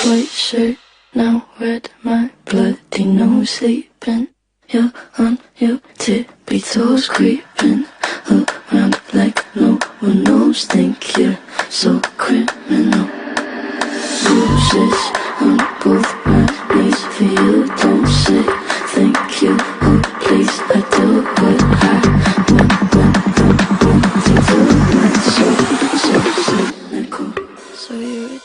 white shirt, now where'd my bloody nose sleeping? You're on your tippy toes creeping around like no one knows. Think you're so criminal. Bruises on both my knees for you. Don't say thank you, oh please. I do what I want to do. So cynical. So you're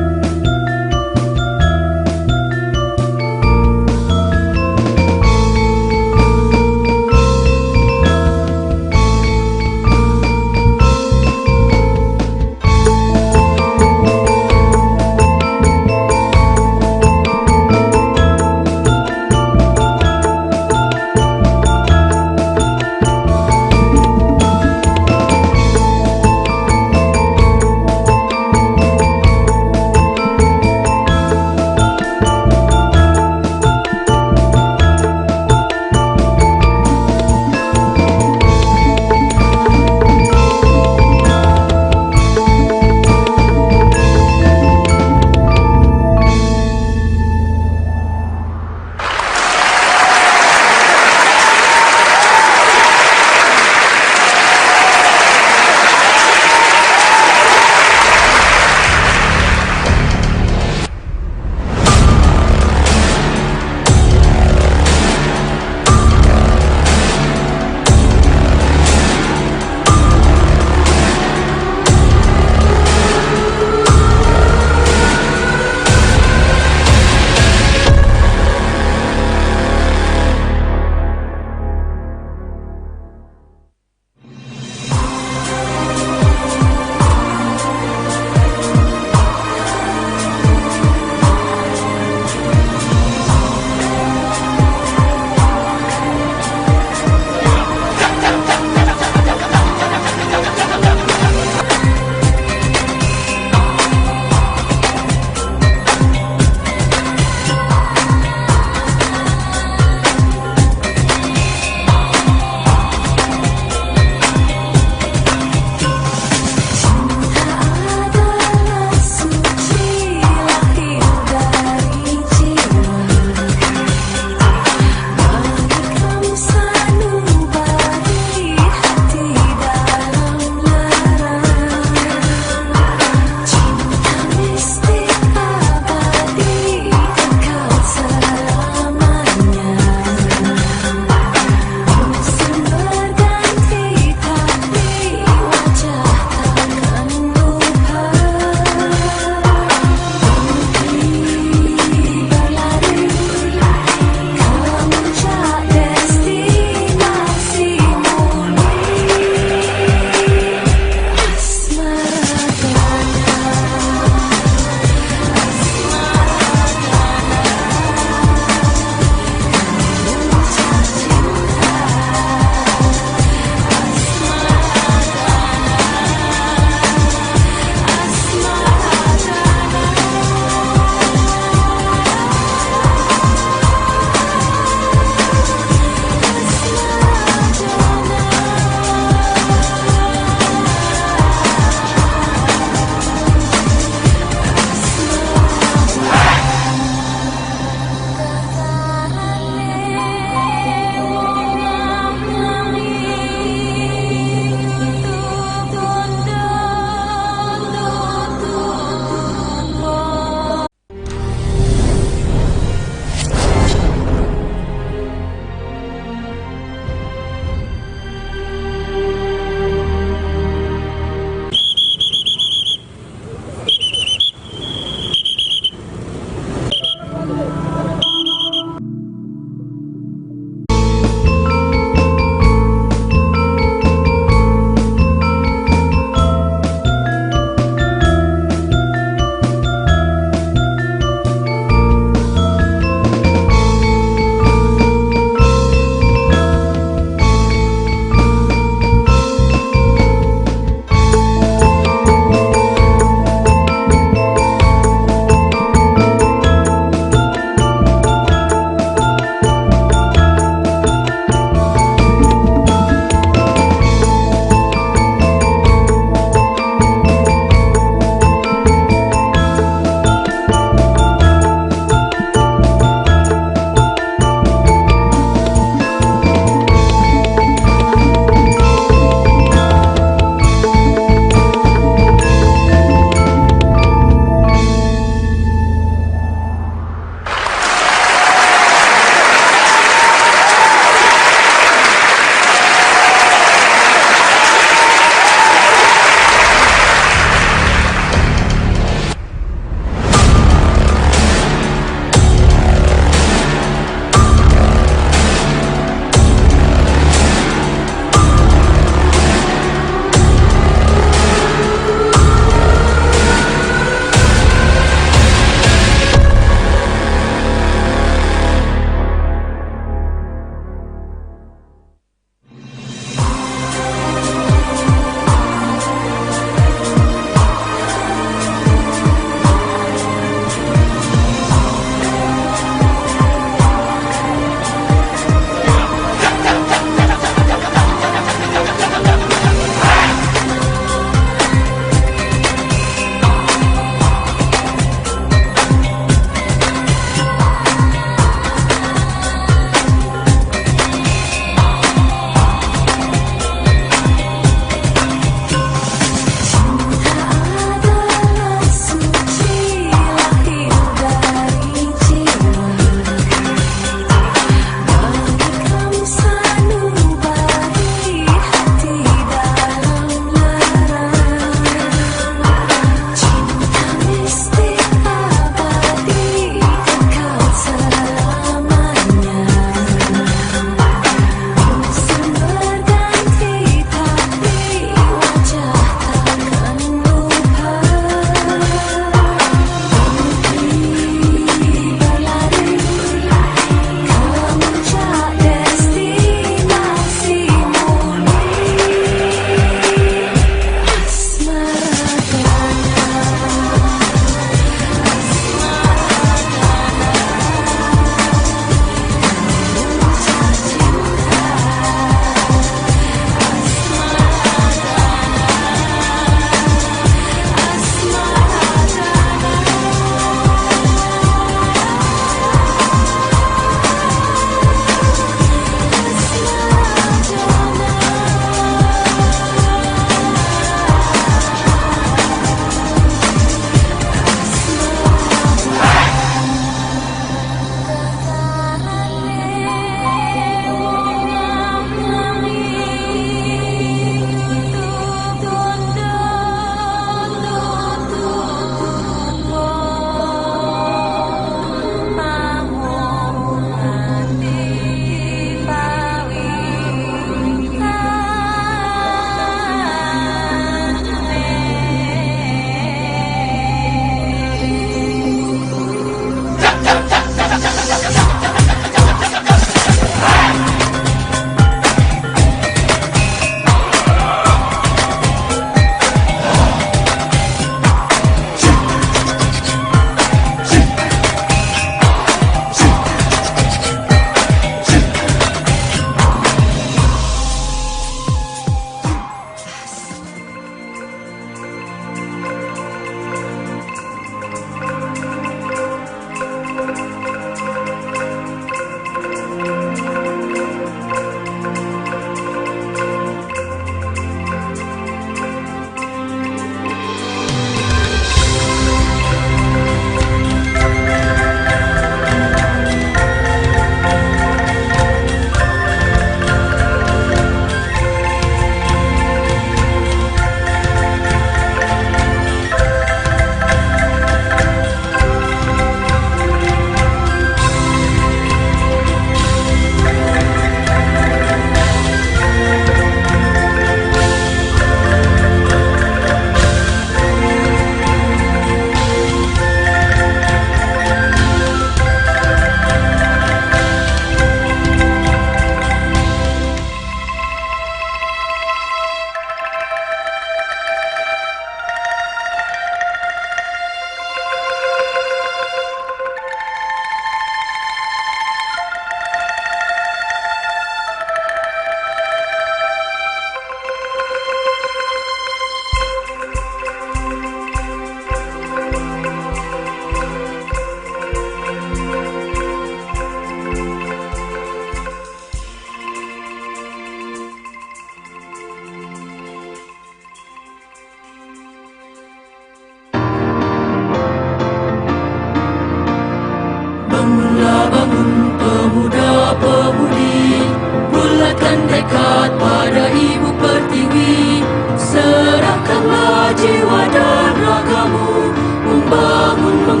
bangun pemuda-pemudi, bulatkan tekad pada Ibu Pertiwi. Serahkanlah jiwa dan ragamu, membangun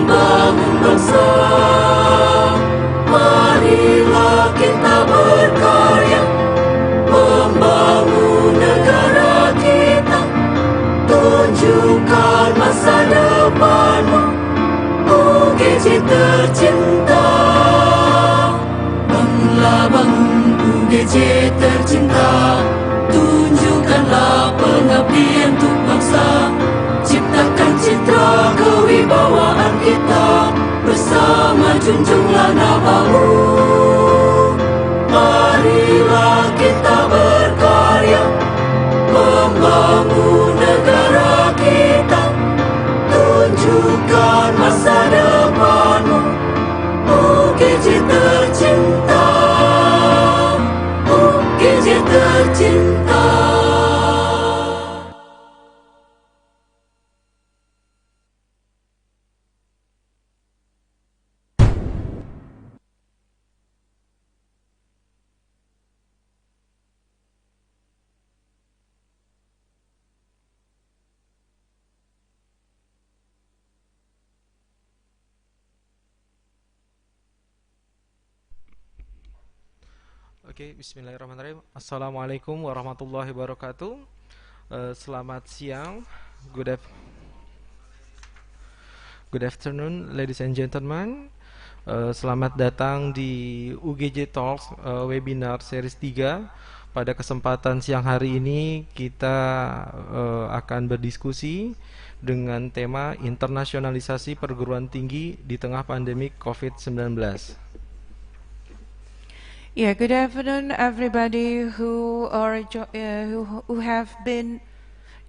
bangsa. Marilah kita berkarya, membangun negara kita. Tunjukkan masa depanmu, UGJ tercinta. Bangunlah bangun UGJ tercinta, tunjukkanlah pengabdian untuk bangsa. Ciptakan citra kewibawaan kita, bersama junjunglah namamu. Marilah kita berkarya, membangun negara kita. Tunjukkan masa depanmu, UGJ tercinta, UGJ tercinta. Oke, bismillahirrahmanirrahim. Assalamualaikum warahmatullahi wabarakatuh. Selamat siang, good afternoon, ladies and gentlemen. Selamat datang di UGJ Talks Webinar Series 3. Pada kesempatan siang hari ini kita akan berdiskusi dengan tema internasionalisasi perguruan tinggi di tengah pandemi COVID-19. Yeah, good afternoon, everybody who have been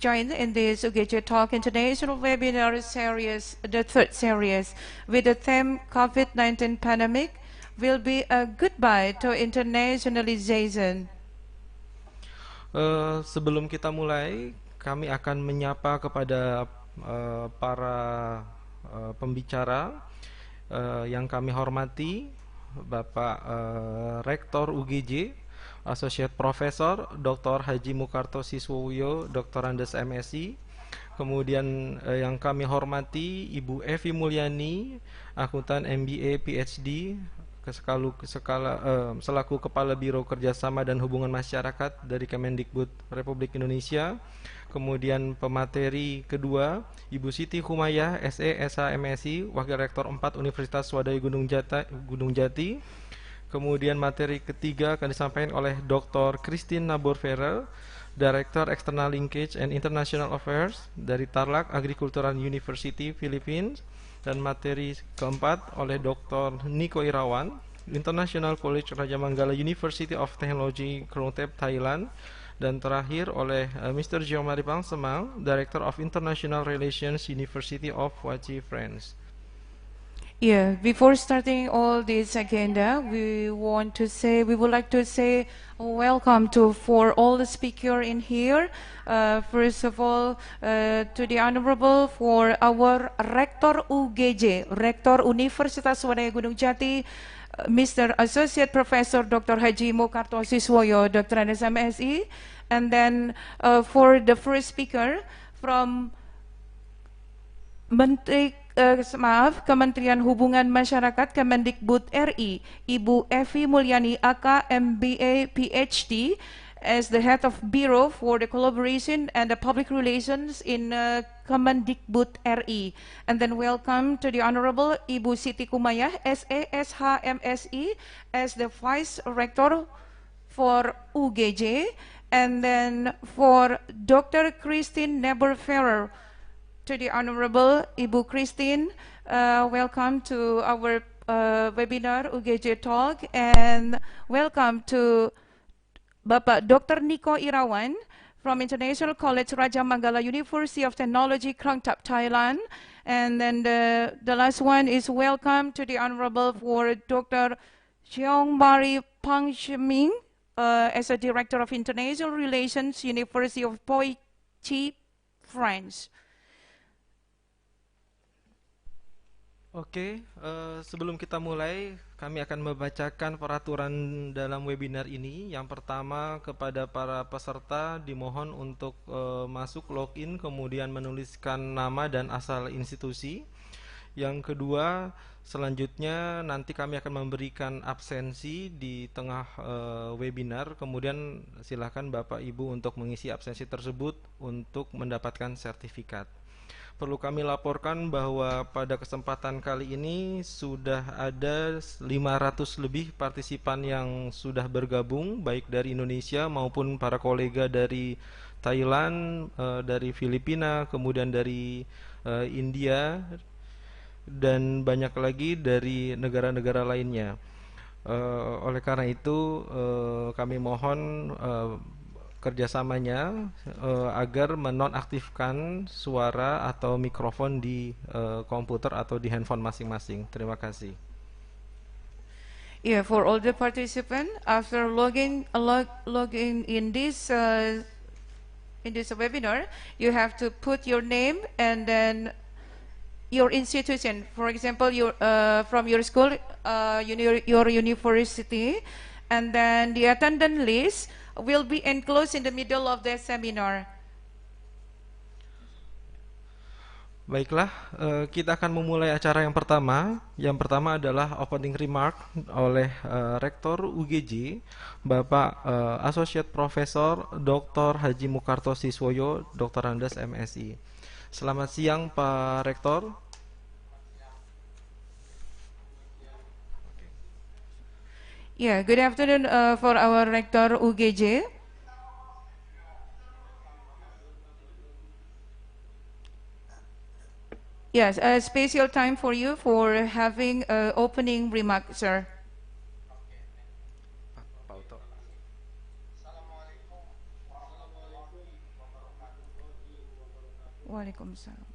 joined in this UGJ Talk International Webinar Series, the third series, with the theme COVID-19 pandemic will be a goodbye to internationalization. Sebelum kita mulai, kami akan menyapa kepada para pembicara yang kami hormati. Bapak Rektor UGJ, Associate Professor Dr. Haji Mukarto Siswoyo, Dr. Andes MSI. Kemudian yang kami hormati Ibu Evi Mulyani, akuntan MBA PhD, selaku Kepala Biro Kerjasama dan Hubungan Masyarakat dari Kemendikbud Republik Indonesia. Kemudian pemateri kedua Ibu Siti Humayah, SE, SH, MSI, Wakil Rektor 4 Universitas Swadaya Gunung Jati. Kemudian materi ketiga akan disampaikan oleh Dr. Christine Nabor Ferrer, Director External Linkage and International Affairs dari Tarlac Agricultural University, Philippines. Dan materi keempat oleh Dr. Niko Irawan, International College Raja Manggala University of Technology, Krung Thep, Thailand. Dan terakhir oleh Mr. Jean-Marie Pangsemang, Director of International Relations, University of Wachi, France. Yeah, before starting all this agenda, we would like to say welcome for all the speakers in here. First of all, to the Honorable for our Rektor UGJ, Rektor Universitas Swadaya Gunung Jati, Mr. Associate Professor Dr. Haji Mukarto Siswoyo, Dr. Andes MSI, and then for the first speaker from Kementerian Hubungan Masyarakat Kemendikbud RI, Ibu Evi Mulyani AK MBA PhD, as the head of Bureau for the Collaboration and the Public Relations in Kemendikbud RI. And then welcome to the Honorable Ibu Siti Humayah, SE, SH, MSI, as the Vice Rector for UGJ. And then for Dr. Christine Nabor Ferrer, to the Honorable Ibu Christine, welcome to our webinar UGJ Talk, and welcome to Bapak Dr. Niko Irawan from International College Raja Manggala University of Technology, Krung Thep, Thailand. And then the last one is welcome to the Honorable for Dr. Jean-Marie Pangsemang, as a Director of International Relations, University of Poitiers, France. Oke, sebelum kita mulai, kami akan membacakan peraturan dalam webinar ini. Yang pertama, kepada para peserta dimohon untuk masuk login, kemudian menuliskan nama dan asal institusi. Yang kedua, selanjutnya nanti kami akan memberikan absensi di tengah webinar. Kemudian silakan Bapak Ibu untuk mengisi absensi tersebut untuk mendapatkan sertifikat. Perlu kami laporkan bahwa pada kesempatan kali ini sudah ada 500 lebih partisipan yang sudah bergabung, baik dari Indonesia maupun para kolega dari Thailand, dari Filipina, kemudian dari India, dan banyak lagi dari negara-negara lainnya. Oleh karena itu, kami mohon kerjasamanya agar menonaktifkan suara atau mikrofon di komputer atau di handphone masing-masing. Terima kasih. Yeah, for all the participants, after logging in this webinar, you have to put your name and then your institution. For example, your from your school, your university, and then the attendance list will be enclosed in the middle of the seminar. Baiklah, kita akan memulai acara yang pertama. Yang pertama adalah opening remark oleh Rektor UGJ, Bapak Associate Profesor Dr. Haji Mukarto Siswoyo, Dr. Andes MSI. Selamat siang Pak Rektor. Yeah, good afternoon for our Rector UGJ. Yes, a special time for you for having opening remark, sir. Pak Uto. Waalaikumsalam.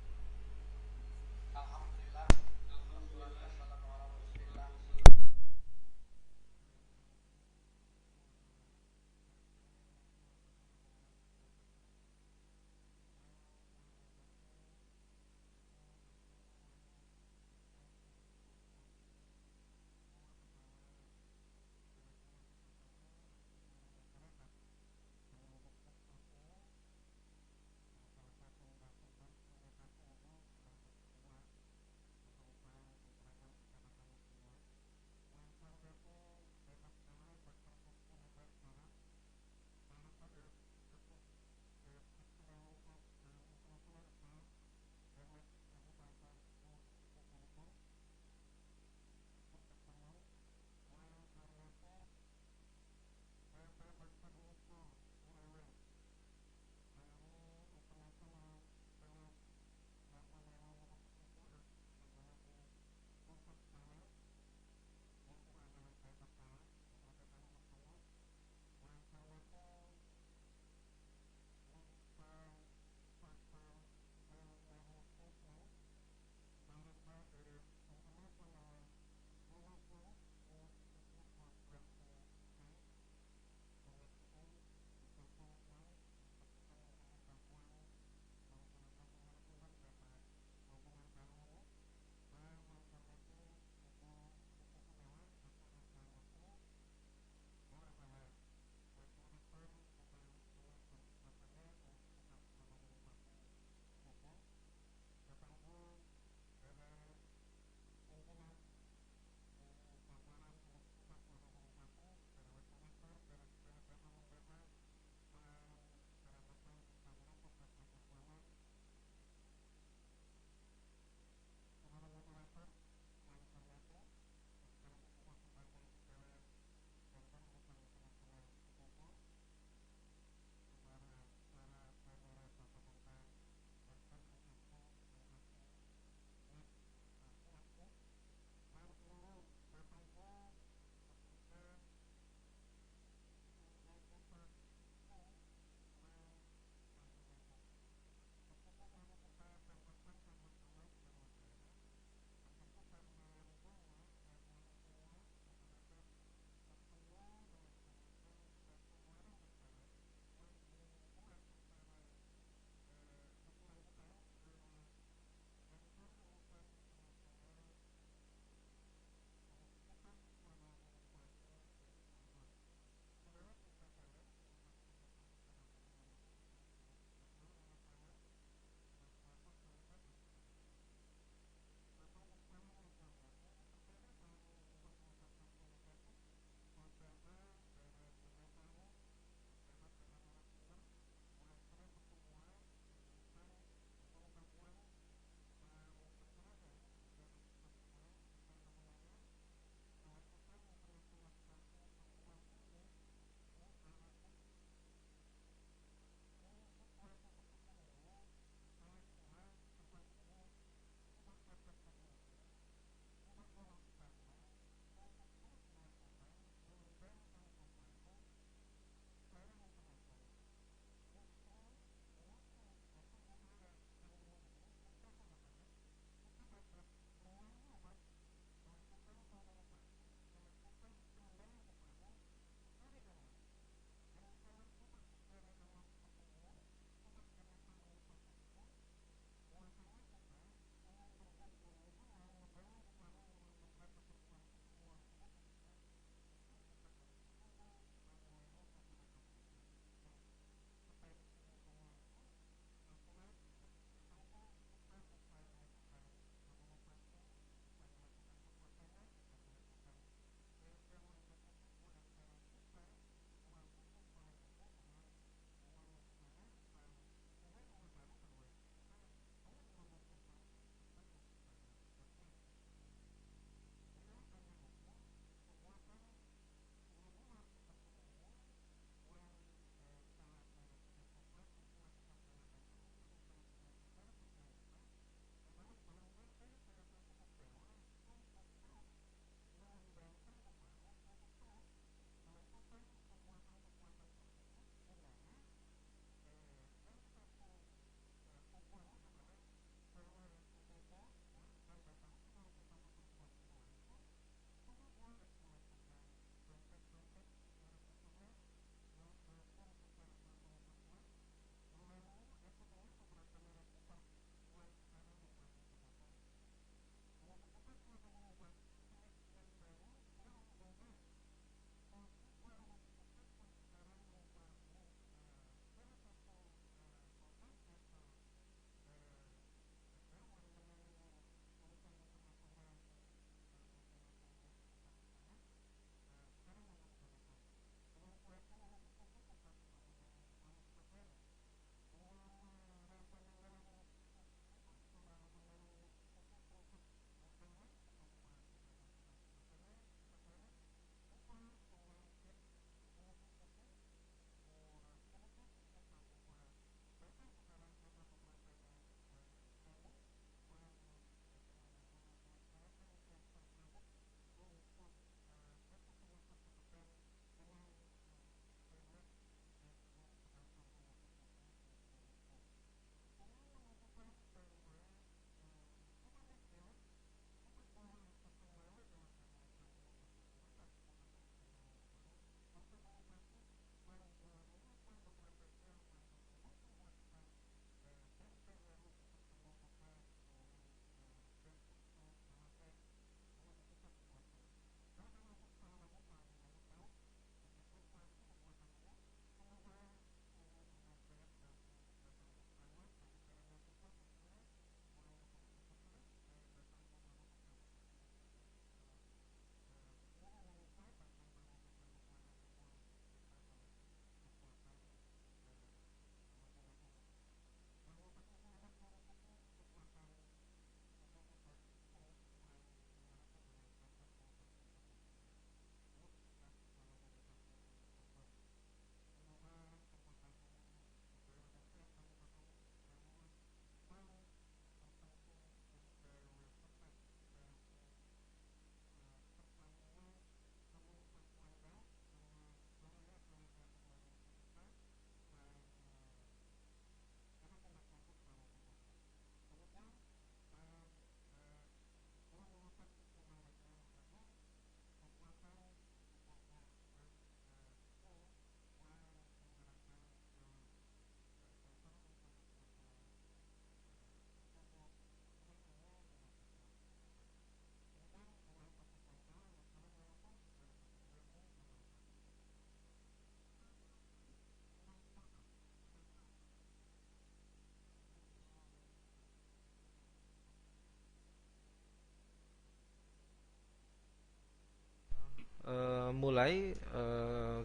mulai,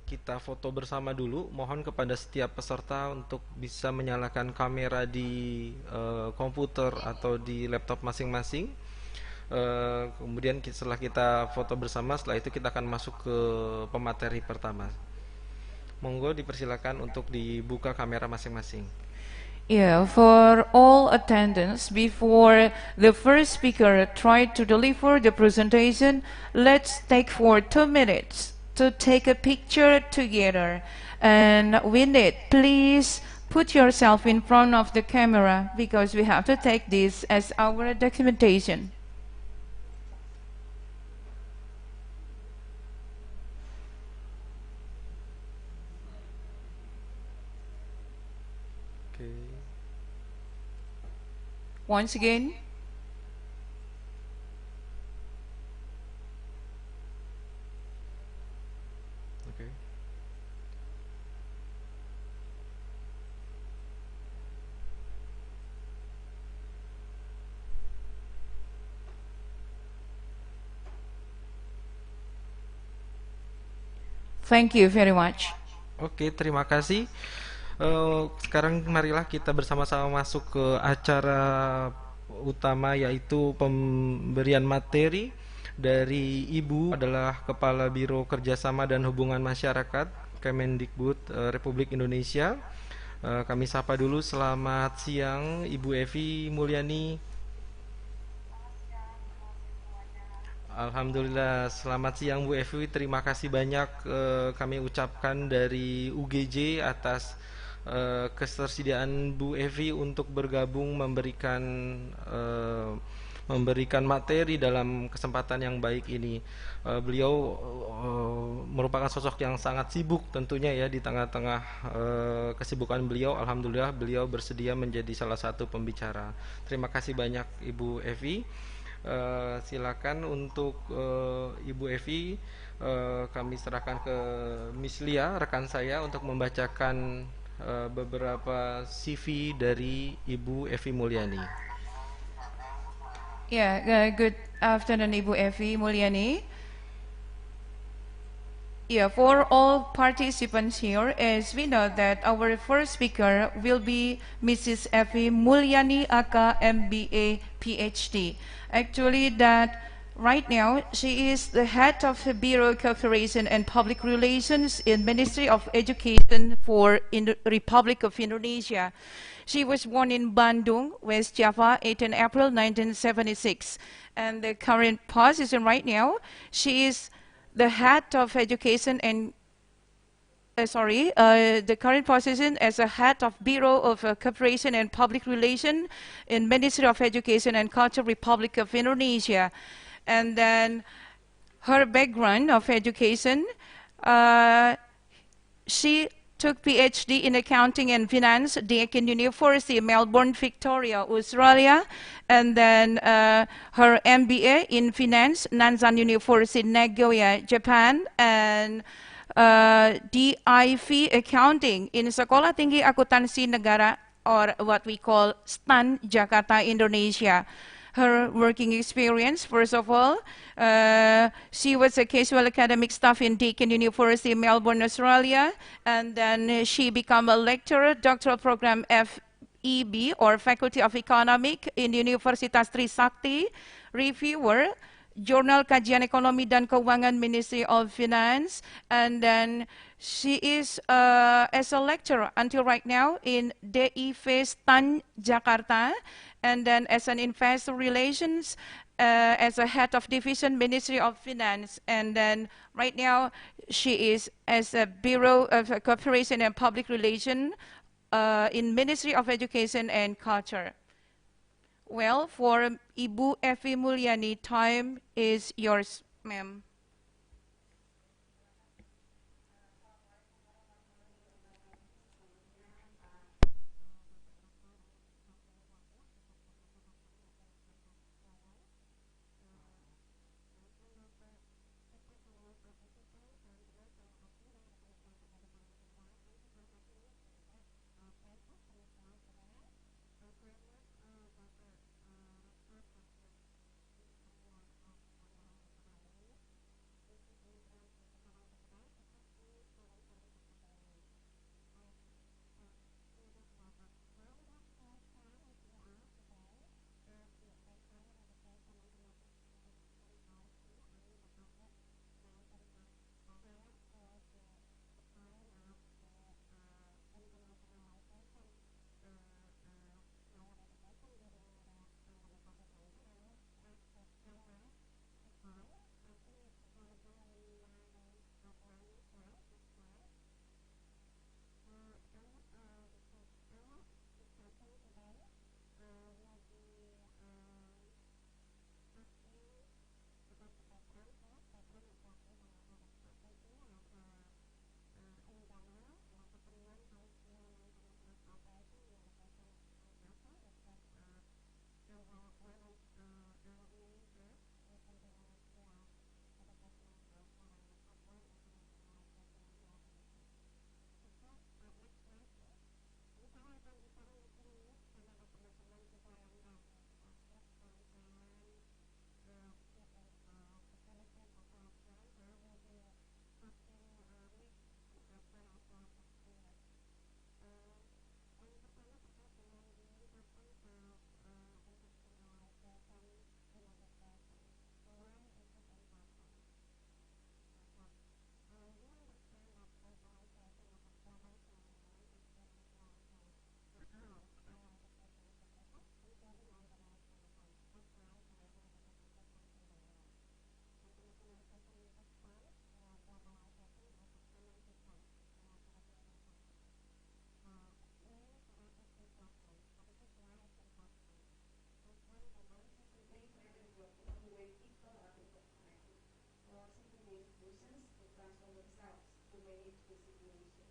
kita foto bersama dulu. Mohon kepada setiap peserta untuk bisa menyalakan kamera di komputer atau di laptop masing-masing. Kemudian setelah kita foto bersama, setelah itu kita akan masuk ke pemateri pertama. Monggo dipersilakan untuk dibuka kamera masing-masing. Yeah, for all attendants, before the first speaker tried to deliver the presentation, let's take for 2 minutes to take a picture together. And with it, please put yourself in front of the camera because we have to take this as our documentation. Oke. Once again. Oke. Thank you very much. Oke, terima kasih. Sekarang marilah kita bersama-sama masuk ke acara utama, yaitu pemberian materi dari Ibu adalah Kepala Biro Kerjasama dan Hubungan Masyarakat Kemendikbud Republik Indonesia. Kami sapa dulu. Selamat siang Ibu Evi Mulyani. Alhamdulillah, selamat siang Bu Evi. Terima kasih banyak kami ucapkan dari UGJ atas ketersediaan Bu Evi untuk bergabung memberikan materi dalam kesempatan yang baik ini. Beliau merupakan sosok yang sangat sibuk tentunya ya. Di tengah-tengah kesibukan beliau, alhamdulillah beliau bersedia menjadi salah satu pembicara. Terima kasih banyak Ibu Evi. Silakan untuk Ibu Evi, kami serahkan ke Miss Lia, rekan saya, untuk membacakan beberapa CV dari Ibu Evi Mulyani. Yeah, good afternoon, Ibu Evi Mulyani. Yeah, for all participants here, as we know that our first speaker will be Mrs. Evi Mulyani, aka MBA PhD. Actually, that right now she is the head of the Bureau Cooperation and Public Relations in Ministry of Education for the Republic of Indonesia. She was born in Bandung, West Java, 18 April 1976, and the current position right now, she is the head of education and the current position as a head of Bureau of Cooperation and Public Relation in Ministry of Education and Culture, Republic of Indonesia. And then her background of education, she took PhD in Accounting and Finance, Deakin University, Melbourne, Victoria, Australia, and then her MBA in Finance, Nanzan University, Nagoya, Japan, and DIV Accounting in Sekolah Tinggi Akuntansi Negara, or what we call STAN, Jakarta, Indonesia. Her working experience, first of all, she was a casual academic staff in Deakin University, Melbourne, Australia, and then she became a lecturer, doctoral program FEB, or Faculty of Economic, in Universitas Trisakti, reviewer, Jurnal Kajian Ekonomi dan Keuangan, Ministry of Finance, and then she is as a lecturer until right now in DIV STAN Jakarta, and then as an investor relations, as a head of division, Ministry of Finance, and then right now she is as a Bureau of Cooperation and Public Relation in Ministry of Education and Culture. Well, for Ibu Evi Mulyani, time is yours, ma'am. academic designation.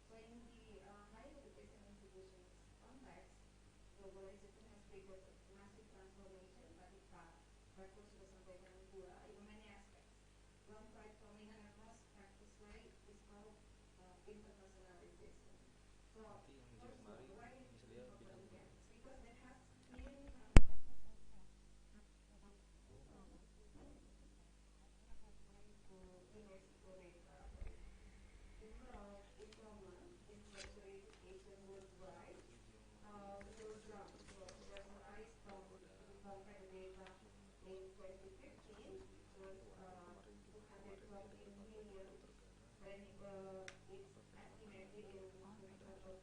So in the higher education institutions context, globalization has triggered massive transformation. Tadi Pak sudah sampaikan dua, in many aspects. One quite prominent and most practiced way is called internationalization. So first of all, why it is important again? Because that has clearly in common in tertiary education worldwide, the program was recognized from the compact data in 2015 was 214 million, when it's estimated in 2040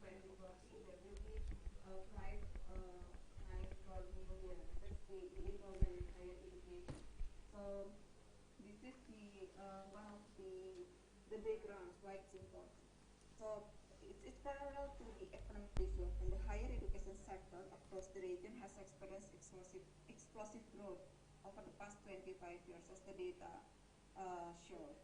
there will be 512 million. That's the enrollment in higher education. So this is the one of the background why it's important. So it's parallel to the economic development. The higher education sector across the region has experienced explosive growth over the past 25 years, as the data show.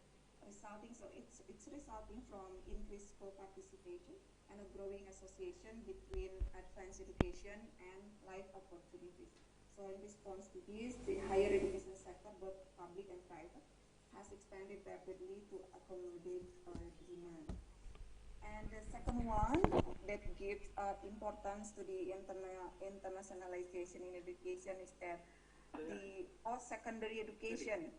It's resulting from increased school participation and a growing association between advanced education and life opportunities. So in response to this, the higher education sector, both public and private, has expanded rapidly to accommodate demand. And the second one that gives importance to the internationalization in education is that the post-secondary education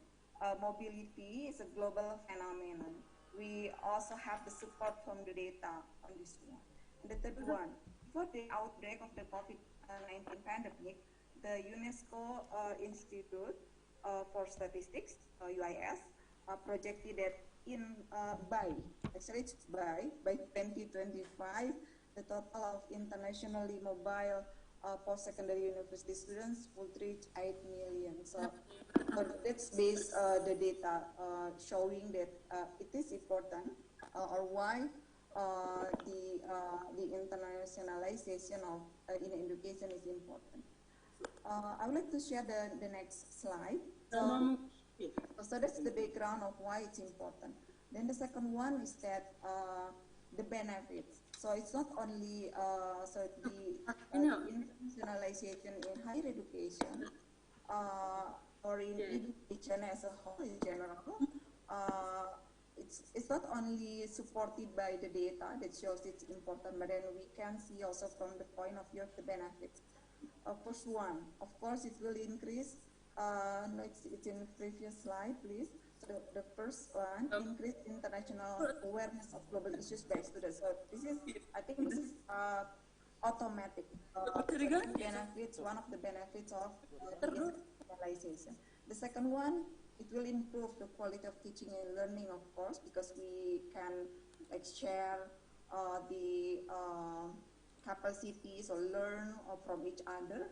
mobility is a global phenomenon. We also have the support from the data on this one. And the third one, before the outbreak of the COVID-19 pandemic, the UNESCO Institute for Statistics, UIS, projected that by 2025, the total of internationally mobile post-secondary university students would reach 8 million. So that's based the data showing that it is important, or why the internationalization of in education is important. I would like to share the next slide. So that's the background of why it's important. Then the second one is that the benefits. So it's not only the internationalization in higher education or in education as a whole in general. It's not only supported by the data that shows it's important, but then we can see also from the point of view of the benefits. First one, of course, it will increase. No, it's in the previous slide, please. So the first one, increase international awareness of global issues by students. So I think this is automatic. Benefits, one of the benefits of internationalization. The second one, it will improve the quality of teaching and learning, of course, because we can share the capacities or learn from each other.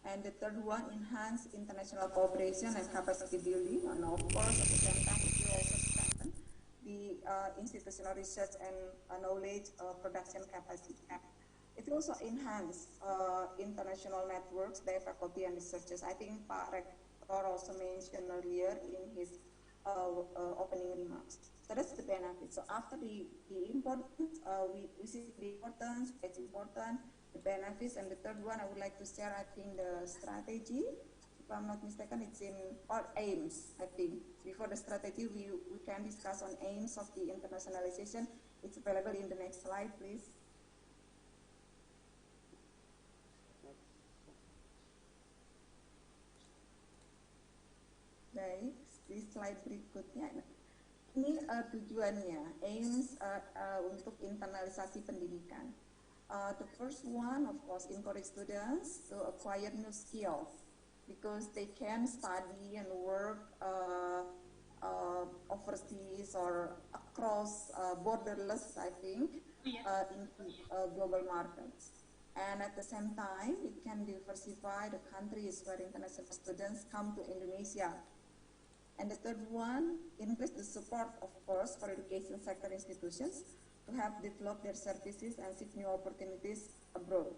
And the third one, enhance international cooperation and capacity building. And of course, at the same time, it will also strengthen the institutional research and knowledge production capacity. It will also enhance international networks by faculty and researchers. I think Pak Rektor also mentioned earlier in his opening remarks. So that's the benefit. So after the importance, we see the importance, it's important, the benefits, and the third one I would like to share, I think, the strategy. If I'm not mistaken, it's in, or aims, I think. Before the strategy, we can discuss on aims of the internationalization. It's available in the next slide, please. Baik, di slide berikutnya. Ini tujuannya, aims untuk internalisasi pendidikan. The first one, of course, encourage students to acquire new skills because they can study and work overseas or across borderless, I think, into global markets. And at the same time, it can diversify the countries where international students come to Indonesia. And the third one, increase the support, of course, for education sector institutions to help develop their services and seek new opportunities abroad.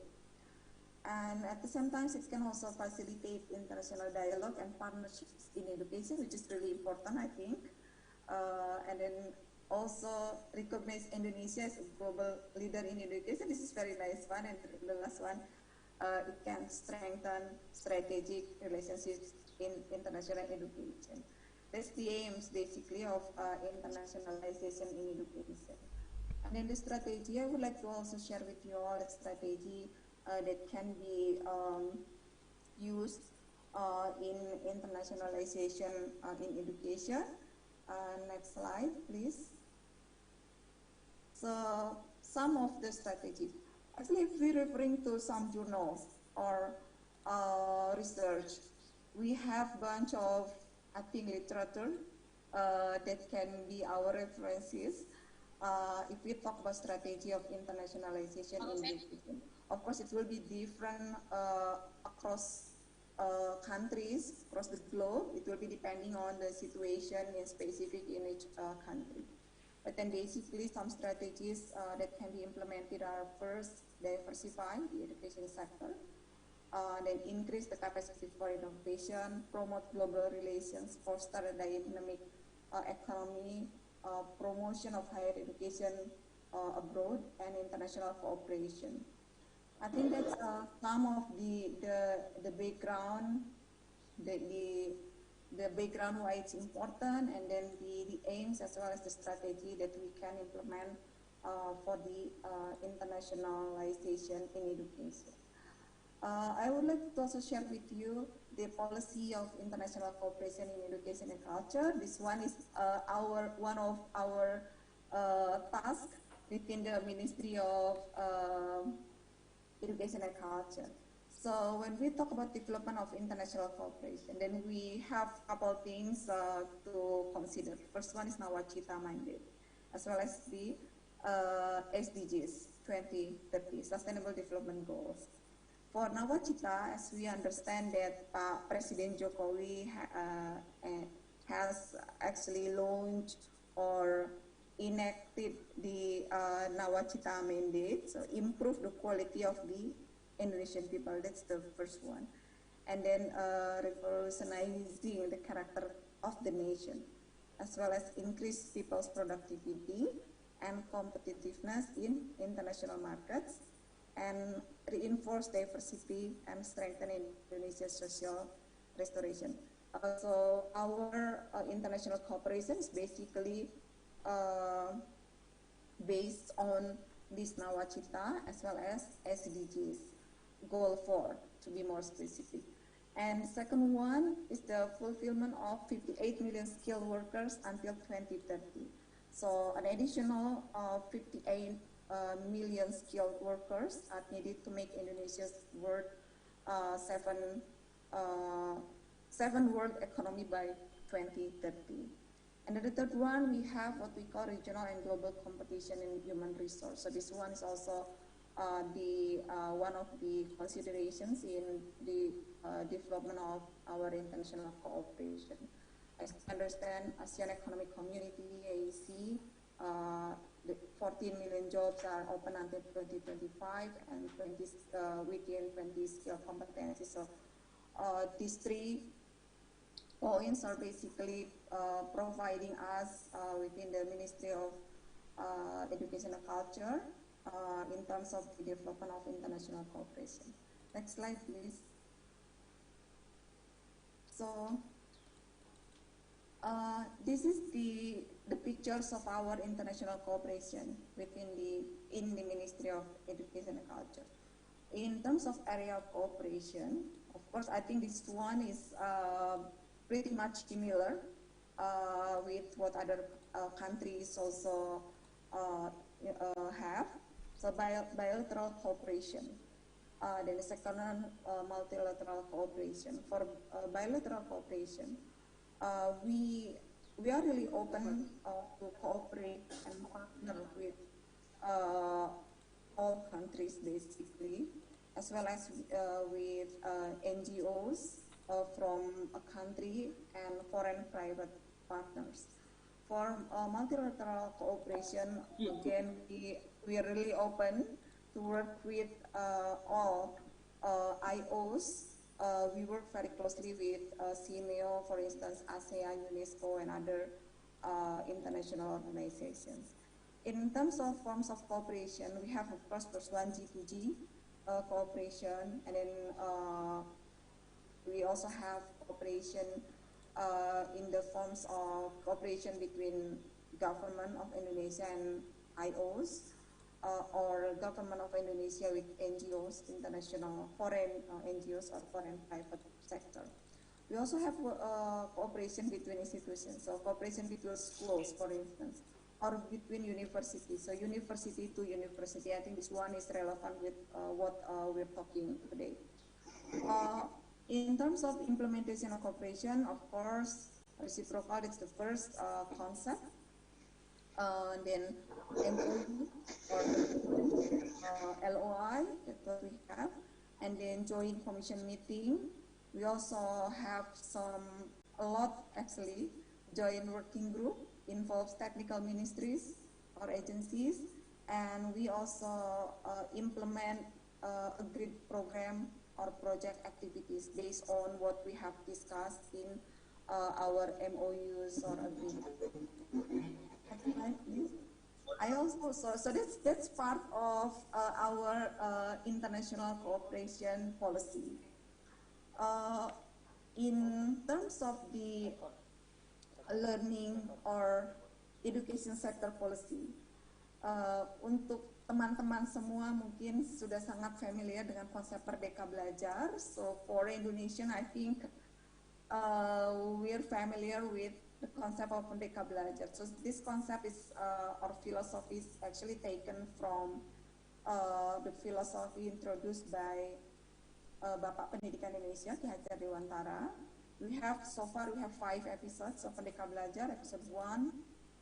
And at the same time, it can also facilitate international dialogue and partnerships in education, which is really important, I think. And then also recognize Indonesia as a global leader in education. This is very nice one. And the last one, it can strengthen strategic relationships in international education. That's the aims basically of internationalization in education. And then the strategy, I would like to also share with you all a strategy that can be used in internationalization in education. Next slide, please. So some of the strategies, actually if we're referring to some journals or research, we have a bunch of, I think, literature that can be our references. If we talk about strategy of internationalization in education, of course it will be different across countries, across the globe. It will be depending on the situation in specific in each country. But then basically some strategies that can be implemented are: first, diversify the education sector, then increase the capacity for innovation, promote global relations, foster a dynamic economy, promotion of higher education abroad, and international cooperation. I think that's some of the background, the background why it's important, and then the aims as well as the strategy that we can implement for the internationalization in education. I would like to also share with you the policy of international cooperation in education and culture. This one is one of our tasks within the Ministry of Education and Culture. So when we talk about development of international cooperation, then we have a couple things to consider. First one is Nawacita mandate, as well as the SDGs 2030, Sustainable Development Goals. For Nawacita, as we understand that President Jokowi has actually launched or enacted the Nawacita mandate, so improve the quality of the Indonesian people. That's the first one. And then revolutionizing the character of the nation, as well as increase people's productivity and competitiveness in international markets, and reinforce diversity and strengthen Indonesia's social restoration. So our international cooperation is basically based on this Nawacita as well as SDGs, Goal 4 to be more specific. And second one is the fulfillment of 58 million skilled workers until 2030. So an additional 58 million skilled workers are needed to make Indonesia's seven world economy by 2030. And then the third one, we have what we call regional and global competition in human resource. So this one is also one of the considerations in the development of our international cooperation. As I understand, ASEAN Economic Community, AEC, the 14 million jobs are open until 2025, and within 20 skill competencies. So these 3 points are basically providing us within the Ministry of Education and Culture in terms of the development of international cooperation. Next slide, please. So this is the pictures of our international cooperation in the Ministry of Education and Culture. In terms of area of cooperation, of course, I think this one is pretty much similar with what other countries also have. So bilateral cooperation. Then the second one, multilateral cooperation. For bilateral cooperation, we are really open to cooperate and partner with all countries basically, as well as with NGOs from a country and foreign private partners. For multilateral cooperation, again, we are really open to work with all IOs. We work very closely with CIMEO, for instance, ASEAN, UNESCO, and other international organizations. In terms of forms of cooperation, we have, of course, first one G2G cooperation, and then we also have cooperation in the forms of cooperation between government of Indonesia and IOs, or government of Indonesia with NGOs, international foreign NGOs or foreign private sector. We also have cooperation between institutions, so cooperation between schools, for instance, or between universities. So university to university, I think this one is relevant with what we're talking today. In terms of implementation of cooperation, of course, reciprocal is the first concept. Then MOU or LOI, that's what we have, and then joint commission meeting. We also have a lot actually, joint working group involves technical ministries or agencies, and we also implement agreed program or project activities based on what we have discussed in our MOUs or agreements. Next slide, please. I also so that's part of our international cooperation policy. In terms of the learning or education sector policy, untuk teman-teman semua mungkin sudah sangat familiar dengan konsep Merdeka Belajar. So for Indonesian, I think we're familiar with the concept of Merdeka Belajar. So this concept is or philosophy is actually taken from the philosophy introduced by Bapak Pendidikan Indonesia, Ki Hajar Dewantara. So far we have 5 episodes of Merdeka Belajar, episode 1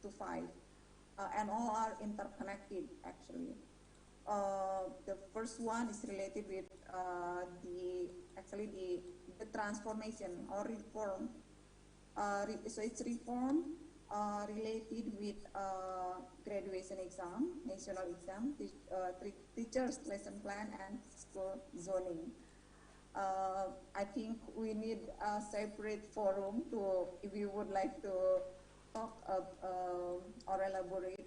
to 5. And all are interconnected actually. The first one is related with the transformation or reform. So it's reform related with graduation exam, national exam, teachers lesson plan, and school zoning. I think we need a separate forum if you would like to talk or elaborate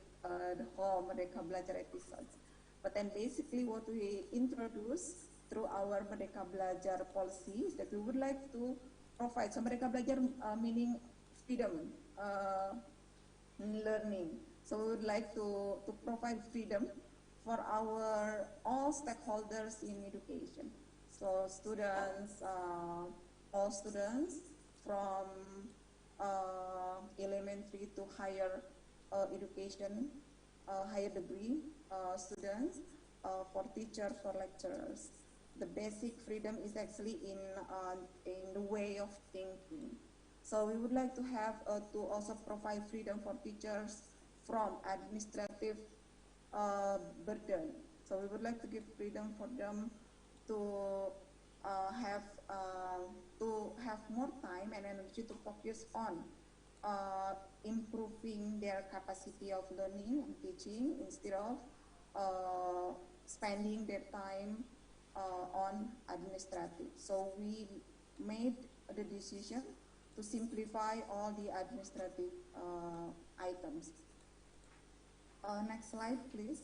the whole Merdeka Belajar episodes. But then basically what we introduce through our Merdeka Belajar policy is that we would like to provide, so Merdeka Belajar meaning freedom, learning. So we would like to provide freedom for all stakeholders in education. So students, all students from elementary to higher education, higher degree students, for teachers, for lecturers. The basic freedom is actually in the way of thinking. So we would like to have to also provide freedom for teachers from administrative burden. So we would like to give freedom for them to have more time and energy to focus on improving their capacity of learning and teaching instead of spending their time on administrative. So we made the decision to simplify all the administrative items. Next slide, please.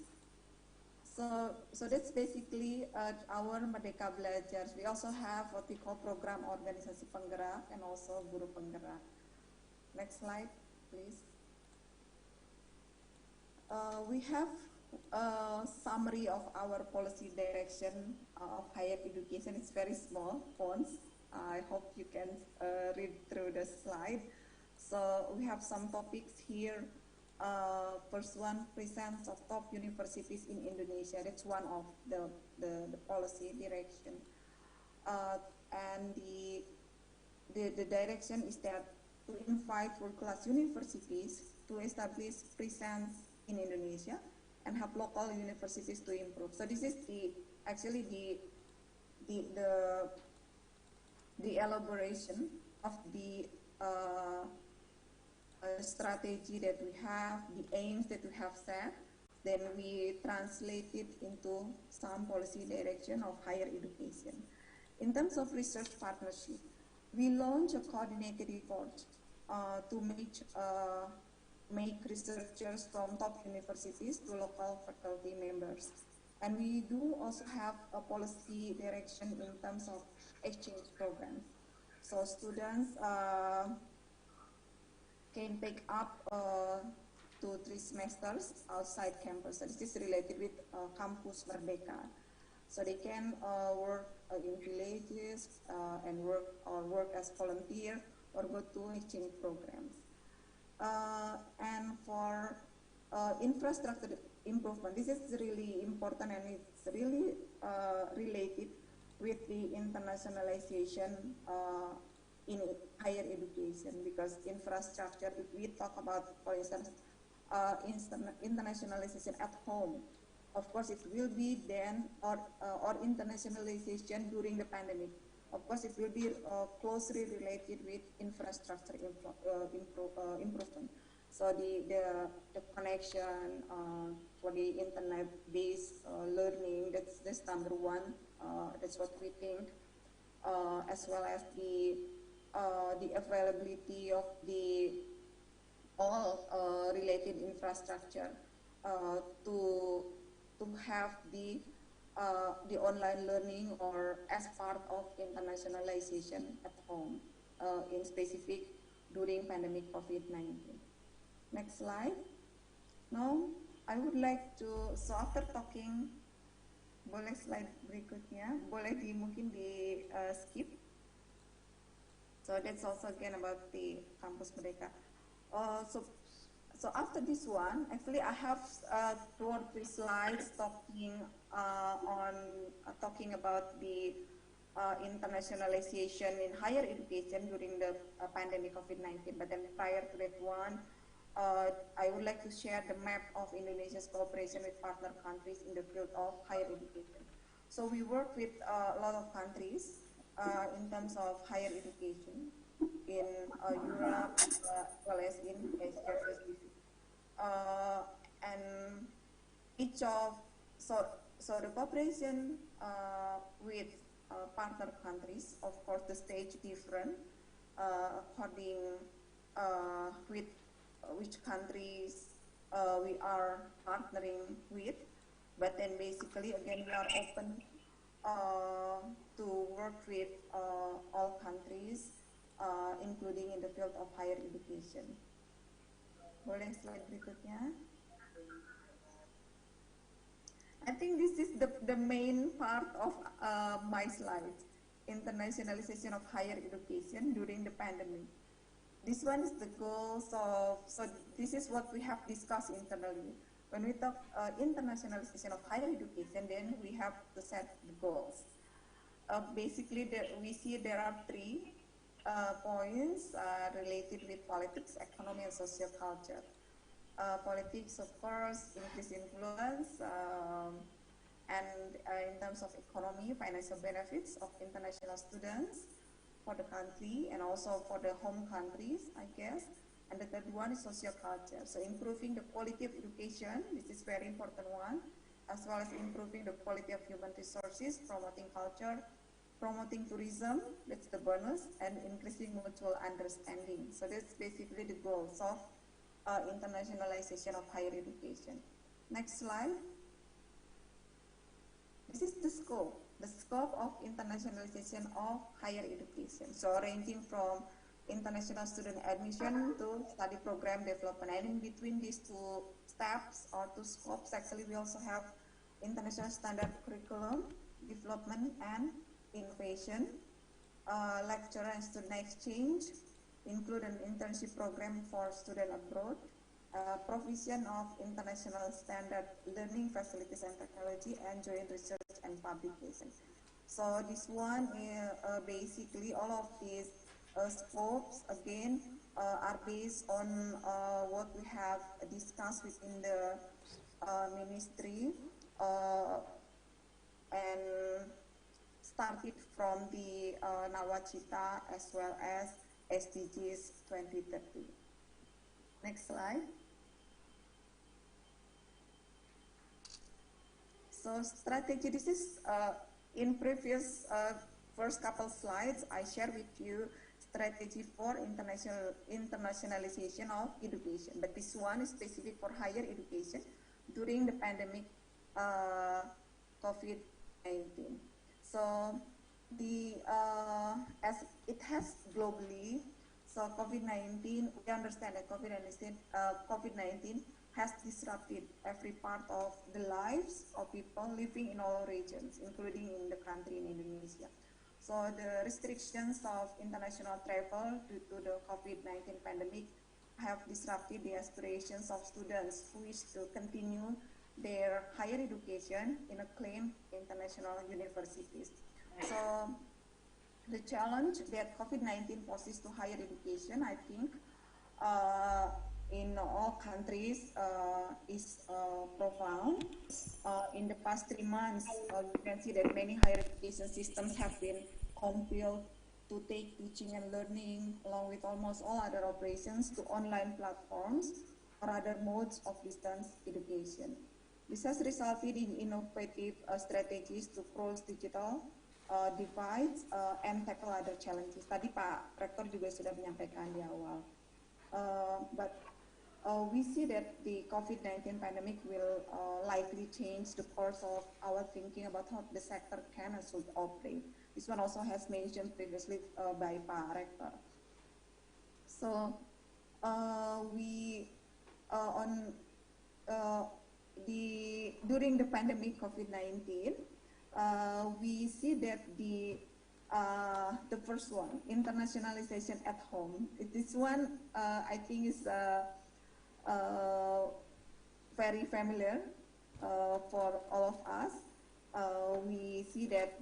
So that's basically our Merdeka Belajar. We also have what we call program organisasi penggerak and also guru penggerak. Next slide, please. We have a summary of our policy direction of higher education. It's very small fonts. I hope you can read through the slide. So we have some topics here. First one, presence of top universities in Indonesia. That's one of the policy direction. And the direction is that to invite world-class universities to establish presence in Indonesia and help local universities to improve. So this is actually the elaboration of the strategy that we have, the aims that we have set. Then we translate it into some policy direction of higher education. In terms of research partnership, we launched a coordinated effort to make academic researchers from top universities to local faculty members. And we do also have a policy direction in terms of exchange programs. So students can take up 2-3 semesters outside campus. So this is related with Campus Merdeka. So they can work in villages and work as volunteer or go to exchange programs. And for infrastructure improvement, this is really important, and it's really related with the internationalization in higher education, because infrastructure, if we talk about, for instance, internationalization at home, of course it will be then, or internationalization during the pandemic. Of course, it will be closely related with infrastructure improvement. So the connection for the internet-based learning, that's number one. That's what we think, as well as the availability of the all related infrastructure to have the online learning or as part of internationalization at home, in specific during pandemic COVID-19. Next slide. Now, I would like to, so after talking, boleh slide berikutnya, boleh mungkin di skip. So that's also again about the Campus Merdeka. So after this one, actually I have 2 or 3 slides talking talking about the internationalization in higher education during the pandemic COVID-19. But then prior to that one, I would like to share the map of Indonesia's cooperation with partner countries in the field of higher education. So we work with a lot of countries in terms of higher education in Europe as well as in Asia Pacific. And each of, so the cooperation with partner countries, of course the stage different according with which countries we are partnering with, but then basically again we are open to work with all countries, including in the field of higher education. Boleh slide berikutnya. I think this is the main part of my slides, internationalization of higher education during the pandemic. This one is the goals of, so this is what we have discussed internally. When we talk internationalization of higher education, then we have to set the goals. Basically, we see there are 3 points related with politics, economy, and social culture. Politics, of course, increased influence, and in terms of economy, financial benefits of international students for the country and also for the home countries, I guess. And the third one is social culture. So improving the quality of education, this is very important one, as well as improving the quality of human resources, promoting culture, promoting tourism, that's the bonus, and increasing mutual understanding. So that's basically the goals of internationalization of higher education. Next slide. This is the scope of internationalization of higher education. So ranging from international student admission to study program development. And in between these 2 steps or 2 scopes, actually we also have international standard curriculum development and innovation, lecturer and student exchange, include an internship program for student abroad, provision of international standard learning facilities and technology, and joint research and publication. So this one is basically all of these scopes again are based on what we have discussed within the ministry and started from the Nawacita as well as SDGs 2030. Next slide. So strategy, this is in previous first couple slides I shared with you strategy for internationalization of education, but this one is specific for higher education during the pandemic COVID-19. So as it has globally, so COVID-19, we understand that COVID-19 has disrupted every part of the lives of people living in all regions, including in the country in Indonesia. So the restrictions of international travel due to the COVID-19 pandemic have disrupted the aspirations of students who wish to continue their higher education in acclaimed international universities. So the challenge that COVID-19 poses to higher education, I think, in all countries is profound. In the past 3 months, you can see that many higher education systems have been compelled to take teaching and learning along with almost all other operations to online platforms or other modes of distance education. This has resulted in innovative strategies to cross digital divides and tackle other challenges. Tadi Pak Rektor juga sudah menyampaikan di awal. But we see that the COVID-19 pandemic will likely change the course of our thinking about how the sector can and should operate. This one also has mentioned previously by Pak Rektor. So during the pandemic COVID-19, we see that the first one, internationalization at home. This one I think is very familiar for all of us. We see that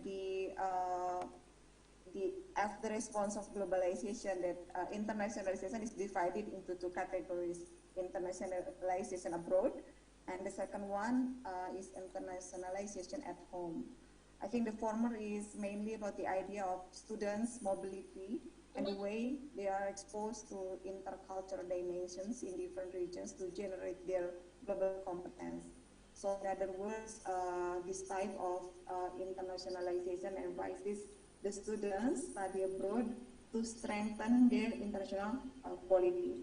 as the response of globalization, that internationalization is divided into 2 categories: internationalization abroad, and the second one is internationalization at home. I think the former is mainly about the idea of students' mobility and the way they are exposed to intercultural dimensions in different regions to generate their global competence. So in other words, this type of internationalization emphasizes the students study abroad to strengthen their international quality.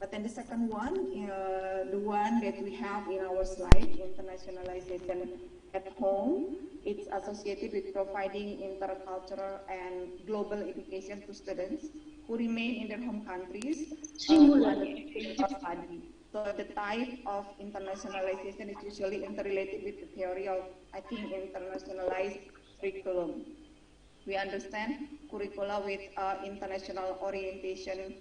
But then the second one, the one that we have in our slide, internationalization at home, it's associated with providing intercultural and global education to students who remain in their home countries of study. So the type of internationalization is usually interrelated with the theory of, I think, internationalized curriculum. We understand curricula with international orientation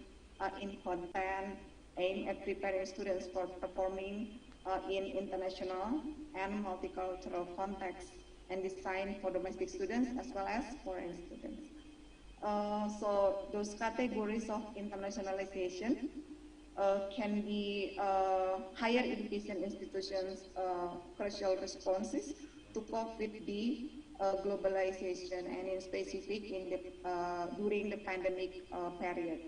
in content, aimed at preparing students for performing in international and multicultural contexts, and designed for domestic students as well as foreign students. So those categories of internationalization can be higher education institutions' crucial responses to cope with the globalization, and in specific in the during the pandemic period.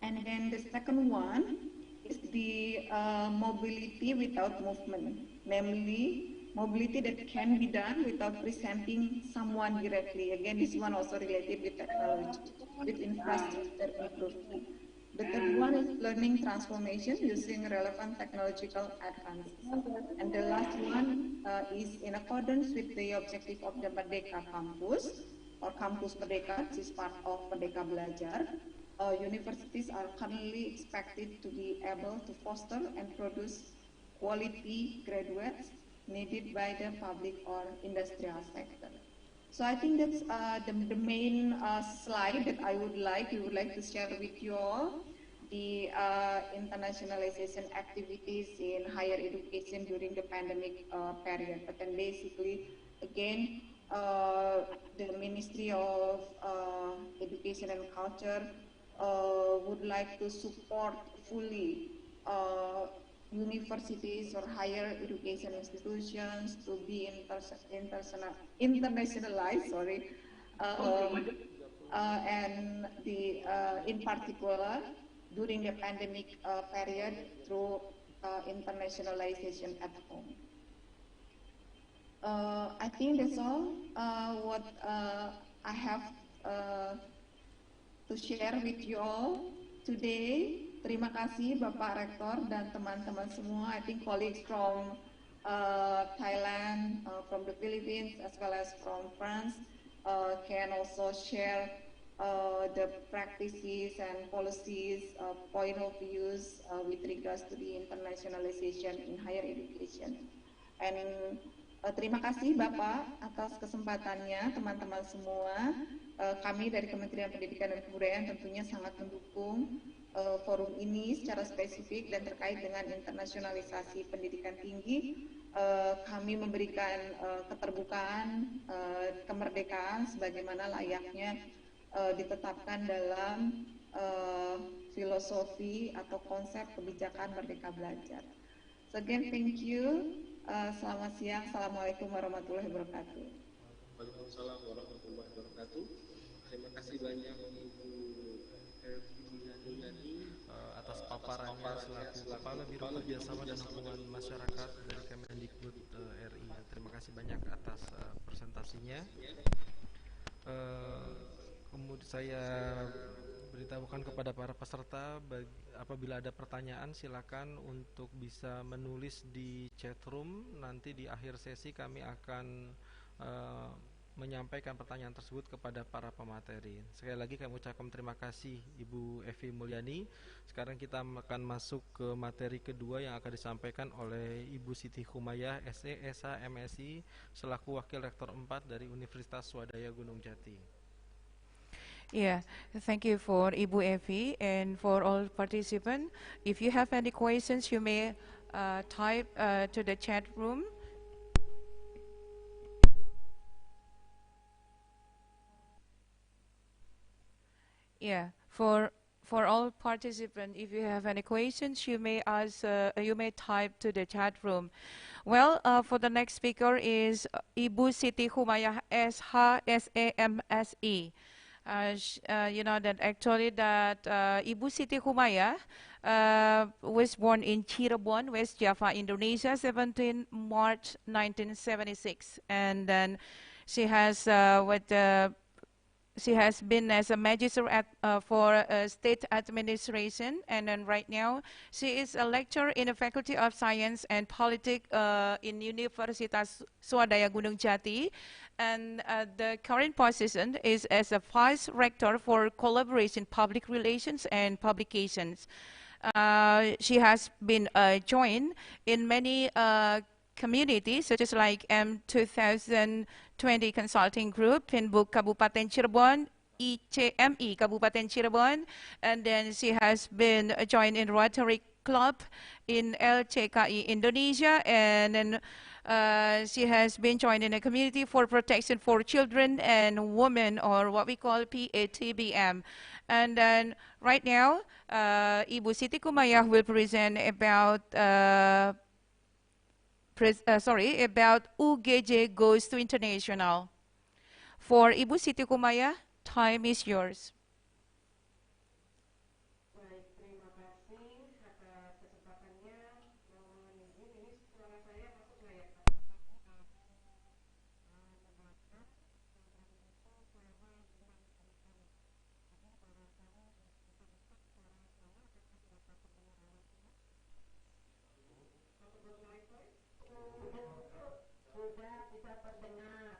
And then the second one is the mobility without movement, namely mobility that can be done without presenting someone directly. Again, this one also related with technology, with infrastructure improvement. The third one is learning transformation using relevant technological advances. And the last one is in accordance with the objective of the Merdeka Campus, or Campus Merdeka, which is part of Merdeka Belajar. Universities are currently expected to be able to foster and produce quality graduates needed by the public or industrial sector. So I think that's the main slide that we would like to share with you all, the internationalization activities in higher education during the pandemic period. But then basically, again, the Ministry of Education and Culture would like to support fully universities or higher education institutions to be internationalized, and in particular during the pandemic period through internationalization at home. I think that's all what I have to share with you all today. Terima kasih Bapak Rektor dan teman-teman semua. I think colleagues from Thailand, from the Philippines, as well as from France, can also share the practices and policies, point of views with regards to the internationalization in higher education. And terima kasih Bapak atas kesempatannya, teman-teman semua. Kami dari Kementerian Pendidikan dan Kebudayaan tentunya sangat mendukung forum ini secara spesifik dan terkait dengan internasionalisasi pendidikan tinggi. Kami memberikan keterbukaan, kemerdekaan sebagaimana layaknya ditetapkan dalam filosofi atau konsep kebijakan Merdeka Belajar. So again, thank you. Selamat siang. Assalamualaikum warahmatullahi wabarakatuh. Waalaikumsalam warahmatullahi wabarakatuh. Terima kasih banyak Ibu atas paparannya selaku Kepala Biro Kerjasama dan Hubungan Masyarakat dari Kemendikbud RI. Terima kasih banyak atas presentasinya. Kemudian saya beritahukan kepada para peserta, apabila ada pertanyaan silakan untuk bisa menulis di chat room. Nanti di akhir sesi kami akan menyampaikan pertanyaan tersebut kepada para pemateri. Sekali lagi kami ucapkan terima kasih Ibu Evi Mulyani. Sekarang kita akan masuk ke materi kedua yang akan disampaikan oleh Ibu Siti Humayah, SE, SA, MSI, selaku Wakil Rektor 4 dari Universitas Swadaya Gunung Jati. Yeah, thank you for Ibu Evi and for all participants. If you have any questions, you may type to the chat room. Yeah, for all participants, if you have any questions, you may ask. You may type to the chat room. Well, for the next speaker is Ibu Siti Humayah, SH, SAMSE. You know that actually that Ibu Siti Humayah was born in Cirebon, West Java, Indonesia, 17 March 1976, and then she has she has been as a magister for state administration, and then right now she is a lecturer in the Faculty of Science and Politics in Universitas Swadaya Gunung Jati, and the current position is as a vice rector for collaboration, public relations, and publications. She has been joined in many communities such as like M2020 Consulting Group, Finbook Kabupaten Cirebon, ICMI Kabupaten Cirebon, and then she has been joined in Rotary Club in LCKI Indonesia, and then she has been joined in a Community for Protection for Children and Women, or what we call PATBM. And then right now, Ibu Siti Humayah will present about about UGJ goes to international. For Ibu Siti Humayah, time is yours. Baik, terima kasih atas kesempatannya. Mohon izin, ini suara saya masuk nggak ya? Sudah bisa terdengar.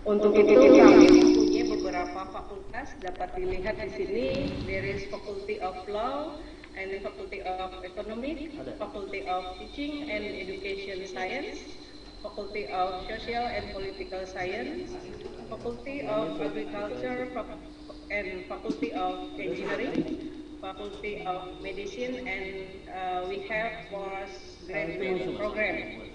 Untuk itu kami mempunyai beberapa fakultas, dapat dilihat di sini. There is Faculty of Law and Faculty of Economics, Faculty of Teaching and Education Science, Faculty of Social and Political Science, Faculty of Agriculture and Faculty of Engineering, Faculty of Medicine, and we have postgraduate program.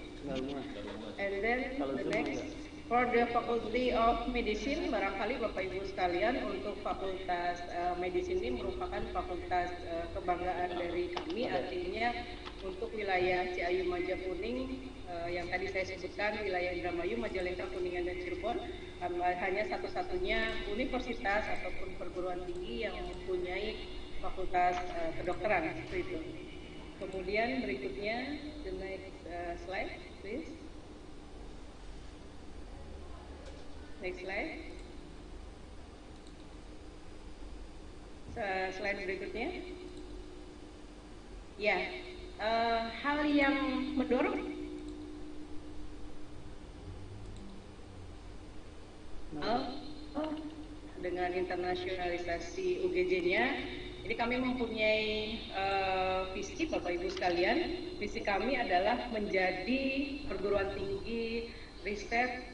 And then the next, for the Faculty of Medicine, barangkali Bapak Ibu sekalian, untuk Fakultas Medicine ini merupakan fakultas kebanggaan dari kami, artinya untuk wilayah Ciayu Majakuning, yang tadi saya sebutkan, wilayah Indramayu, Majalengka, Kuningan, dan Cirebon, hanya satu-satunya universitas ataupun perguruan tinggi yang mempunyai fakultas kedokteran, seperti itu. Kemudian berikutnya, the next slide, please. Next slide. Slide berikutnya. Ya, hal yang mendorong dengan internasionalisasi UGJ-nya. Jadi kami mempunyai visi, Bapak Ibu sekalian. Visi kami adalah menjadi perguruan tinggi riset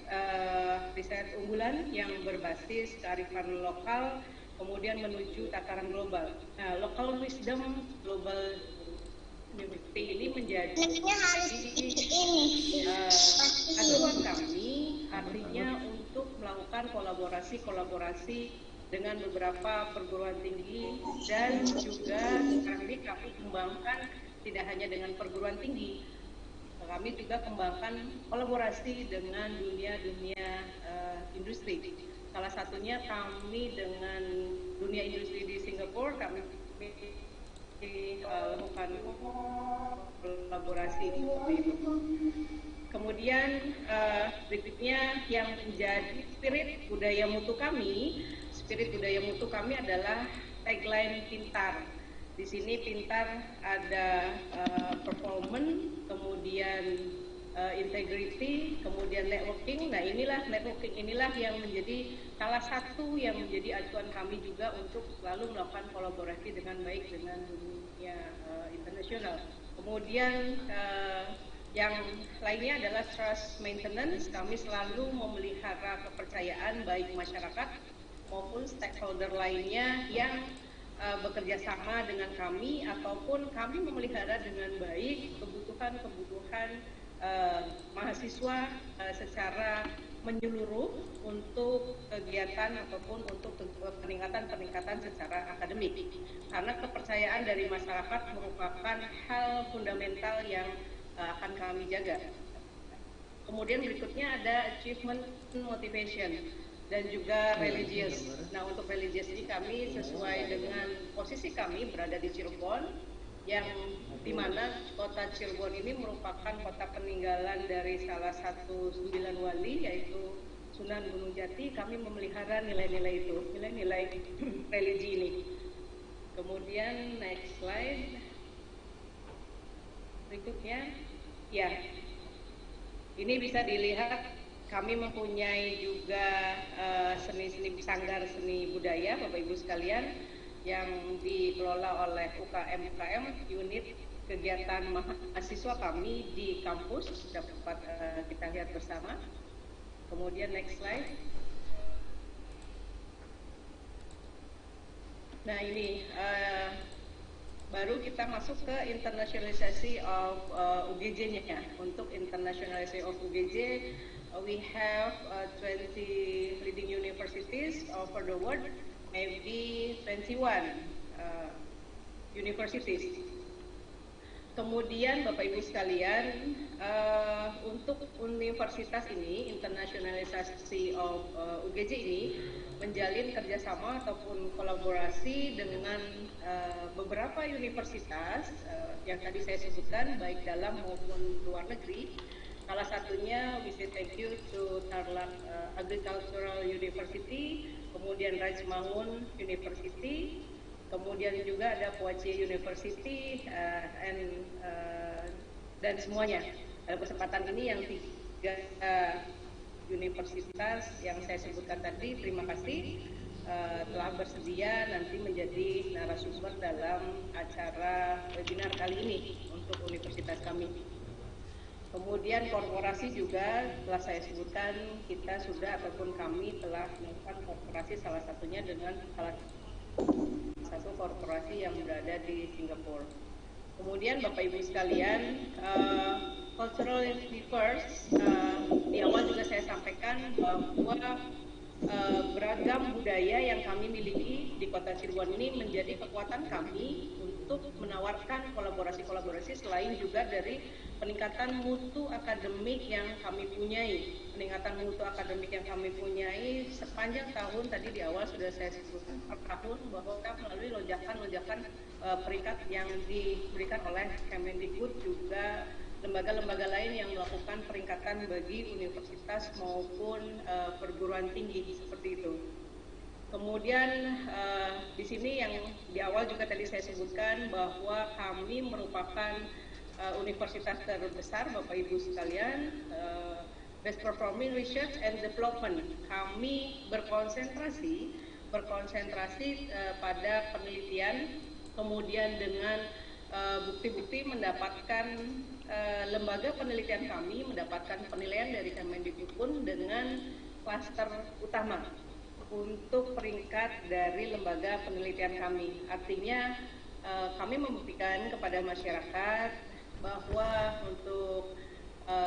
unggulan yang berbasis kearifan lokal, kemudian menuju tataran global. Nah, local wisdom global university ini menjadi acuan kami, artinya untuk melakukan kolaborasi dengan beberapa perguruan tinggi, dan juga sekarang ini kami kembangkan tidak hanya dengan perguruan tinggi, kami juga kembangkan kolaborasi dengan dunia industri. Salah satunya kami dengan dunia industri di Singapura, kami melakukan kolaborasi seperti itu. Kemudian berikutnya yang menjadi spirit budaya mutu kami. Spirit budaya mutu kami adalah tagline pintar. Di sini pintar ada performance, kemudian integrity, kemudian networking. Nah, networking inilah yang menjadi salah satu yang menjadi acuan kami juga untuk selalu melakukan kolaborasi dengan baik dengan dunia internasional. Kemudian yang lainnya adalah trust maintenance. Kami selalu memelihara kepercayaan baik masyarakat maupun stakeholder lainnya yang bekerja sama dengan kami, ataupun kami memelihara dengan baik kebutuhan mahasiswa secara menyeluruh untuk kegiatan ataupun untuk peningkatan secara akademik. Karena kepercayaan dari masyarakat merupakan hal fundamental yang akan kami jaga. Kemudian berikutnya ada achievement motivation dan juga religious. Nah, untuk religious ini kami sesuai dengan posisi kami berada di Cirebon, yang dimana kota Cirebon ini merupakan kota peninggalan dari salah satu 9 wali, yaitu Sunan Gunung Jati. Kami memelihara nilai-nilai itu, nilai-nilai religi ini. Kemudian next slide berikutnya, ya, ini bisa dilihat. Kami mempunyai juga seni-seni sanggar seni budaya, Bapak Ibu sekalian, yang dikelola oleh UKM unit kegiatan mahasiswa kami di kampus, dapat kita lihat bersama. Kemudian next slide. Nah, ini baru kita masuk ke internationalisasi of UGJ-nya. Untuk internationalisasi of UGJ, we have 20 leading universities over the world, maybe 21 universities. Kemudian Bapak Ibu sekalian, untuk universitas ini, internationalisasi of UGJ ini menjalin kerjasama ataupun kolaborasi dengan beberapa universitas yang tadi saya sebutkan, baik dalam maupun luar negeri. Salah satunya we say thank you to Tarlat Agricultural University, kemudian Rajmangun University, kemudian juga ada Poitiers University, dan semuanya. Pada kesempatan ini yang 3 universitas yang saya sebutkan tadi, terima kasih telah bersedia nanti menjadi narasumber dalam acara webinar kali ini untuk universitas kami. Kemudian korporasi juga telah saya sebutkan, kita sudah ataupun kami telah melakukan korporasi salah satunya dengan salah satu korporasi yang berada di Singapura. Kemudian Bapak Ibu sekalian, cultural diverse, di awal juga saya sampaikan bahwa beragam budaya yang kami miliki di Kota Cirebon ini menjadi kekuatan kami untuk menawarkan kolaborasi-kolaborasi selain juga dari peningkatan mutu akademik yang kami punyai. Peningkatan mutu akademik yang kami punyai sepanjang tahun, tadi di awal sudah saya sebutkan per tahun bahwa kita melalui lonjakan-lonjakan peringkat yang diberikan oleh Kemendikbud, juga lembaga-lembaga lain yang melakukan peringkatan bagi universitas maupun perguruan tinggi seperti itu. Kemudian di sini yang di awal juga tadi saya sebutkan bahwa kami merupakan universitas terbesar Bapak Ibu sekalian, Best Performing Research and Development. Kami berkonsentrasi pada penelitian, kemudian dengan bukti-bukti mendapatkan lembaga penelitian kami mendapatkan penilaian dari Kemendikbud pun dengan klaster utama untuk peringkat dari lembaga penelitian kami. Artinya kami membuktikan kepada masyarakat bahwa untuk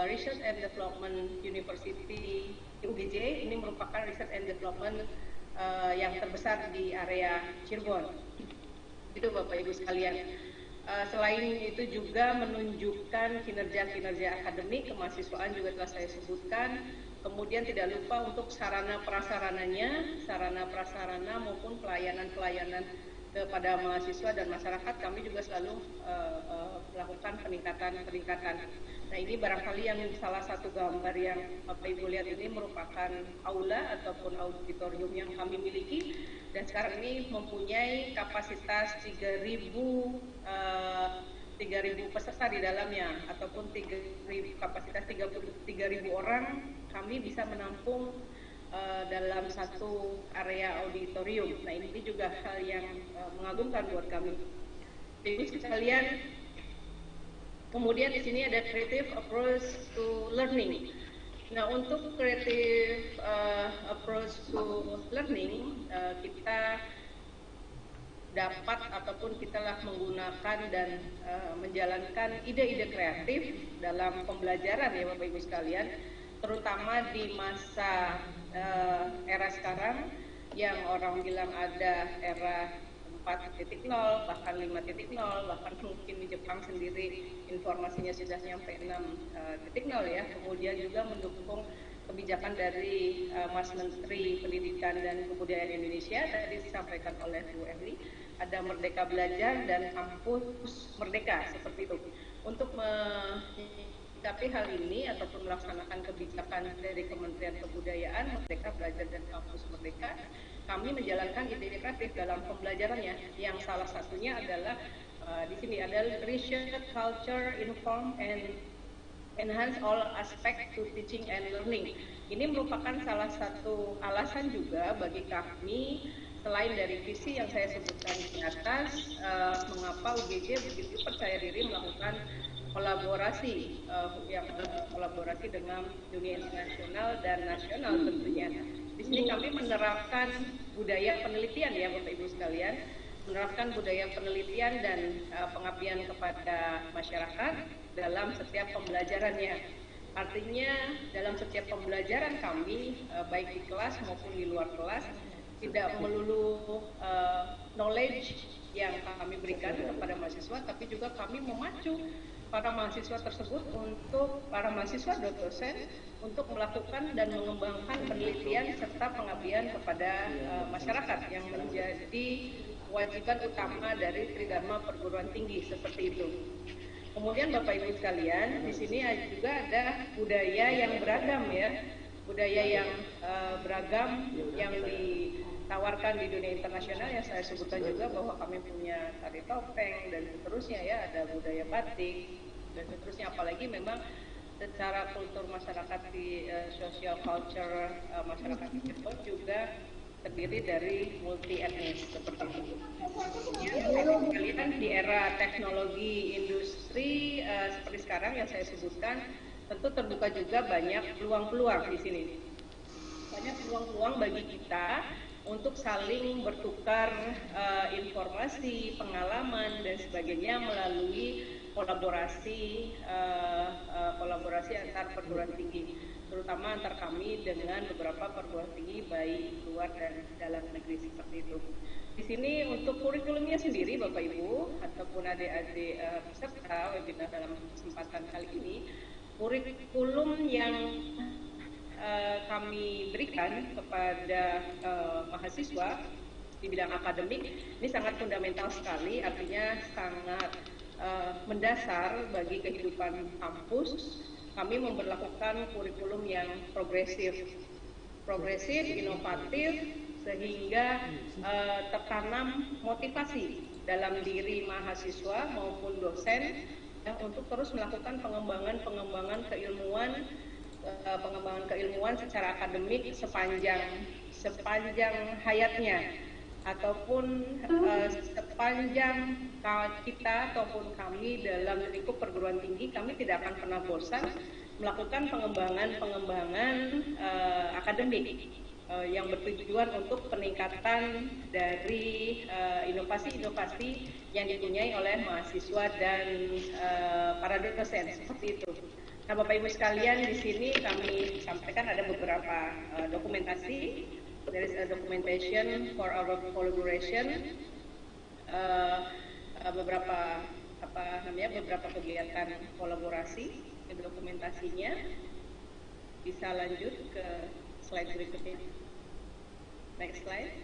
Research and Development University Ugj ini merupakan Research and Development yang terbesar di area Cirebon. Itu Bapak Ibu sekalian. Selain itu juga menunjukkan kinerja-kinerja akademik, kemahasiswaan juga telah saya sebutkan. Kemudian tidak lupa untuk sarana prasarananya, sarana prasarana maupun pelayanan-pelayanan kepada mahasiswa dan masyarakat, kami juga selalu melakukan peningkatan. Nah, ini barangkali yang salah satu gambar yang Bapak Ibu lihat ini merupakan aula ataupun auditorium yang kami miliki, dan sekarang ini mempunyai kapasitas 3.000 peserta di dalamnya, ataupun kapasitas 33.000 orang kami bisa menampung dalam satu area auditorium. Nah, ini juga hal yang mengagumkan buat kami. Jadi sekalian, kemudian di sini ada creative approach to learning. Nah, untuk creative approach to learning, kita dapat ataupun kita lah menggunakan dan menjalankan ide-ide kreatif dalam pembelajaran ya Bapak Ibu sekalian, terutama di masa era sekarang yang orang bilang ada era 4.0, bahkan 5.0, bahkan mungkin di Jepang sendiri informasinya sudah nyampe 6.0 ya. Kemudian juga mendukung kebijakan dari Mas Menteri Pendidikan dan Kebudayaan Indonesia, tadi disampaikan oleh Bu Erli, ada Merdeka Belajar dan Kampus Merdeka, seperti itu. Untuk menyikapi hal ini ataupun melaksanakan kebijakan dari Kementerian Kebudayaan, Merdeka Belajar dan Kampus Merdeka, kami menjalankan ide kreatif dalam pembelajarannya, yang salah satunya adalah di sini ada research, culture, inform, and enhance all aspect to teaching and learning. Ini merupakan salah satu alasan juga bagi kami, selain dari visi yang saya sebutkan di atas, mengapa UGJ begitu percaya diri melakukan kolaborasi kolaborasi dengan dunia internasional dan nasional tentunya. Di sini kami menerapkan budaya penelitian ya Bapak Ibu sekalian, menerapkan budaya penelitian dan pengabdian kepada masyarakat dalam setiap pembelajarannya. Artinya dalam setiap pembelajaran kami, baik di kelas maupun di luar kelas, tidak melulu knowledge yang kami berikan kepada mahasiswa, tapi juga kami memacu para mahasiswa tersebut untuk para mahasiswa dan dosen untuk melakukan dan mengembangkan penelitian serta pengabdian kepada masyarakat yang menjadi kewajiban utama dari Tridharma perguruan tinggi, seperti itu. Kemudian Bapak Ibu sekalian, di sini juga ada budaya yang beragam ya, budaya yang beragam yang ditawarkan di dunia internasional, yang saya sebutkan juga bahwa kami punya tari topeng dan seterusnya ya, ada budaya batik dan seterusnya, apalagi memang secara kultur masyarakat di social culture masyarakat tersebut juga terdiri dari multi etnis seperti itu. Kalian di era teknologi industri seperti sekarang yang saya sebutkan, tentu terbuka juga banyak peluang-peluang di sini. Banyak peluang-peluang bagi kita untuk saling bertukar informasi, pengalaman dan sebagainya melalui kolaborasi antar perguruan tinggi, terutama antar kami dengan beberapa perguruan tinggi baik luar dan dalam negeri seperti itu. Di sini untuk kurikulumnya sendiri Bapak Ibu ataupun adik-adik peserta webinar dalam kesempatan kali ini, kurikulum yang kami berikan kepada mahasiswa di bidang akademik ini sangat fundamental sekali, artinya sangat mendasar bagi kehidupan kampus. Kami memberlakukan kurikulum yang progresif, inovatif, sehingga tertanam motivasi dalam diri mahasiswa maupun dosen untuk terus melakukan pengembangan keilmuan secara akademik sepanjang hayatnya, ataupun sepanjang kita ataupun kami dalam lingkup perguruan tinggi, kami tidak akan pernah bosan melakukan pengembangan akademik yang bertujuan untuk peningkatan dari inovasi-inovasi yang dipunyai oleh mahasiswa dan para dosen seperti itu. Nah, Bapak Ibu sekalian, di sini kami sampaikan ada beberapa dokumentasi. There is a documentation for our collaboration, beberapa kegiatan kolaborasi. Dokumentasinya bisa lanjut ke slide berikutnya. Next slide.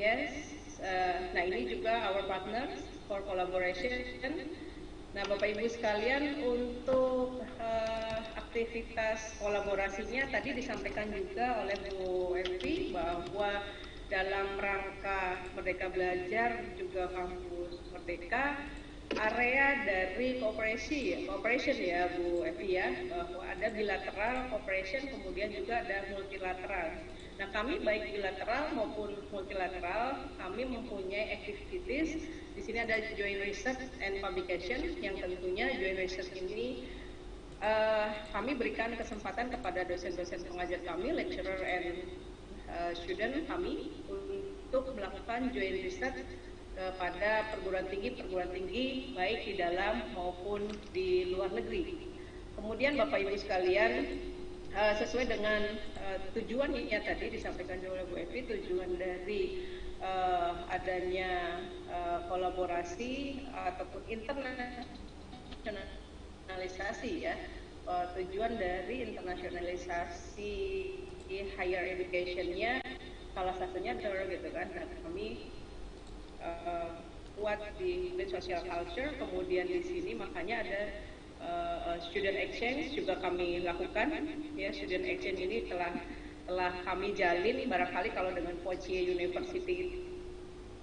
Yes. Nah, ini juga our partners for collaboration. Nah, Bapak Ibu sekalian, untuk aktivitas kolaborasinya tadi disampaikan juga oleh Bu Evi bahwa dalam rangka Merdeka Belajar juga kampus Merdeka, area dari cooperation ya Bu Evi ya, bahwa ada bilateral cooperation, kemudian juga ada multilateral. Nah, kami baik bilateral maupun multilateral, kami mempunyai activities. Di sini ada joint research and publication, yang tentunya joint research ini kami berikan kesempatan kepada dosen-dosen pengajar kami, lecturer and student kami untuk melakukan joint research kepada perguruan tinggi baik di dalam maupun di luar negeri. Kemudian Bapak Ibu sekalian, sesuai dengan tujuannya tadi disampaikan oleh Bu Evi, tujuan dari adanya kolaborasi ataupun internasionalisasi ya, tujuan dari internasionalisasi higher education-nya salah satunya adalah gitu kan. Nah, kami kuat di social culture, kemudian di sini makanya ada student exchange juga kami lakukan ya. Student exchange ini telah kami jalin barangkali kalau dengan Poitiers University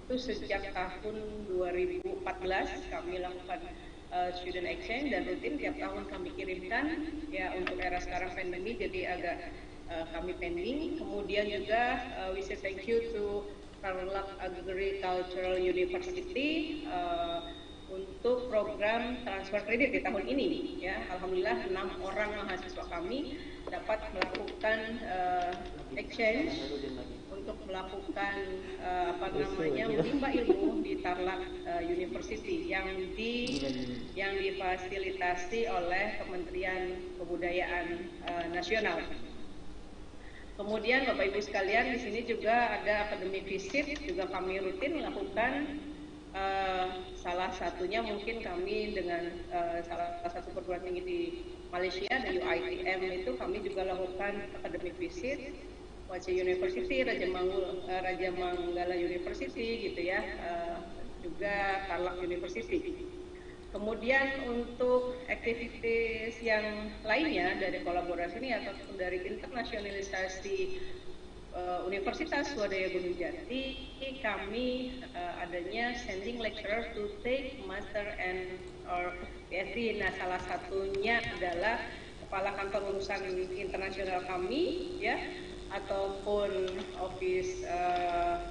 itu sejak tahun 2014 kami lakukan student exchange, dan rutin tiap tahun kami kirimkan ya. Untuk era sekarang pandemi jadi agak kami pending. Kemudian juga we say thank you to Agricultural University untuk program transfer kredit di tahun ini ya. Alhamdulillah 6 orang mahasiswa kami dapat melakukan exchange untuk melakukan menimba ilmu di Tarlac University yang difasilitasi oleh Kementerian Kebudayaan Nasional. Kemudian Bapak Ibu sekalian, di sini juga ada akademik visit juga kami rutin melakukan. Salah satunya mungkin kami dengan salah satu perguruan tinggi di Malaysia, di UITM itu kami juga lakukan akademik visit, Poitiers University, Raja Manggala University gitu ya, juga Tarlac University. Kemudian untuk aktivitas yang lainnya dari kolaborasi ini ataupun dari internasionalisasi Universitas Swadaya Gunung Jati, kami adanya sending lecturer to take master and or PhD. Nah, salah satunya adalah kepala kantor urusan internasional kami, ya, ataupun office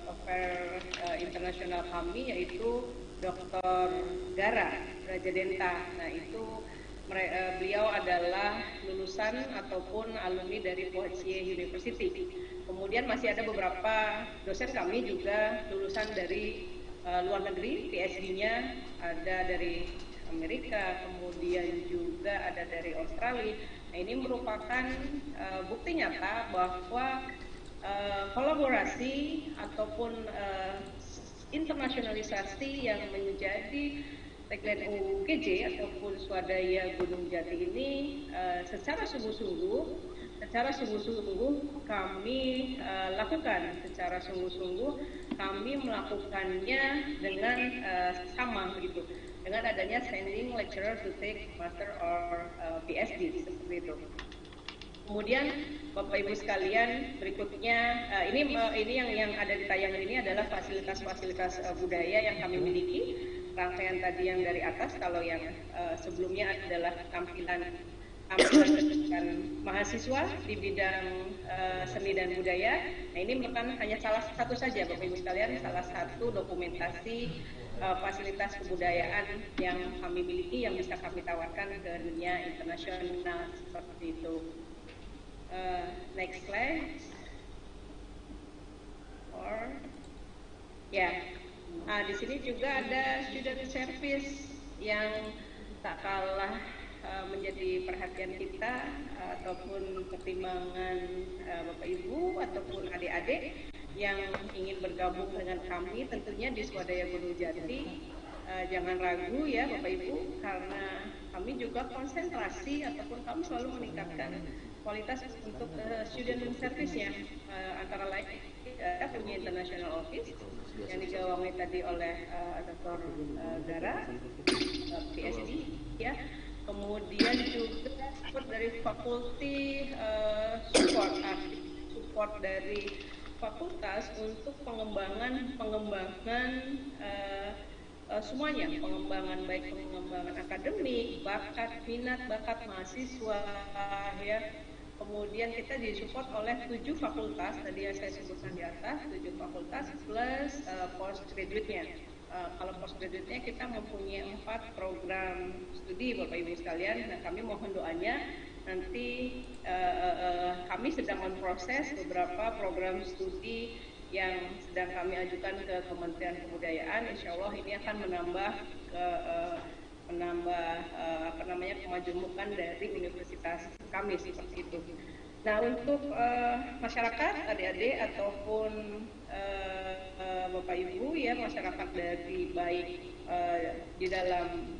affair internasional kami, yaitu Dr. Gara Rajadenta. Nah, itu beliau adalah lulusan ataupun alumni dari Poitiers University. Kemudian masih ada beberapa dosen kami juga lulusan dari luar negeri, PhD-nya ada dari Amerika, kemudian juga ada dari Australia. Nah, ini merupakan bukti nyata bahwa kolaborasi ataupun internasionalisasi yang menjadi tagline UGJ ataupun swadaya Gunung Jati ini secara sungguh-sungguh kami lakukan, secara sungguh-sungguh kami melakukannya dengan sama begitu, dengan adanya sending lecturer to take master or PhD seperti itu. Kemudian Bapak Ibu sekalian, berikutnya ini yang ada di tayangan ini adalah fasilitas-fasilitas budaya yang kami miliki. Rangkaian tadi yang dari atas, kalau yang sebelumnya adalah tampilan mahasiswa di bidang seni dan budaya. Nah, ini merupakan hanya salah satu saja Bapak Ibu sekalian, salah satu dokumentasi fasilitas kebudayaan yang kami miliki yang bisa kami tawarkan ke dunia internasional seperti itu. Next slide. Nah, di sini juga ada student service yang tak kalah menjadi perhatian kita ataupun pertimbangan Bapak Ibu ataupun adik-adik yang ingin bergabung dengan kami tentunya di Swadaya Gunung Jati. Jangan ragu ya Bapak Ibu, karena kami juga konsentrasi ataupun kami selalu meningkatkan kualitas untuk student service-nya. Antara lain kita punya international office yang digawangi tadi oleh Dr. Gara PhD, ya. Kemudian juga support dari fakulti, support dari fakultas untuk pengembangan semuanya, pengembangan baik pengembangan akademik, bakat, minat, bakat mahasiswa, ya. Kemudian kita disupport oleh 7 fakultas tadi yang saya sebutkan di atas, 7 fakultas plus postgraduate-nya. Kalau postgraduate-nya kita mempunyai 4 program studi Bapak Ibu sekalian. Nah, kami mohon doanya, nanti kami sedang memproses beberapa program studi yang sedang kami ajukan ke Kementerian Kebudayaan. Insya Allah ini akan menambah kemajemukan dari universitas kami seperti itu. Nah, untuk masyarakat, adik-adik ataupun Bapak Ibu ya, masyarakat dari baik di dalam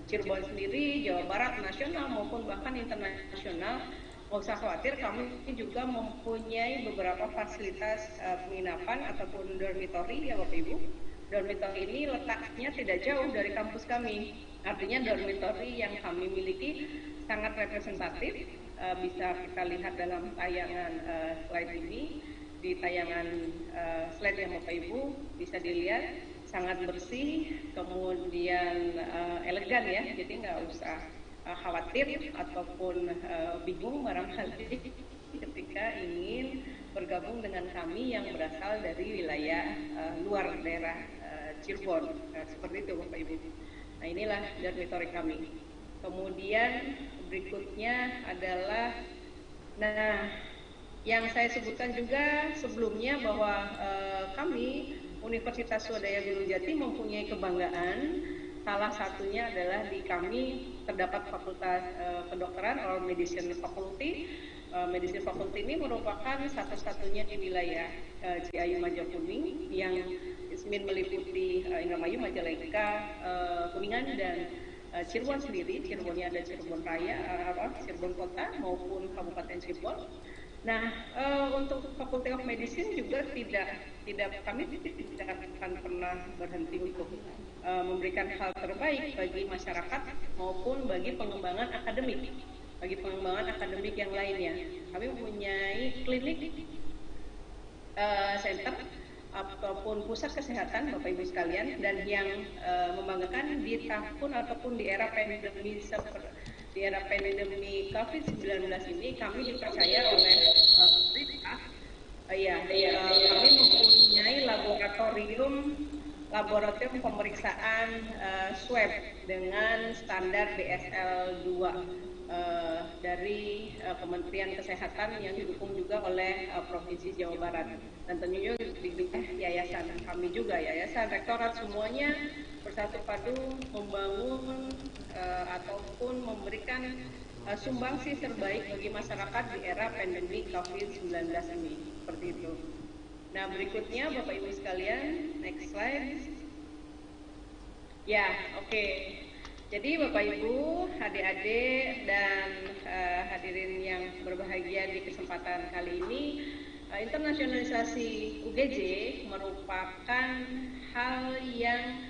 Cirebon sendiri, Jawa Barat, nasional maupun bahkan internasional, nggak usah khawatir, kami juga mempunyai beberapa fasilitas penginapan ataupun dormitory ya Bapak Ibu. Dormitory ini letaknya tidak jauh dari kampus kami. Artinya dormitory yang kami miliki sangat representatif, bisa kita lihat dalam tayangan slide ini. Di tayangan slide yang Bapak Ibu bisa dilihat sangat bersih, kemudian elegan ya, jadi nggak usah khawatir ataupun bingung barangkali ketika ingin bergabung dengan kami yang berasal dari wilayah luar daerah Cirebon. Seperti itu Bapak Ibu. Nah, inilah dormitory kami. Kemudian berikutnya adalah, nah, yang saya sebutkan juga sebelumnya bahwa kami Universitas Swadaya Gunung Jati mempunyai kebanggaan. Salah satunya adalah di kami terdapat fakultas kedokteran atau medicine faculty. Medicine faculty ini merupakan satu-satunya di wilayah Ciayu Majakuning yang meliputi Indramayu, Majalengka, Kuningan dan Cirebon sendiri. Cirebonnya ada Cirebon Raya, Cirebon Kota maupun Kabupaten Cirebon. Nah, untuk Faculty of Medicine juga kami tidak akan pernah berhenti untuk memberikan hal terbaik bagi masyarakat maupun bagi pengembangan akademik yang lainnya. Kami mempunyai klinik center ataupun pusat kesehatan Bapak Ibu sekalian, dan yang membanggakan di tahun ataupun di era pandemi COVID-19 ini kami dipercaya oleh pemerintah kami mempunyai laboratorium pemeriksaan swab dengan standar BSL 2 dari Kementerian Kesehatan yang didukung juga oleh Provinsi Jawa Barat, dan tentunya didukung yayasan kami juga, yayasan, rektorat, semuanya bersatu padu membangun ataupun memberikan sumbangsi terbaik bagi masyarakat di era pandemi COVID-19 ini, seperti itu. Nah, berikutnya Bapak Ibu sekalian, next slide. Ya, oke. Jadi Bapak Ibu, adik-adik dan hadirin yang berbahagia di kesempatan kali ini, internasionalisasi UGJ merupakan hal yang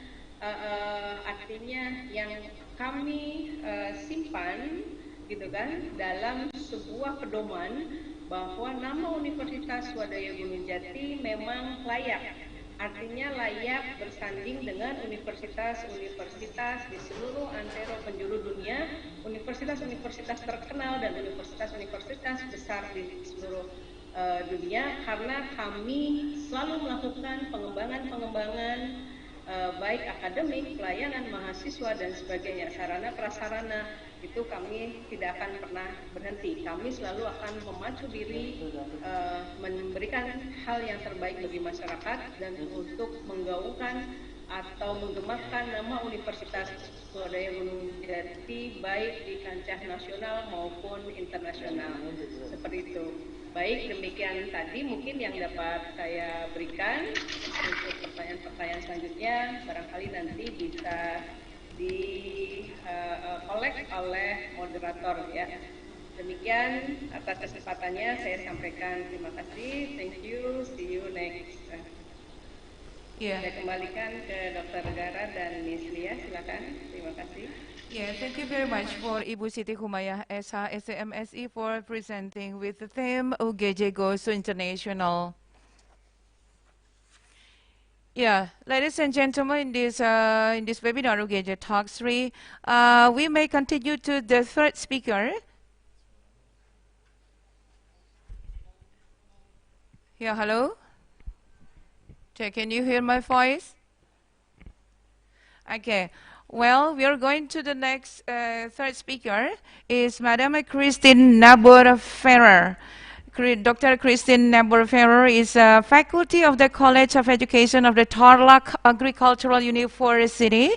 artinya yang kami simpan gitu kan dalam sebuah pedoman bahwa nama Universitas Wadaya Gunung Jati memang layak. Artinya layak bersanding dengan universitas-universitas di seluruh antero penjuru dunia, universitas-universitas terkenal dan universitas-universitas besar di seluruh dunia, karena kami selalu melakukan pengembangan baik akademik, pelayanan mahasiswa dan sebagainya, sarana prasarana itu kami tidak akan pernah berhenti. Kami selalu akan memacu diri memberikan hal yang terbaik bagi masyarakat dan untuk menggaungkan atau menggemarkan nama Universitas Wadaya Gunung Jati baik di kancah nasional maupun internasional, seperti itu. Baik, demikian tadi mungkin yang dapat saya berikan. Untuk pertanyaan-pertanyaan selanjutnya barangkali nanti bisa di-kolek oleh moderator ya. Demikian atas kesempatannya saya sampaikan, terima kasih, thank you, see you next. Saya kembalikan ke Dr. Gara dan Miss Lia, silakan, terima kasih. Yeah, thank you very much for Ibu Siti Humayah SH SMSE for presenting with the theme UGJ Goes to International. Yeah, ladies and gentlemen, in this webinar Ugj Talk 3, we may continue to the third speaker. Yeah, hello. Can you hear my voice? Okay. Well, we are going to the next third speaker is Madame Christine Nabor-Ferrer. Dr. Christine Nabor-Ferrer is a faculty of the College of Education of the Tarlac Agricultural University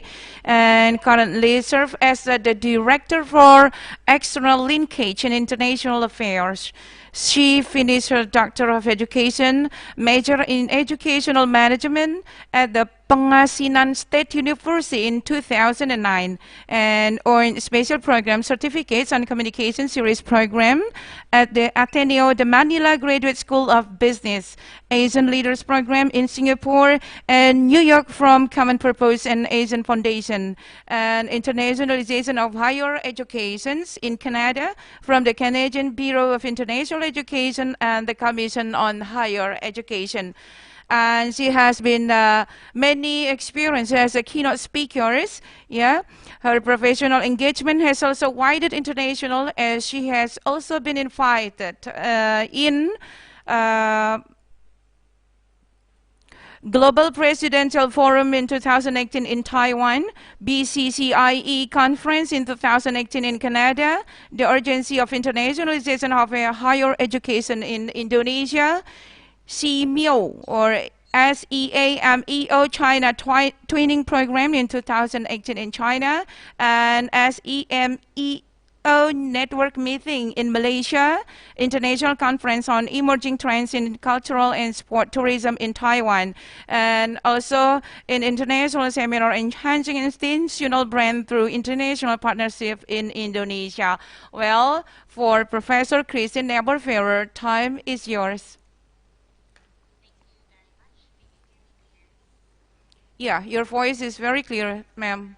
and currently serves as the Director for External Linkage and International Affairs. She finished her Doctor of Education, major in Educational Management at the Pangasinan State University in 2009 and earned special program certificates on Communication Series program at the Ateneo de Manila Graduate School of Business, Asian Leaders Program in Singapore and New York from Common Purpose and Asian Foundation, and internationalization of higher educations in Canada from the Canadian Bureau of International Education and the Commission on Higher Education. And she has been many experiences as a keynote speaker. Yeah, her professional engagement has also widened international, as she has also been invited in Global Presidential Forum in 2018 in Taiwan, BCCIE Conference in 2018 in Canada, the Urgency of Internationalization of Higher Education in Indonesia, SEAMEO or SEAMEO China Twinning Program in 2018 in China, and SEMEO Network Meeting in Malaysia, International Conference on Emerging Trends in Cultural and Sport Tourism in Taiwan, and also an international seminar enhancing institutional brand through international partnership in Indonesia. Well, for Professor Christine Nabor-Ferrer, time is yours. Yeah, your voice is very clear, ma'am.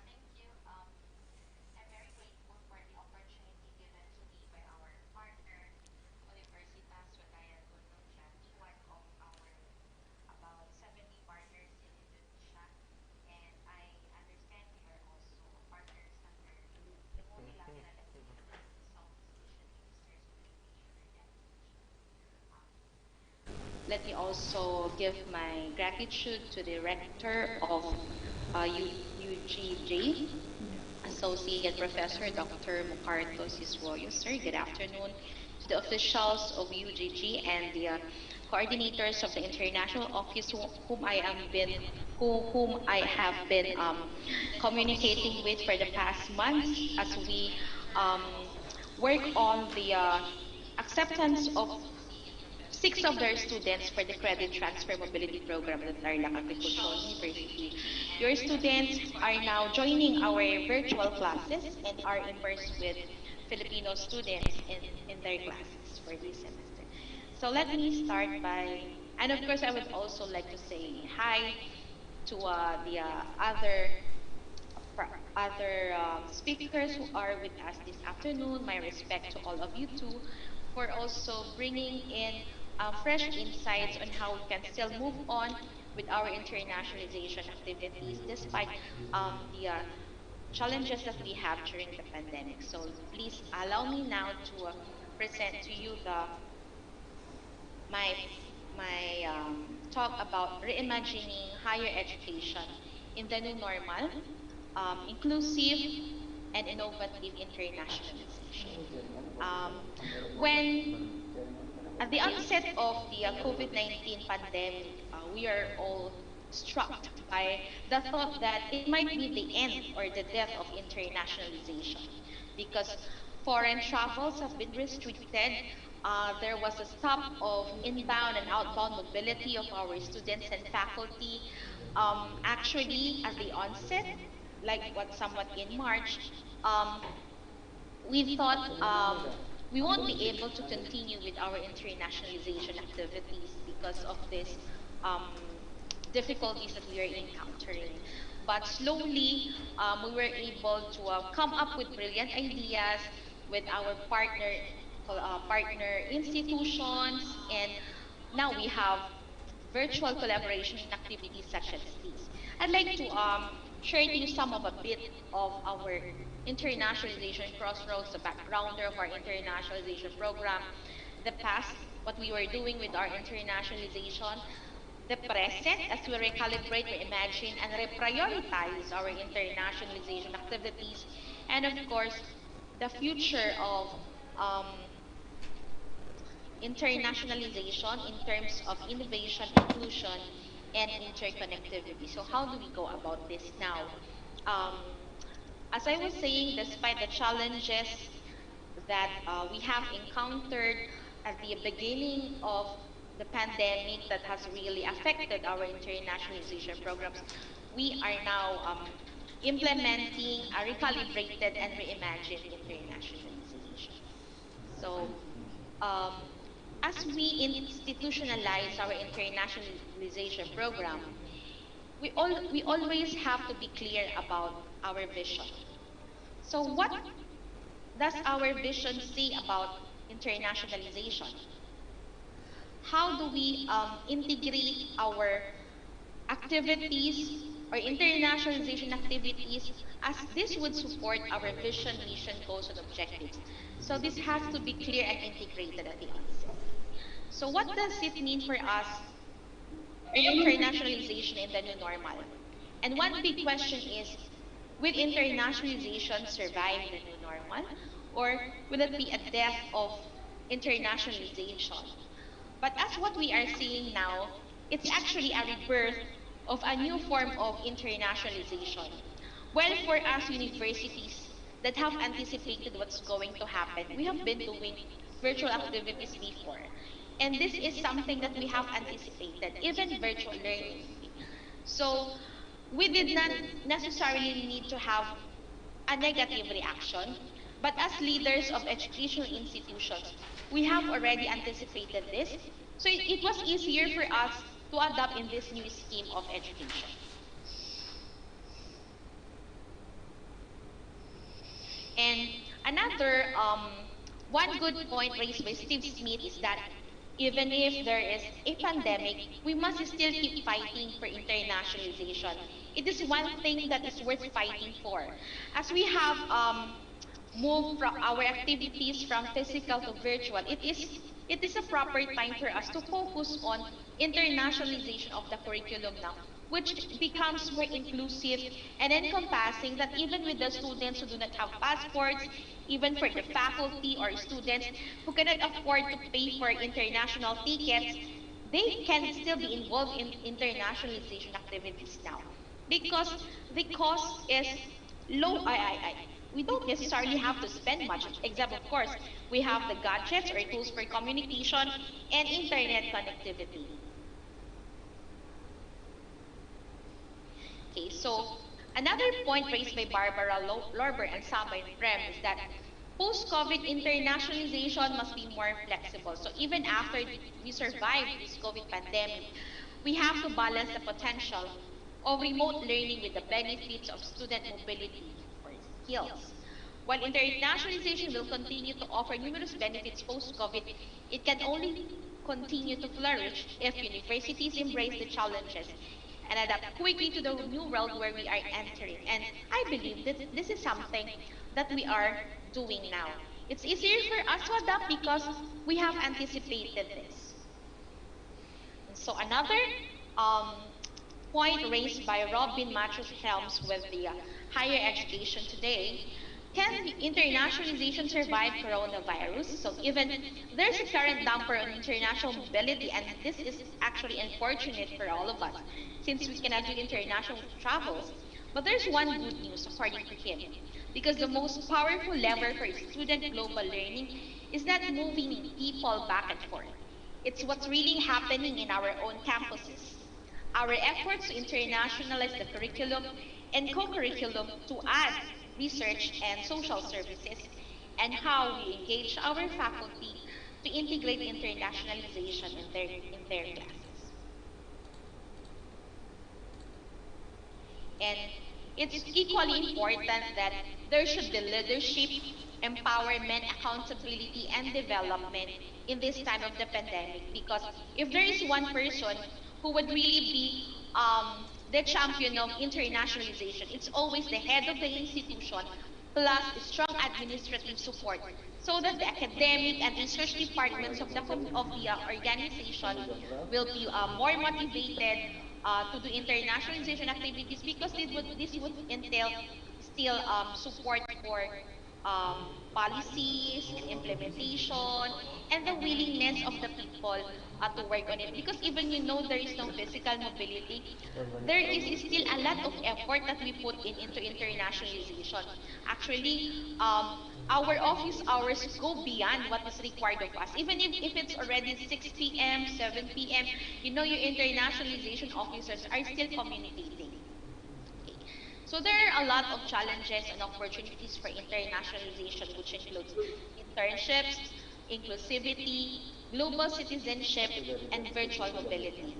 let me also give my gratitude to the rector of UGJ, Associate Professor Dr. Mucarto Siswoyo. Sir, good afternoon. To the officials of UGG and the coordinators of the international office whom I have been communicating with for the past months as we um, work on the acceptance of 6 of their students for the credit transfer mobility program at Tarlac Agricultural University. Your students are now joining our virtual classes and are immersed with Filipino students in their classes for this semester. So let me start by, and of course I would also like to say hi to the other speakers who are with us this afternoon. My respect to all of you too for also bringing in fresh insights on how we can still move on with our internationalization activities despite the challenges that we have during the pandemic. So please allow me now to present to you my talk about reimagining higher education in the new normal, inclusive and innovative internationalization. When at the onset of the COVID-19 pandemic, we are all struck by the thought that it might be the end or the death of internationalization because foreign travels have been restricted. There was a stop of inbound and outbound mobility of our students and faculty. Actually, at the onset, like what somewhat in March, um, we thought we won't be able to continue with our internationalization activities because of this um, difficulties that we are encountering. But slowly, we were able to come up with brilliant ideas with our partner institutions, and now we have virtual collaboration activities such as these. I'd like to share to you some of a bit of our internationalization crossroads, the backgrounder of our internationalization program, the past, what we were doing with our internationalization, the present as we recalibrate, reimagine, and reprioritize our internationalization activities, and of course, the future of um, internationalization in terms of innovation, inclusion, and interconnectivity. So how do we go about this now? Um, as I was saying, despite the challenges that we have encountered at the beginning of the pandemic that has really affected our internationalization programs, we are now implementing a recalibrated and reimagined internationalization. So, um, as we institutionalize our internationalization program, we always have to be clear about our vision. So, what does our vision say about internationalization? How do we integrate our activities or internationalization activities as this would support our vision, mission, goals, and objectives? So this has to be clear and integrated at the onset. So what does it mean for us in internationalization in the new normal? And one big question is, will internationalization survive the new normal? Or will it be a death of internationalization? But as what we are seeing now, it's actually a rebirth of a new form of internationalization. Well, for us universities that have anticipated what's going to happen, we have been doing virtual activities before. And this is something that we have anticipated, even virtual learning. So we did not necessarily need to have a negative reaction, but as leaders of educational institutions, we have already anticipated this. So it was easier for us to adapt in this new scheme of education. And another one good point raised by Steve Smith is that even if there is a pandemic, we must still keep fighting for internationalization. It is one thing that is worth fighting for. As we have moved from our activities from physical to virtual, it is a proper time for us to focus on internationalization of the curriculum now, which becomes more inclusive and encompassing, that even with the students who do not have passports, even for the faculty or students who cannot afford to pay for international tickets, they can still be involved in internationalization activities now because the cost is low. We don't necessarily have to spend much, except of course we have the gadgets or tools for communication and internet connectivity. Okay, so another point raised by Barbara Lorber and Saba and Prem is that post-COVID internationalization must be more flexible. So even after we survive this COVID pandemic, we have to balance the potential of remote learning with the benefits of student mobility or skills. While internationalization will continue to offer numerous benefits post-COVID, it can only continue to flourish if universities embrace the challenges and adapt quickly to the new world where we are entering. And I believe that this is something that we are doing now. It's easier for us to adapt because we have anticipated this. So another um, point raised by Robin Matthews Helms with the higher education today, can internationalization survive coronavirus? So even there's a current damper on international mobility, and this is actually unfortunate for all of us since we cannot do international travels. But there's one good news according to him, because the most powerful lever for student global learning is not moving people back and forth. It's what's really happening in our own campuses. Our efforts to internationalize the curriculum and co-curriculum to add research and social services, and how we engage our faculty to integrate internationalization in their classes. And it's equally important that there should be leadership, empowerment, accountability, and development in this time of the pandemic. Because if there is one person who would really be the champion of internationalization, it's always the head of the institution plus strong administrative support, so that the academic and research departments of the organization will be more motivated to do internationalization activities, because this would entail still support for policies and implementation and the willingness of the people to work on it. Because even there is no physical mobility, there is still a lot of effort that we put into internationalization. Actually, our office hours go beyond what is required of us. Even if it's already 6 p.m., 7 p.m., your internationalization officers are still communicating. Okay. So there are a lot of challenges and opportunities for internationalization, which includes internships, inclusivity, global citizenship, and virtual mobility.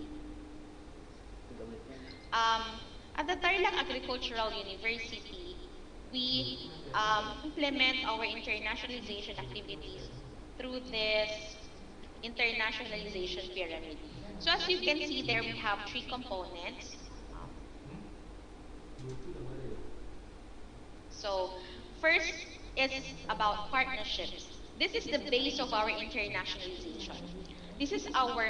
At the Tarlac Agricultural University, we implement our internationalization activities through this internationalization pyramid. So as you can see there, we have three components. So first is about partnerships. This is the base of our internationalization. This is our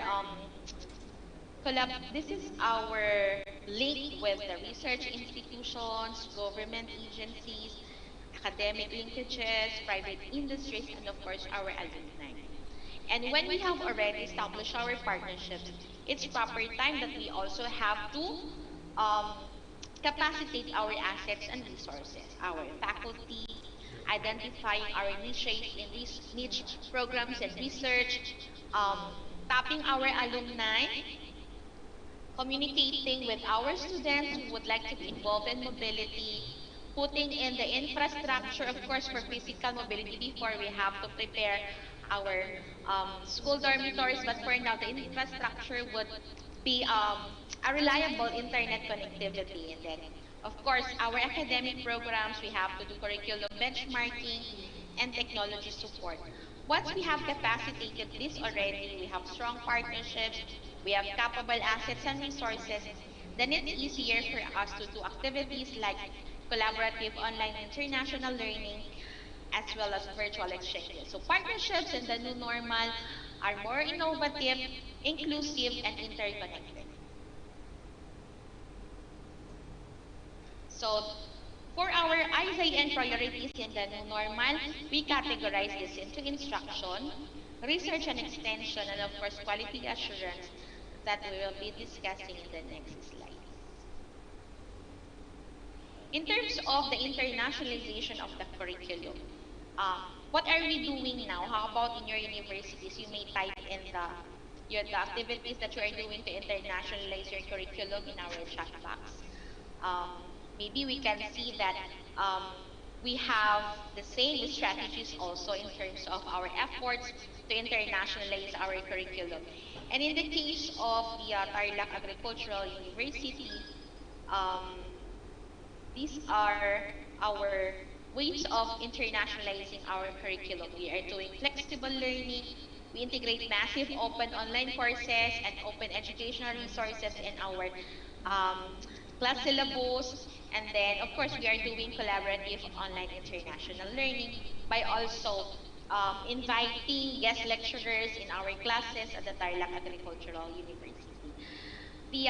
this is our link with the research institutions, government agencies, academic linkages, private industries, and of course our alumni. And when we have already established our partnerships, it's proper time that we also have to um, capacitate our assets and resources, our faculty, identifying our niches in niche programs and research, tapping our alumni, communicating with our students who would like to be involved in mobility, putting in the infrastructure, of course, for physical mobility. Before, we have to prepare our school dormitories, but for now, the infrastructure would be a reliable internet connectivity. And then, of course, our academic programs, we have to do curriculum benchmarking and technology support. Once we have capacitated this already, we have strong partnerships, we have capable assets and resources, then it's easier for us to do activities like collaborative online international learning as well as virtual exchanges. So partnerships in the new normal are more innovative inclusive, and interconnected. So for our IZN priorities in the new normal, we categorize this into instruction, research and extension, and of course quality assurance that we will be discussing in the next slide. In terms of the internationalization of the curriculum, what are we doing now? How about in your universities? You may type in the activities that you are doing to internationalize your curriculum in our chat box. Maybe we can see that we have the same strategies also in terms of our efforts to internationalize our curriculum. And in the case of the Tarlac Agricultural University, these are our ways of internationalizing our curriculum. We are doing flexible learning. We integrate massive open online courses and open educational resources in our class syllabus. And then, of course, we are doing collaborative online international learning by also inviting guest lecturers in our classes at the Tarlac Agricultural University. The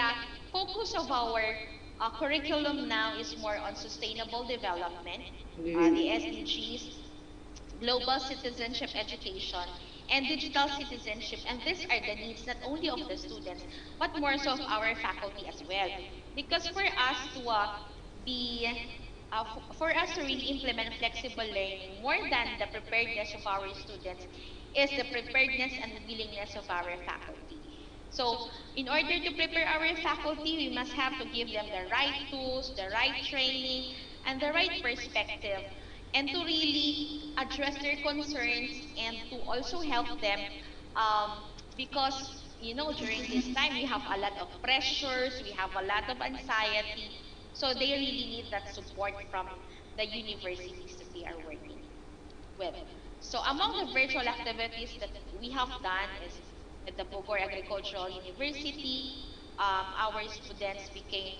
focus of our curriculum now is more on sustainable development, the SDGs, global citizenship education, and digital citizenship. And these are the needs not only of the students, but more so of our faculty as well. Because for us to be for us to really implement flexible learning, more than the preparedness of our students, is the preparedness and willingness of our faculty. So, in order to prepare our faculty, we must have to give them the right tools, the right training, and the right perspective, and to really address their concerns and to also help them because during this time we have a lot of pressures, we have a lot of anxiety, so they really need that support from the universities that they are working with. So among the virtual activities that we have done is with the Bogor Agricultural University, our students became,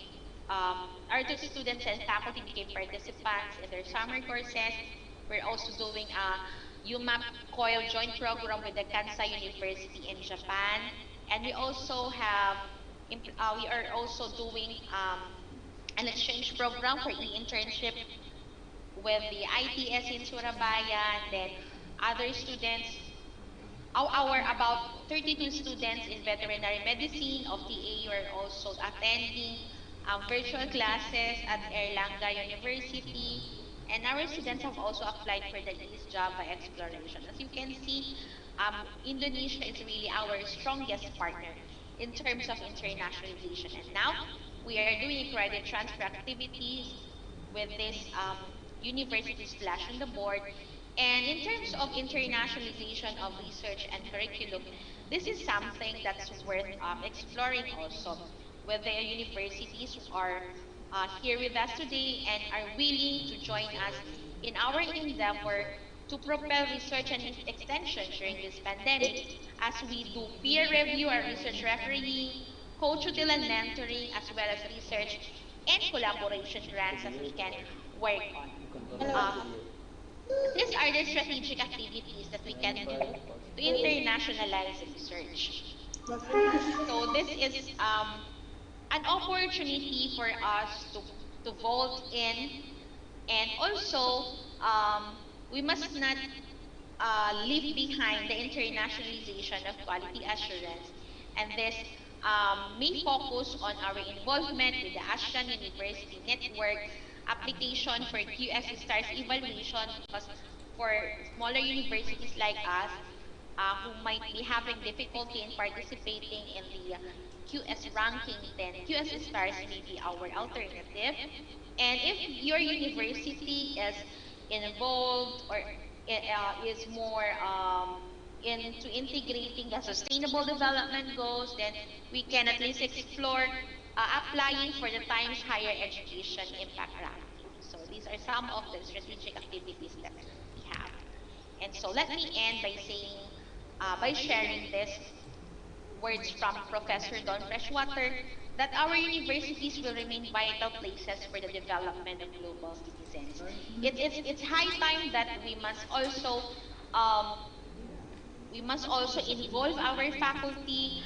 our students and faculty became participants in their summer courses. We're also doing a UMAP COIL joint program with the Kansai University in Japan. And we also have, we are also doing an exchange program for e-internship with the ITS in Surabaya, and then other students, our about 32 students in veterinary medicine of TA are also attending virtual classes at Erlanga University, and our students have also applied for the East Java Exploration. As you can see, Indonesia is really our strongest partner in terms of internationalization, and now we are doing credit transfer activities with this university splash on the board. And in terms of internationalization of research and curriculum, this is something that's worth exploring also, whether universities who are here with us today and are willing to join us in our endeavor to propel research and extension during this pandemic, as we do peer review and research refereeing, co-tutel and mentoring, as well as research and collaboration grants that we can work on. Um, these are the strategic activities that we can do to internationalize research. So this is an opportunity for us to vote in, and also we must not leave behind the internationalization of quality assurance, and this may focus on our involvement with the ASEAN University Network, application for QS STARS evaluation, because for smaller universities like us who might be having difficulty in participating in the QS ranking, then QS STARS may be our alternative. And if your university is involved or is more into integrating the sustainable development goals, then we can at least explore applying for the Times Higher Education Impact Ranking. So these are some of the strategic activities that we have. And so let me end by saying, by sharing this words from Professor Don Freshwater, that our universities will remain vital places for the development of global citizens. It's high time that um, we must also involve our faculty,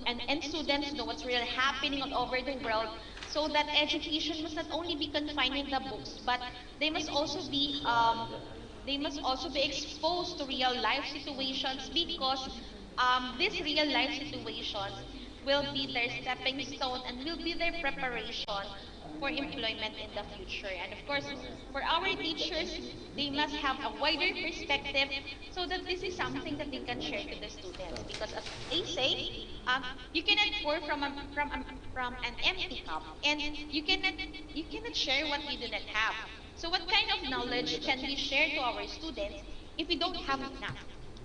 and students know what's really happening all over the world, so that education must not only be confined in the books, but they must also be exposed to real life situations, because these real life situations will be their stepping stone and will be their preparation for employment in the future. And of course, for our teachers, they must have a wider perspective, so that this is something that they can share to the students. Because as they say, you cannot pour from an empty cup, and you cannot share what you do not have. So what kind of knowledge can we share to our students if we don't have enough?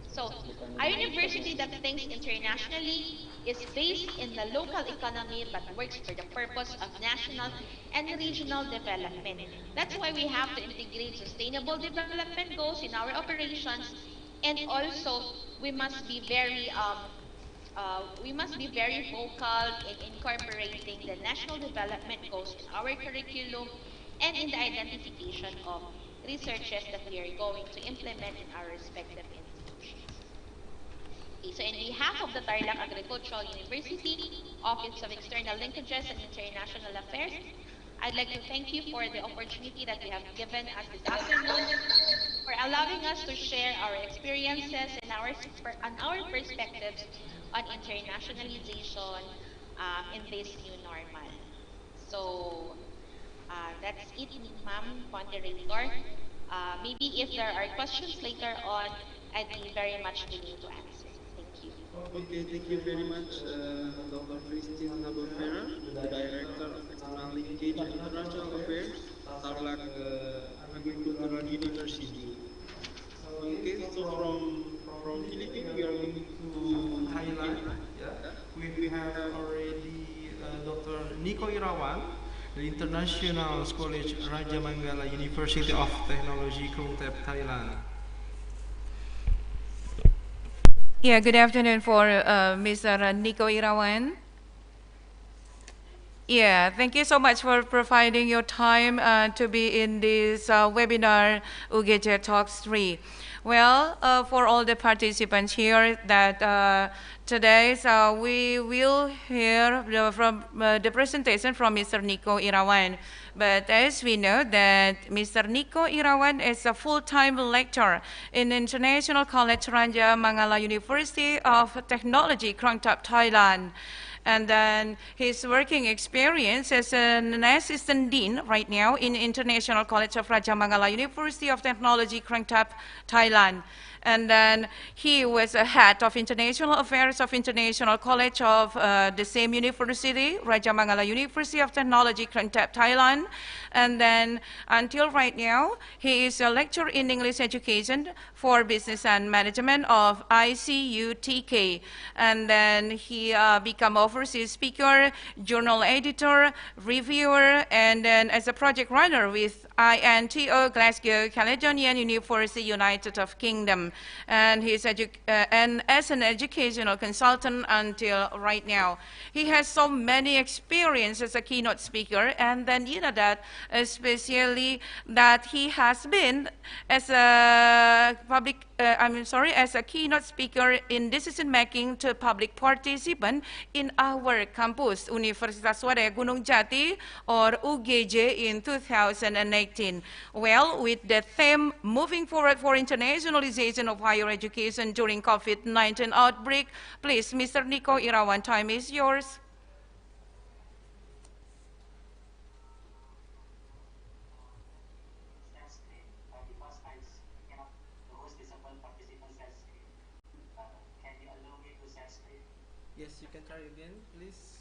So a university that thinks internationally is based in the local economy but works for the purpose of national and regional development. That's why we have to integrate sustainable development goals in our operations, and also we must be very vocal in incorporating the national development goals in our curriculum and in the identification of researches that we are going to implement in our respective institutions. Okay, so in behalf of the Tarlac Agricultural University, Office of External Linkages and International Affairs, I'd like to thank you for the opportunity that you have given us this afternoon, for allowing us to share our experiences and our perspectives on internationalization in this new normal. So that's it, ma'am, moderator. Maybe if there are questions later on, I'd be very much willing to answer. Thank you. Okay, thank you very much, Dr. Christine Nabofera, the Director of External Linkage and International Affairs, Tarlac Agricultural University. Okay, so from Philippines we are going to Thailand. Yeah, yeah, we have already Dr. Nico Irawan, the International College Raja Manggala University of Technology, Krungthep, Thailand. Yeah, good afternoon for Mr. Nico Irawan. Yeah, thank you so much for providing your time to be in this webinar Ugj Talks 3. Well, for all the participants here, that today we will hear from the presentation from Mr. Nico Irawan. But as we know that Mr. Nico Irawan is a full-time lecturer in International College Raja Mangala University of Technology, Krungthep, Thailand. And then his working experience as an assistant dean right now in International College of Raja Mangala University of Technology, Krungthep, Thailand. And then he was a head of International Affairs of International College of the same university, Raja Mangala University of Technology, Krungthep, Thailand. And then until right now, he is a lecturer in English education for business and management of ICUTK. And then he became overseas speaker, journal editor, reviewer, and then as a project runner with INTO Glasgow Caledonian University, United of Kingdom. And he's and as an educational consultant until right now. He has so many experience as a keynote speaker, and then you know that especially that he has been as a as a keynote speaker in decision making to public participant in our campus, Universitas Swadaya Gunung Jati or UGJ in 2018. Well, with the theme moving forward for internationalization of higher education during COVID-19 outbreak, please, Mr. Nico Irawan, time is yours. Yes, you can try again, please.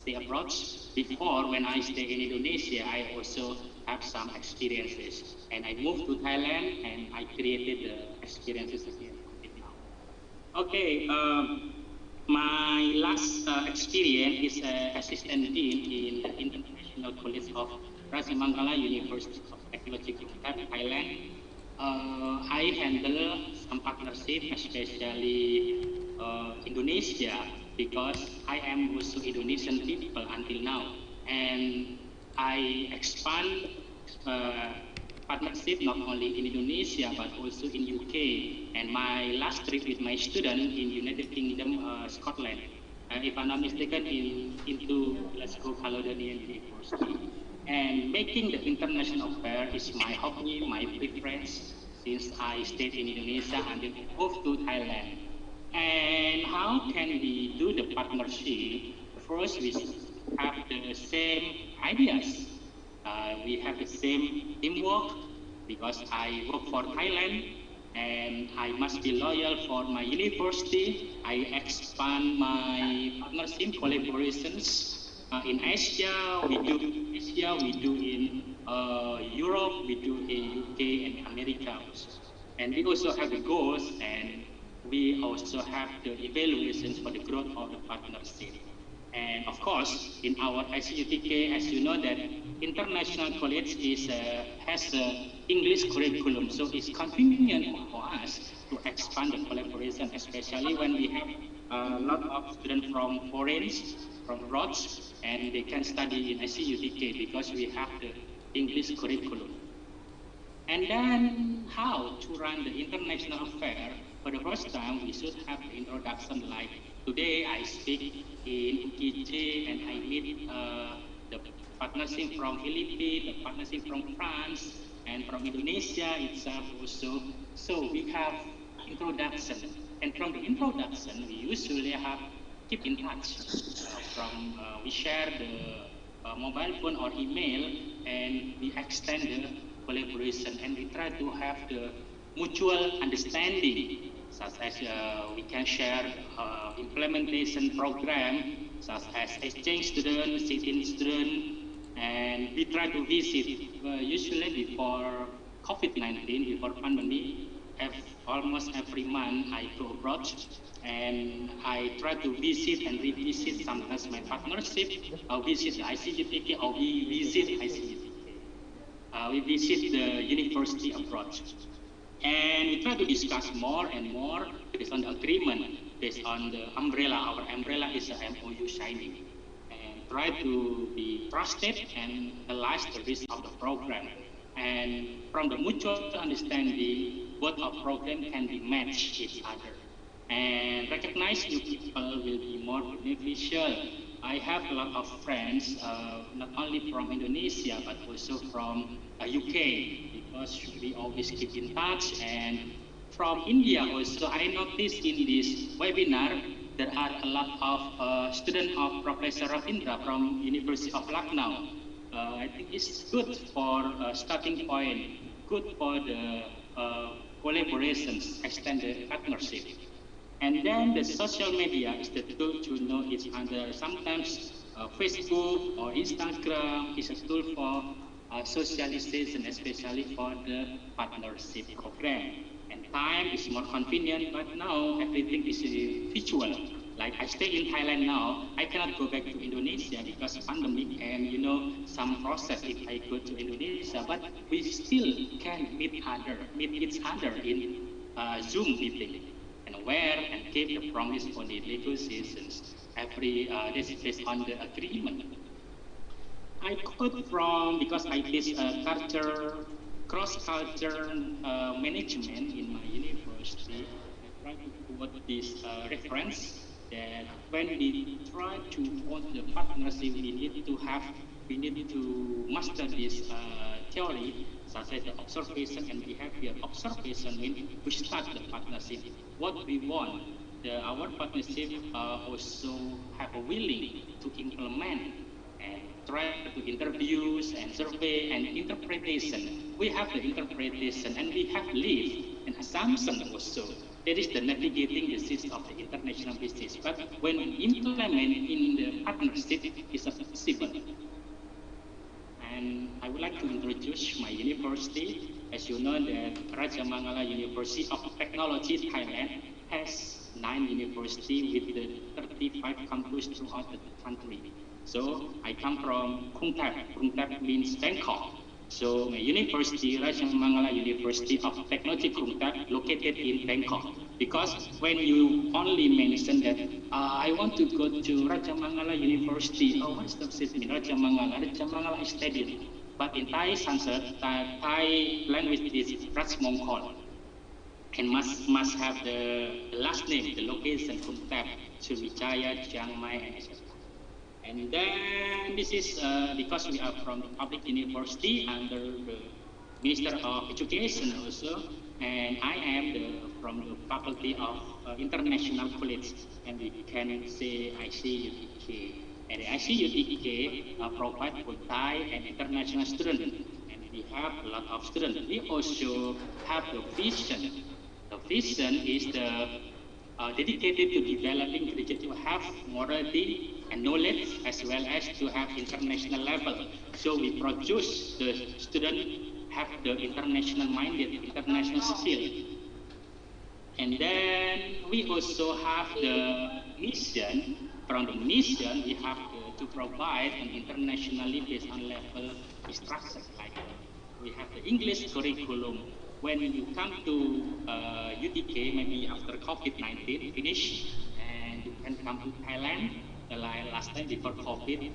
stay abroad. Before, when I stay in Indonesia, I also have some experiences. And I moved to Thailand and I created the experiences again until now. Okay, my last experience is assistant dean in the International College of Rasimangala University of Technology, Thailand. I handle some partnership, especially Indonesia, because I am also Indonesian people until now, and I expand partnership not only in Indonesia but also in UK. And my last trip with my student in United Kingdom, Scotland, if I'm not mistaken, into Glasgow Caledonian University. And making the international affair is my hobby, my preference, since I stayed in Indonesia and then moved to Thailand. And how can we do the partnership? First, we have the same ideas. We have the same teamwork because I work for Thailand and I must be loyal for my university. I expand my partnership collaborations in Asia. We do in Europe. We do in UK and America also. And we also have the goals, and we also have the evaluations for the growth of the partnership. And of course, in our ICUTK, as you know, that international college has an English curriculum, so it's convenient for us to expand the collaboration, especially when we have a lot of students from foreigners, from abroad, and they can study in ICUTK because we have the English curriculum. And then how to run the international affair? For the first time, we should have the introduction like today I speak in Ugj and I meet the partnership from Philippines, the partnership from France, and from Indonesia itself also. So we have introduction. And from the introduction, we usually have keep in touch. We share the mobile phone or email, and we extend the collaboration, and we try to have the mutual understanding, such as we can share implementation program, such as exchange student, sit-in student, and we try to visit usually before COVID-19, before pandemic, almost every month I go abroad and I try to visit and revisit sometimes my partnership, visit the ICUTK or we visit ICUTK. We visit the university abroad. And we try to discuss more and more based on the agreement, based on the umbrella. Our umbrella is a MOU signing. And try to be trusted and realize the risk of the program. And from the mutual understanding, both our program can be matched each other. And recognize new people will be more beneficial. I have a lot of friends, not only from Indonesia, but also from UK, because we always keep in touch. And from India also, I noticed in this webinar, there are a lot of students of Professor Ravindra from University of Lucknow. I think it's good for starting point, good for the collaborations, extended partnership. And then the social media is the tool to know each other. Sometimes Facebook or Instagram is a tool for socialization, especially for the partnership program. And time is more convenient, but now everything is virtual. Like I stay in Thailand now, I cannot go back to Indonesia because pandemic and some process if I go to Indonesia, but we still can meet each other in Zoom meeting. And wear and keep the promise for the negotiations. This is based on the agreement. I quote from, because I teach cross-culture management in my university, I try to quote this reference that when we try to want the partnership, we need to master this theory, such as the observation and behavior. Observation means we start the partnership. What we want, our partnership also have a willing to implement and try to interviews and survey and interpretation. We have the interpretation and we have belief and assumption also. that is the navigating the seas of the international business. But when implement in the partnership is possible. And I would like to introduce my university. As you know, that Raja Mangala University of Technology, Thailand, has 9 universities with the 35 campuses throughout the country. So I come from Krung Thep. Krung Thep means Bangkok. So my university, Raja Mangala University of Technology Krung Thep, located in Bangkok. Because when you only mention that I want to go to Raja Mangala University, oh, what does it mean? Raja Mangala is stadium. But in Thai Sanskrit, Thai language is Raj Mongkol, and must have the last name, the location, Krung Thep, Sriwijaya, Chiang Mai, and etc. And then this is because we are from the public university under the Minister of Education also, and I am from the Faculty of International College, and we can say ICUTK. And the ICUTK provide for Thai and international students, and we have a lot of students. We also have the vision. The vision is dedicated to developing graduates to have morality and knowledge as well as to have international level. So we produce the student have the international minded, international skill. And then we also have the mission. From the mission, we have to provide an internationally based on level structure. Like we have the English curriculum. When you come to UTK, maybe after COVID-19 finish, and you can come to Thailand. Like last time before COVID,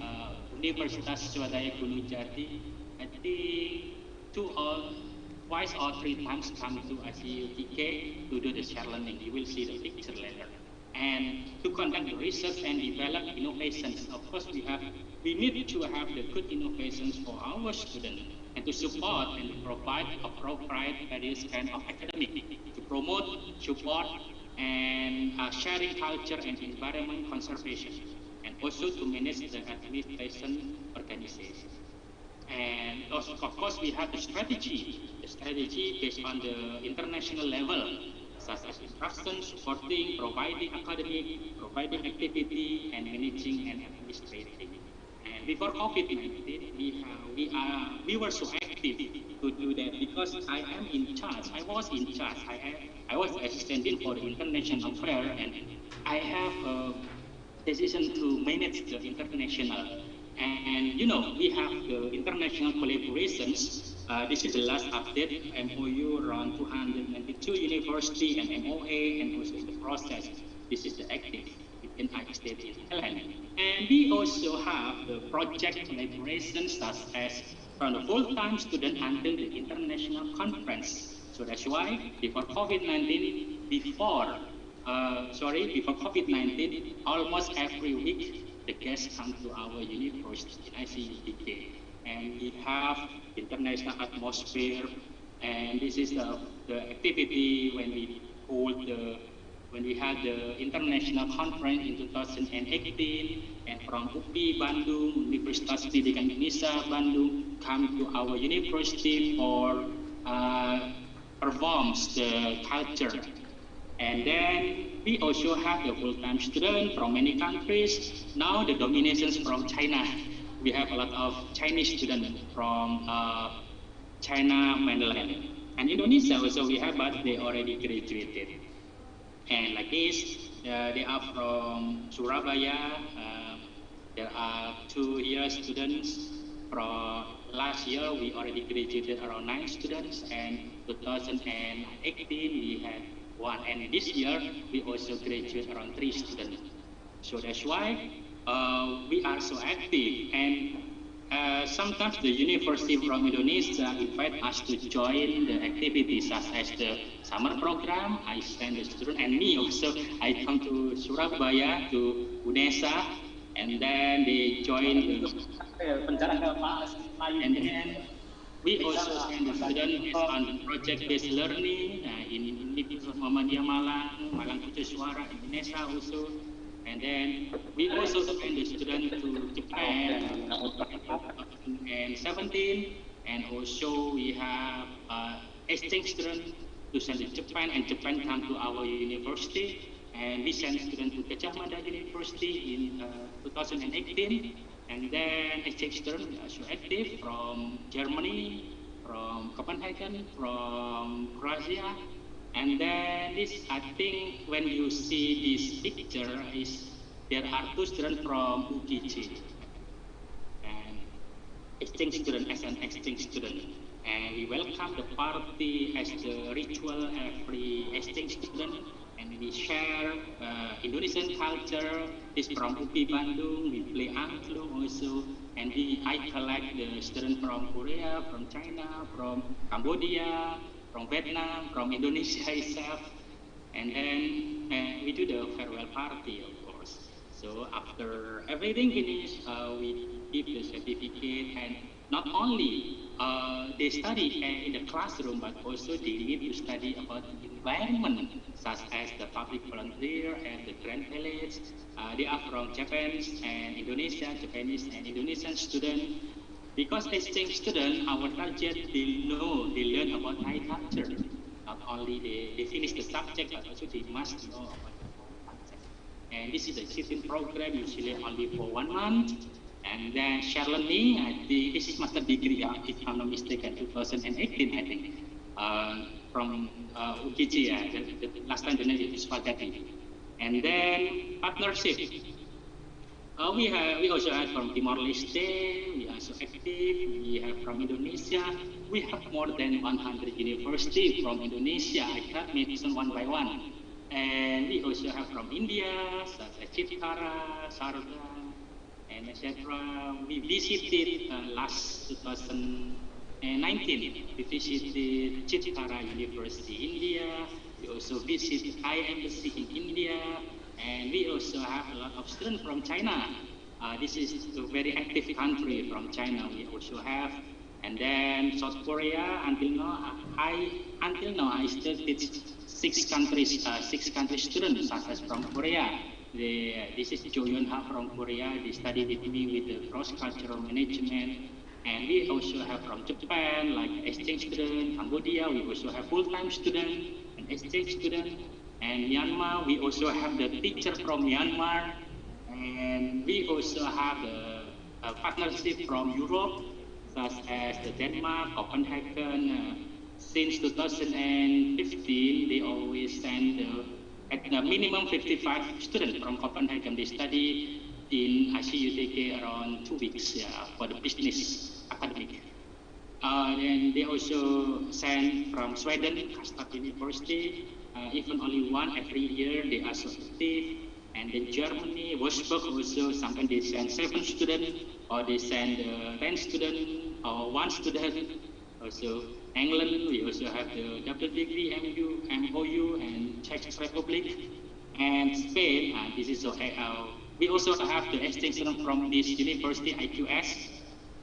Universitas Swadaya Gunung Jati, I think twice or 3 times come to ICUTK to do the share learning. You will see the picture later. And to conduct the research and develop innovations. Of course, we need to have the good innovations for our students and to support and to provide appropriate various kind of academic to promote, support, and sharing culture and environment conservation, and also to manage the administration organization. And of course, we have the strategy based on the international level, such as instruction, supporting, providing academic, providing activity, and managing and administrating. And before COVID-19, we were so active to do that because I was in charge. I was assistant for the international affair, and I have a decision to manage the international. And you know, we have the international collaborations. This is the last update, MOU around 292 university and MOA, and also in the process. This is the active between United States and Thailand. And we also have the project collaborations such as from the full-time student until the international conference. So that's why before COVID-19, before COVID-19, almost every week the guests come to our university in ICUTK, and we have international atmosphere. And this is the activity when we had the international conference in 2018, and from UPI Bandung, Universitas Pendidikan Indonesia Bandung, come to our university for performs the culture. And then we also have the full-time students from many countries. Now the dominations from China. We have a lot of Chinese students from China, mainland. And Indonesia also we have, but they already graduated. And like this, they are from Surabaya. There are 2-year students. From last year, we already graduated around 9 students, and 2018 we had 1. And this year, we also graduate around 3 students. So that's why we are so active. And sometimes the university from Indonesia invite us to join the activities such as the summer program. I send the student, and me also, I come to Surabaya, to UNESA, and then they join the, and then we also send the students on the project-based learning in Universitas Muhammadiyah Malang, Malang Suara, Indonesia also. And then we also send the students to Japan in 2017, and also we have exchange students to to send to Japan, and Japan come to our university, and we send students to Gajah Mada University in 2018, and then exchange students also active from Germany, from Copenhagen, from Croatia, and then this, I think, when you see this picture, is there are two students from Ugj, and exchange student as an exchange student, and we welcome the party as the ritual every exchange student, and we share Indonesian culture. This from UPI Bandung, we play angklung also, and I collect the students from Korea, from China, from Cambodia, from Vietnam, from Indonesia itself, and then we do the farewell party, of course. So after everything finished, we give the certificate, and not only they study in the classroom, but also they need to study about the environment, such as the public volunteer and the Grand Village. They are from Japanese and Indonesia, Japanese and Indonesian students. Because exchange student, our target, they learn about Thai culture. Not only they finish the subject, but also they must know about the whole concept. And this is a cheating program, usually only for 1 month. And then share learning, I think this is master degree, if I'm not mistaken, 2018, I think, from UGJ, the last time the name is Spaghetti. And then partnership. We also have from Timor-Leste, we also active, we have from Indonesia, we have more than 100 universities from Indonesia, I can't mention one by one. And we also have from India, such as Chipkara, Sarda, and etc. We visited last 2019, we visited Chipkara University, India, we also visited Thai Embassy in India, and we also have a lot of students from China. This is a very active country from China. We also have, and then South Korea. Until now, I still teach six countries students, such as from Korea. This is Jo Yun Ha from Korea. They study with me with the cross-cultural management. And we also have from Japan, like exchange student. Cambodia, we also have full-time student and exchange student. And Myanmar, we also have the teacher from Myanmar, and we also have a partnership from Europe, such as the Denmark, Copenhagen. Since 2015, they always send at the minimum 55 students from Copenhagen. They study in ICUTK around 2 weeks for the business academic. And they also send from Sweden, Karlstad University, even only one every year. They are so active. And then Germany, Wolfsburg also, sometimes they send 7 students, or they send 10 students, or 1 student. Also, England, we also have the double degree MOU, and Czech Republic, and Spain. This is we also have the exchange student from this university, IQS,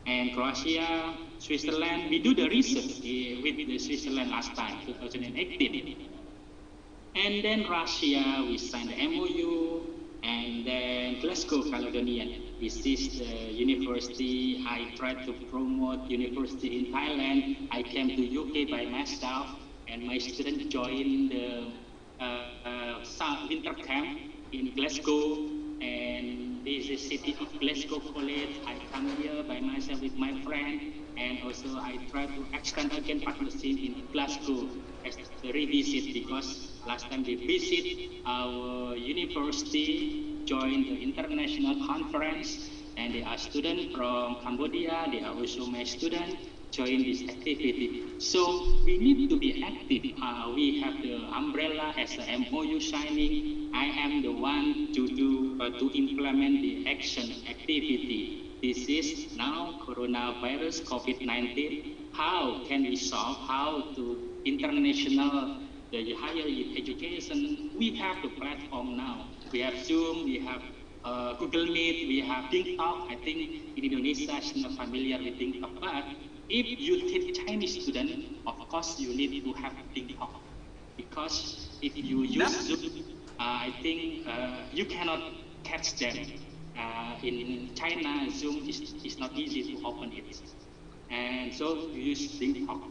and Croatia, Switzerland. We do the research with the Switzerland last time, 2018. And then Russia, we signed the MOU, and then Glasgow, Caledonian. This is the university I tried to promote university in Thailand. I came to UK by myself, and my students joined the winter camp in Glasgow, and this is the city of Glasgow College. I come here by myself with my friend, and also I try to extend again partnership in Glasgow as the revisit, because last time they visit our university, joined the international conference, and they are students from Cambodia. They are also my students, join this activity. So we need to be active. We have the umbrella as a MOU signing. I am the one to do to implement the action activity. This is now coronavirus COVID-19. How can we solve? How to international the higher education? We have the platform now. We have Zoom. We have Google Meet. We have TikTok. I think in Indonesia is not familiar with TikTok, but if you teach Chinese student, of course you need to have TikTok, because if you use Zoom, I think you cannot catch them. In China, Zoom is not easy to open it, and so you use TikTok.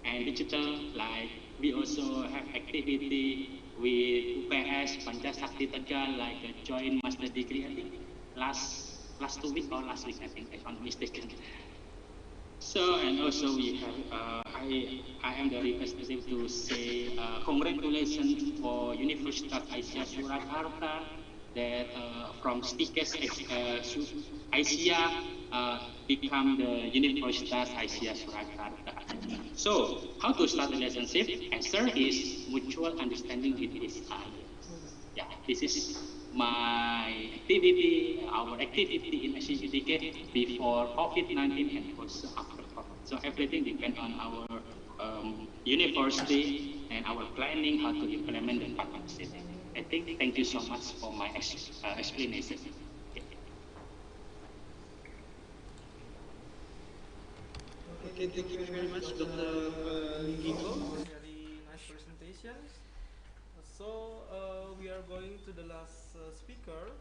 and digital. Like we also have activity with UPS, Pancasakti Tegal, like a joint master degree. I think last 2 weeks or last week, I think, if I'm not mistaken. So, and also we have, I am the representative to say congratulations for Universitas Asia Surakarta that from STIKES Asia become the Universitas Asia Surakarta. So, how to start a relationship? Answer is mutual understanding with each other. Yeah, this is my activity, our activity in SCGDK before COVID-19 and also after COVID. So everything depends on our university and our planning how to implement the partnership. I think, thank you so much for my explanation. Okay. Okay, thank you very much, Dr. Giko. Very nice presentations. So we are going to the last speaker.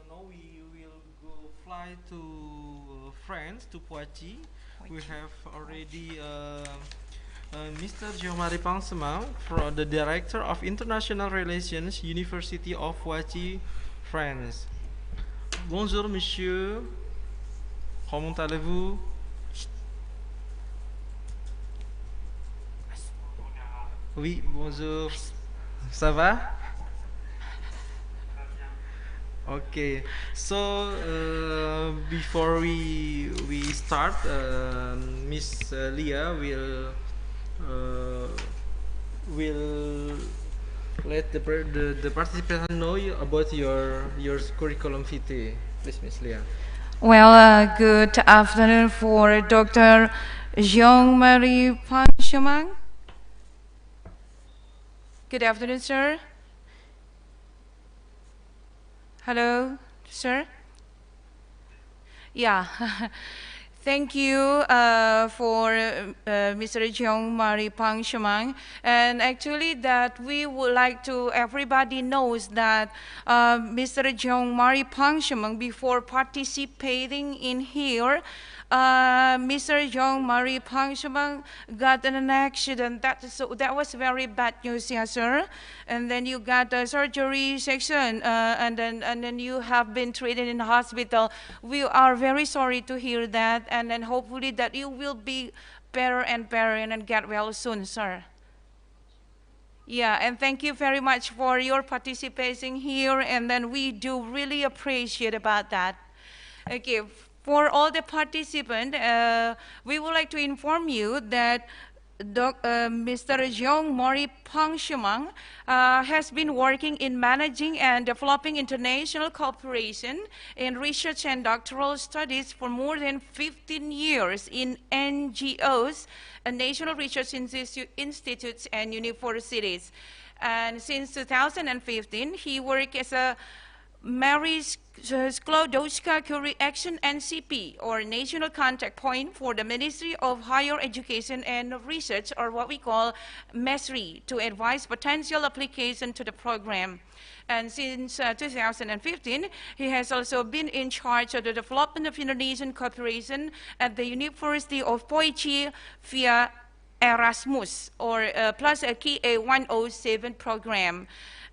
Now we will go fly to France, to Poitiers. We have already Mr. Jean-Marie Pansema, the Director of International Relations, University of Poitiers, France. Bonjour, monsieur. Comment allez-vous? Oui, bonjour. Ça va? Okay, so before we start, Miss Leah will let the participants know about your curriculum vitae. Please, Miss Leah. Well, good afternoon for Dr. Jean-Marie Panchemang. Good afternoon, sir. Hello, sir. Yeah. Thank you for Mr. Jean-Marie Pangshamang. And actually that we would like to, everybody knows that Mr. Jean-Marie Pangshamang, before participating in here, Mr. Jean-Marie Pangshamang got in an accident. That was very bad news, yes, sir. And then you got a surgery section, and then you have been treated in hospital. We are very sorry to hear that, and then hopefully that you will be better and better and get well soon, sir. Yeah, and thank you very much for your participation here, and then we do really appreciate about that. Okay, for all the participants, we would like to inform you that Mr. Jean-Marie Pangshamang has been working in managing and developing international cooperation in research and doctoral studies for more than 15 years in NGOs, national research institutes and universities. And since 2015, he worked as a Mary Sklodowska Curie Action NCP, or National Contact Point for the Ministry of Higher Education and Research, or what we call MESRI, to advise potential application to the program. And since 2015, he has also been in charge of the development of Indonesian cooperation at the University of Poitiers via Erasmus, or plus a KA 107 program.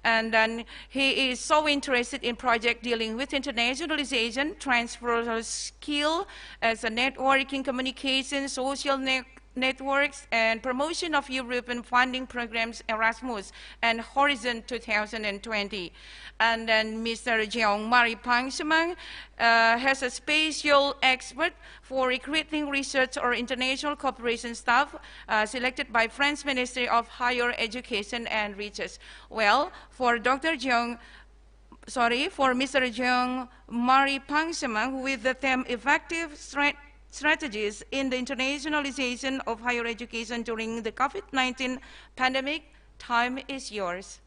And then he is so interested in project dealing with internationalization, transfer of skill as a networking, communication, social networks, and promotion of European funding programs Erasmus and Horizon 2020. And then Mr. Jean-Marie Pangshamang has a special expert for recruiting research or international cooperation staff selected by French Ministry of Higher Education and Research. Well, for Mr. Jean-Marie Pangshamang, with the theme effective strategies in the internationalization of higher education during the COVID-19 pandemic, time is yours.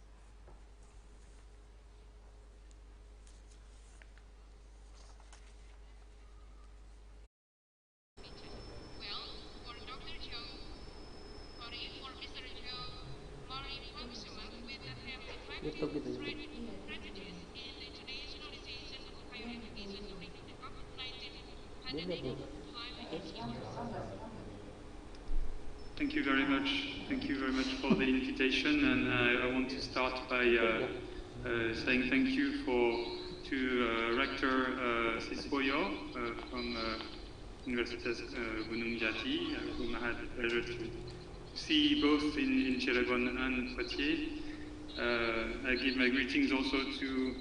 Thank you very much. Thank you very much for the invitation, and I want to start by saying thank you to Rector Siswoyo from Universitas Menjadi, whom I had the pleasure to see both in Cilegon and Poitiers. I give my greetings also to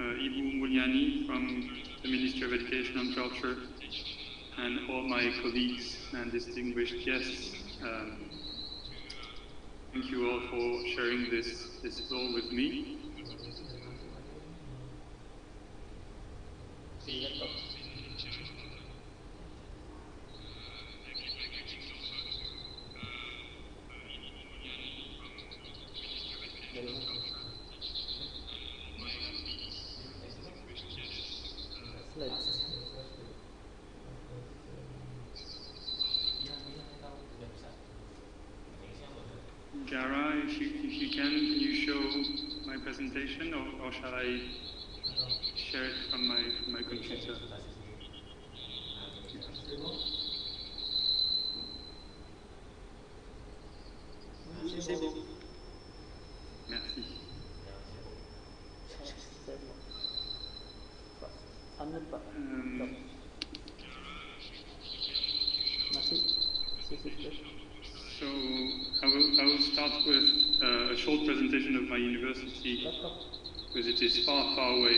Ibu Mulyani from the Ministry of Education and Culture, and all my colleagues and distinguished guests. Thank you all for sharing this floor with me. Gara, if you can you show my presentation, or shall I share it from my computer? C'est bon. Merci. So I will start with a short presentation of my university, because it is far away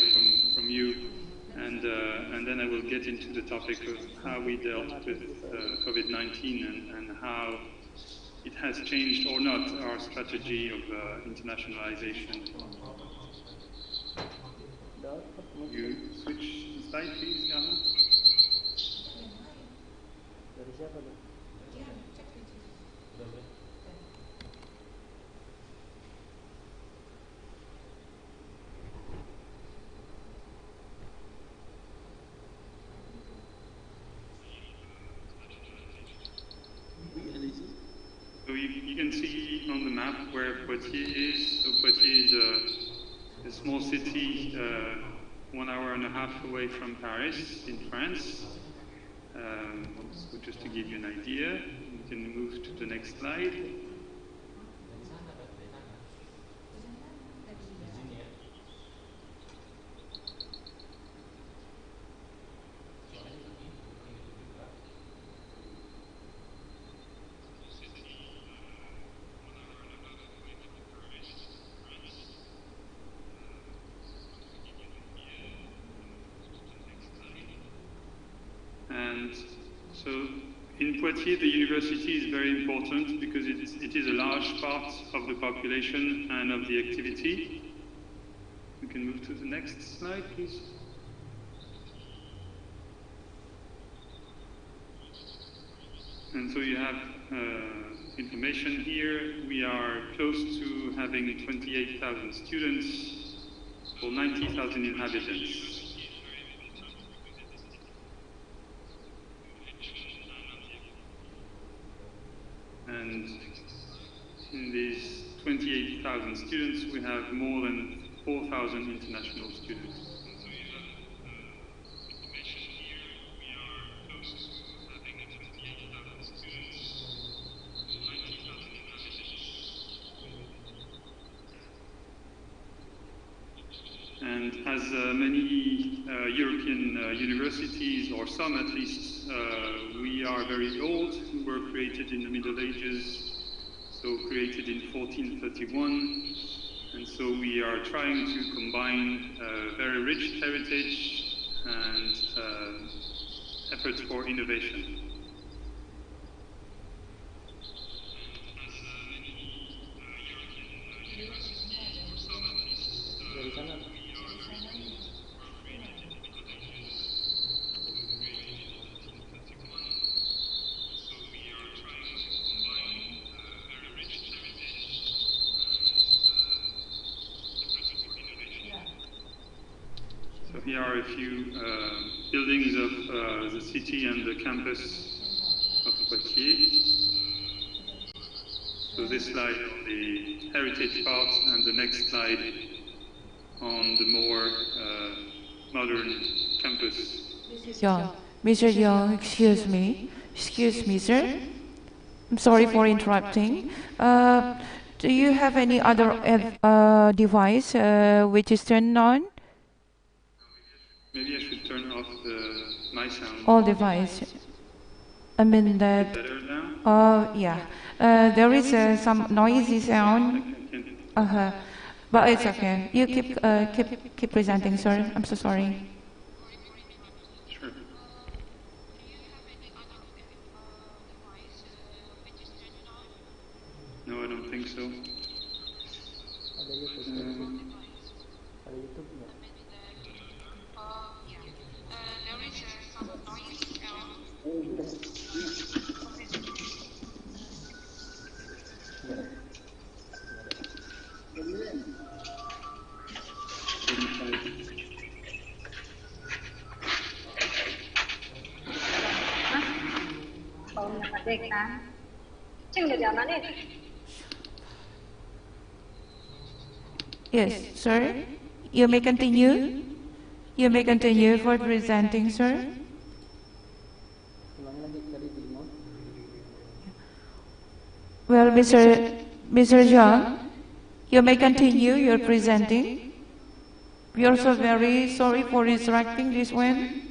from you, and then I will get into the topic of how we dealt with COVID-19 and how it has changed or not our strategy of internationalization. You switch the slide, please, Yana. So you can see on the map where Poitiers is. So Poitiers is a small city 1.5 hours away from Paris in France. So just to give you an idea, you can move to the next slide. And so in Poitiers, the university is very important because it is a large part of the population and of the activity. We can move to the next slide, please. And so you have information here. We are close to having 28,000 students for 90,000 inhabitants. And in these 28,000 students, we have more than 4,000 international students. And as many European universities, or some at least, we are very old. We were created in the Middle Ages, so created in 1431. And so we are trying to combine very rich heritage and efforts for innovation. So here are a few buildings of the city and the campus of Poitiers. So this slide on the heritage part, and the next slide on the more modern campus. Young. Mr. Young, excuse me, sir. I'm sorry for interrupting. Do you have any other device which is turned on? Maybe I should turn off my sound. All device. I mean that. Better now? Yeah. There is some noisy sound. But it's okay. You keep presenting, sir. I'm so sorry. Sure. No, I don't think so. Yes, sir. You may continue. You may continue for presenting, sir. Well, Mr. John, you may continue your presenting. We are so very sorry for interrupting this one.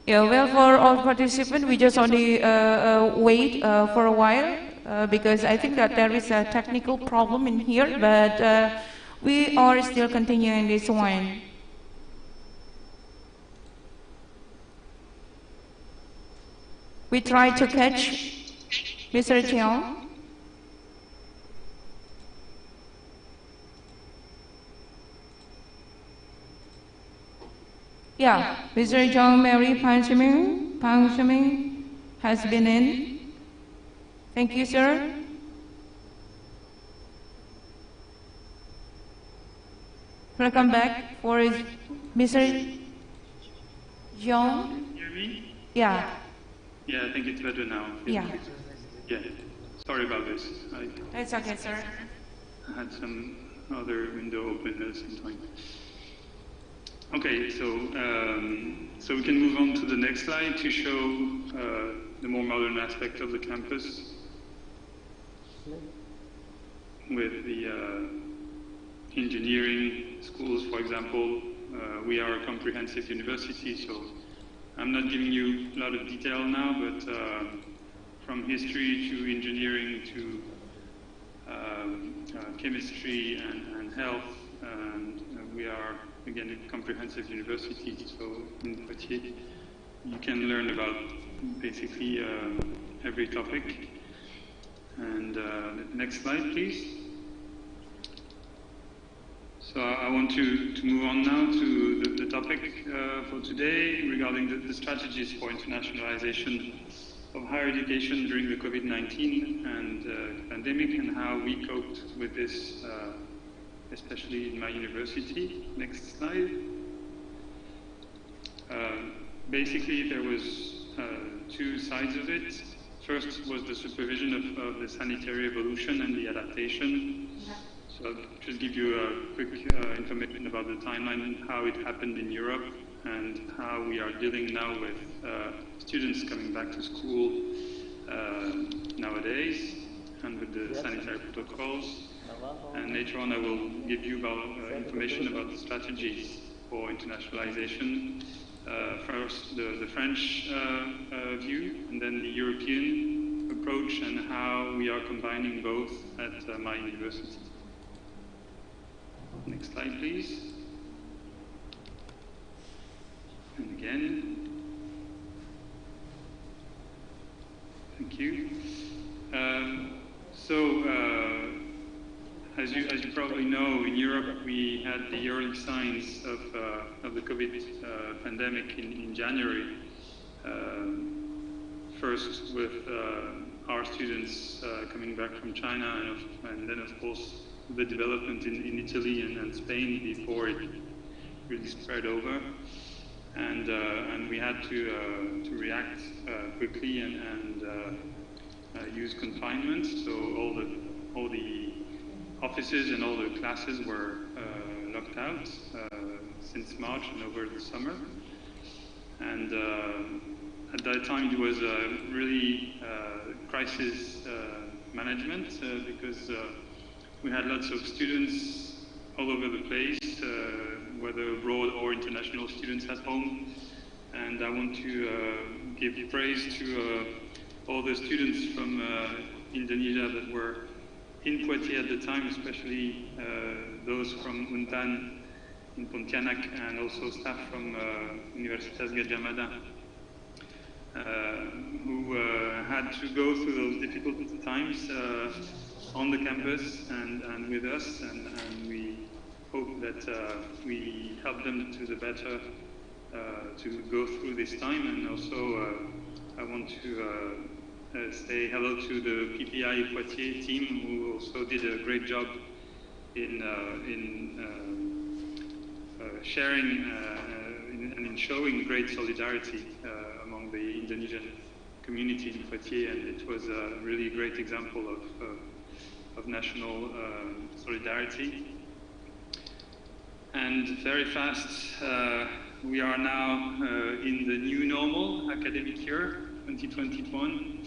Yeah, well, for all participants, we just only wait for a while because I think that there is a technical problem in here, but we are still continuing this one. We try to catch Mr. Chiang. Yeah, Mr. John Mary Pangshiming has been in. Thank you, sir. Welcome back for Mr. John. Can you hear me? Yeah. Yeah, I think it's better now. Yeah. Yeah. Sorry about this. It's okay, sir. I had some other window open at the same time. Okay, so we can move on to the next slide to show the more modern aspect of the campus with the engineering schools, for example. We are a comprehensive university, so I'm not giving you a lot of detail now, but from history to engineering to chemistry and health, and we are again a comprehensive university. So in Poitiers, you can learn about basically every topic. And next slide, please. So I want to move on now to the topic for today regarding the strategies for internationalization of higher education during the COVID-19 and pandemic, and how we coped with this, especially in my university. Next slide. Basically, there was two sides of it. First was the supervision of the sanitary evolution and the adaptation. So I'll just give you a quick information about the timeline and how it happened in Europe and how we are dealing now with students coming back to school nowadays and with the sanitary protocols. And later on I will give you information about the strategies for internationalization. First the French view, and then the European approach, and how we are combining both at my university. Next slide, please. And again. Thank you. As you probably know, in Europe we had the early signs of the COVID pandemic in January. First with our students coming back from China, and then of course the development in Italy and Spain before it really spread over, and we had to react quickly and use confinement. So offices and all the classes were locked out since March and over the summer. And at that time it was really crisis management because we had lots of students all over the place, whether abroad or international students at home. And I want to give praise to all the students from Indonesia that were in Poitiers at the time, especially those from Untan in Pontianak and also staff from Universitas Gadjah Mada, who had to go through those difficult times on the campus and with us, and we hope that we help them to the better to go through this time. And also I want to say hello to the PPI Poitiers team, who also did a great job in sharing and in showing great solidarity among the Indonesian community in Poitiers, and it was a really great example of national solidarity. And very fast, we are now in the new normal academic year, 2021.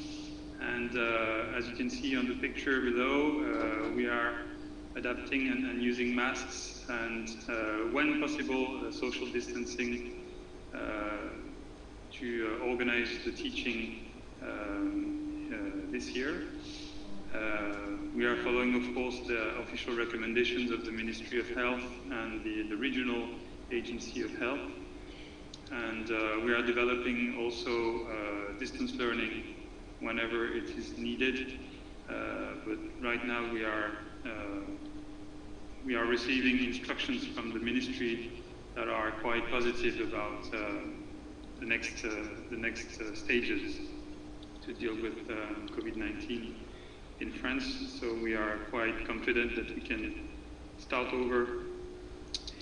And as you can see on the picture below, we are adapting and using masks and, when possible, social distancing to organize the teaching this year. We are following, of course, the official recommendations of the Ministry of Health and the regional agency of health. And we are developing also distance learning whenever it is needed. But right now we are receiving instructions from the ministry that are quite positive about the next stages to deal with COVID-19 in France. So we are quite confident that we can start over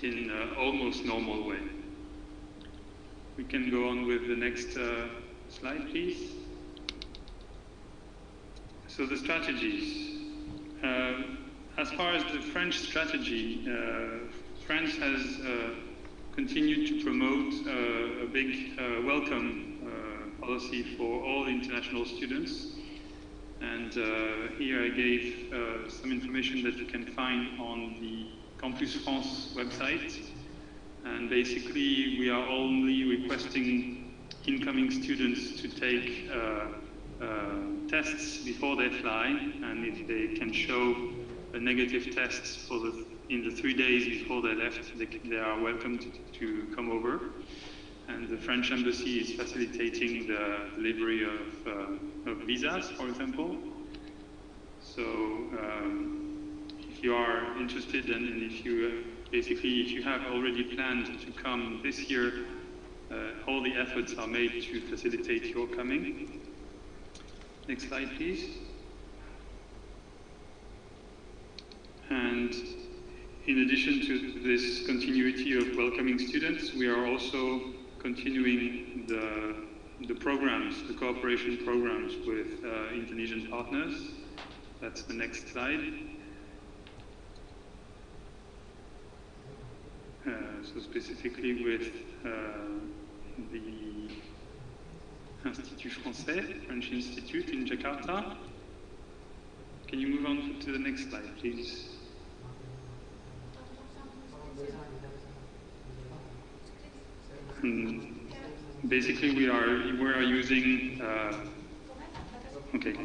in an almost normal way. We can go on with the next slide, please. So the strategies. As far as the French strategy, France has continued to promote a big welcome policy for all international students. And here I gave some information that you can find on the Campus France website. And basically, we are only requesting incoming students to take tests before they fly, and if they can show a negative test in the 3 days before they left, they are welcome to come over. And the French embassy is facilitating the delivery of visas, for example. So if you are interested and if you have already planned to come this year, all the efforts are made to facilitate your coming. Next slide, please. And in addition to this continuity of welcoming students, we are also continuing the programs, the cooperation programs with Indonesian partners. That's the next slide. So specifically with the Institut Français, French Institute in Jakarta. Can you move on to the next slide, please? Basically, we are using. Okay.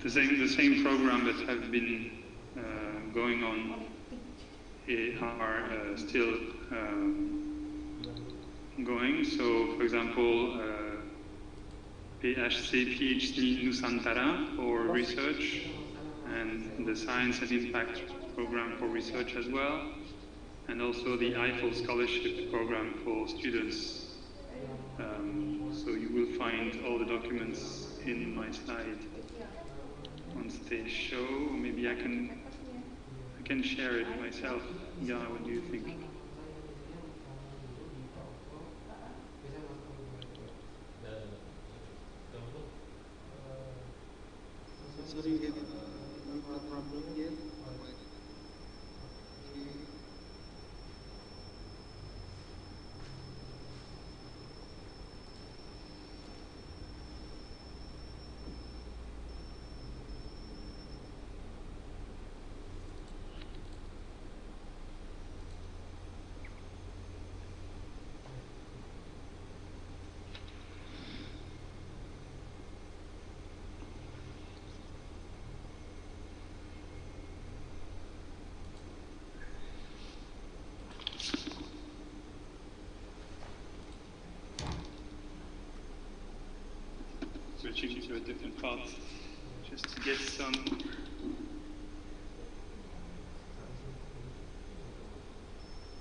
The same program that have been going on are still going. So, for example, PhD Nusantara for research, and the Science and Impact program for research as well, and also the Eiffel Scholarship program for students. So you will find all the documents in my slide once they show. Maybe I can share it myself. Yeah, what do you think? sorry, we have a problem here. Okay. Switching to a different part, just to get some.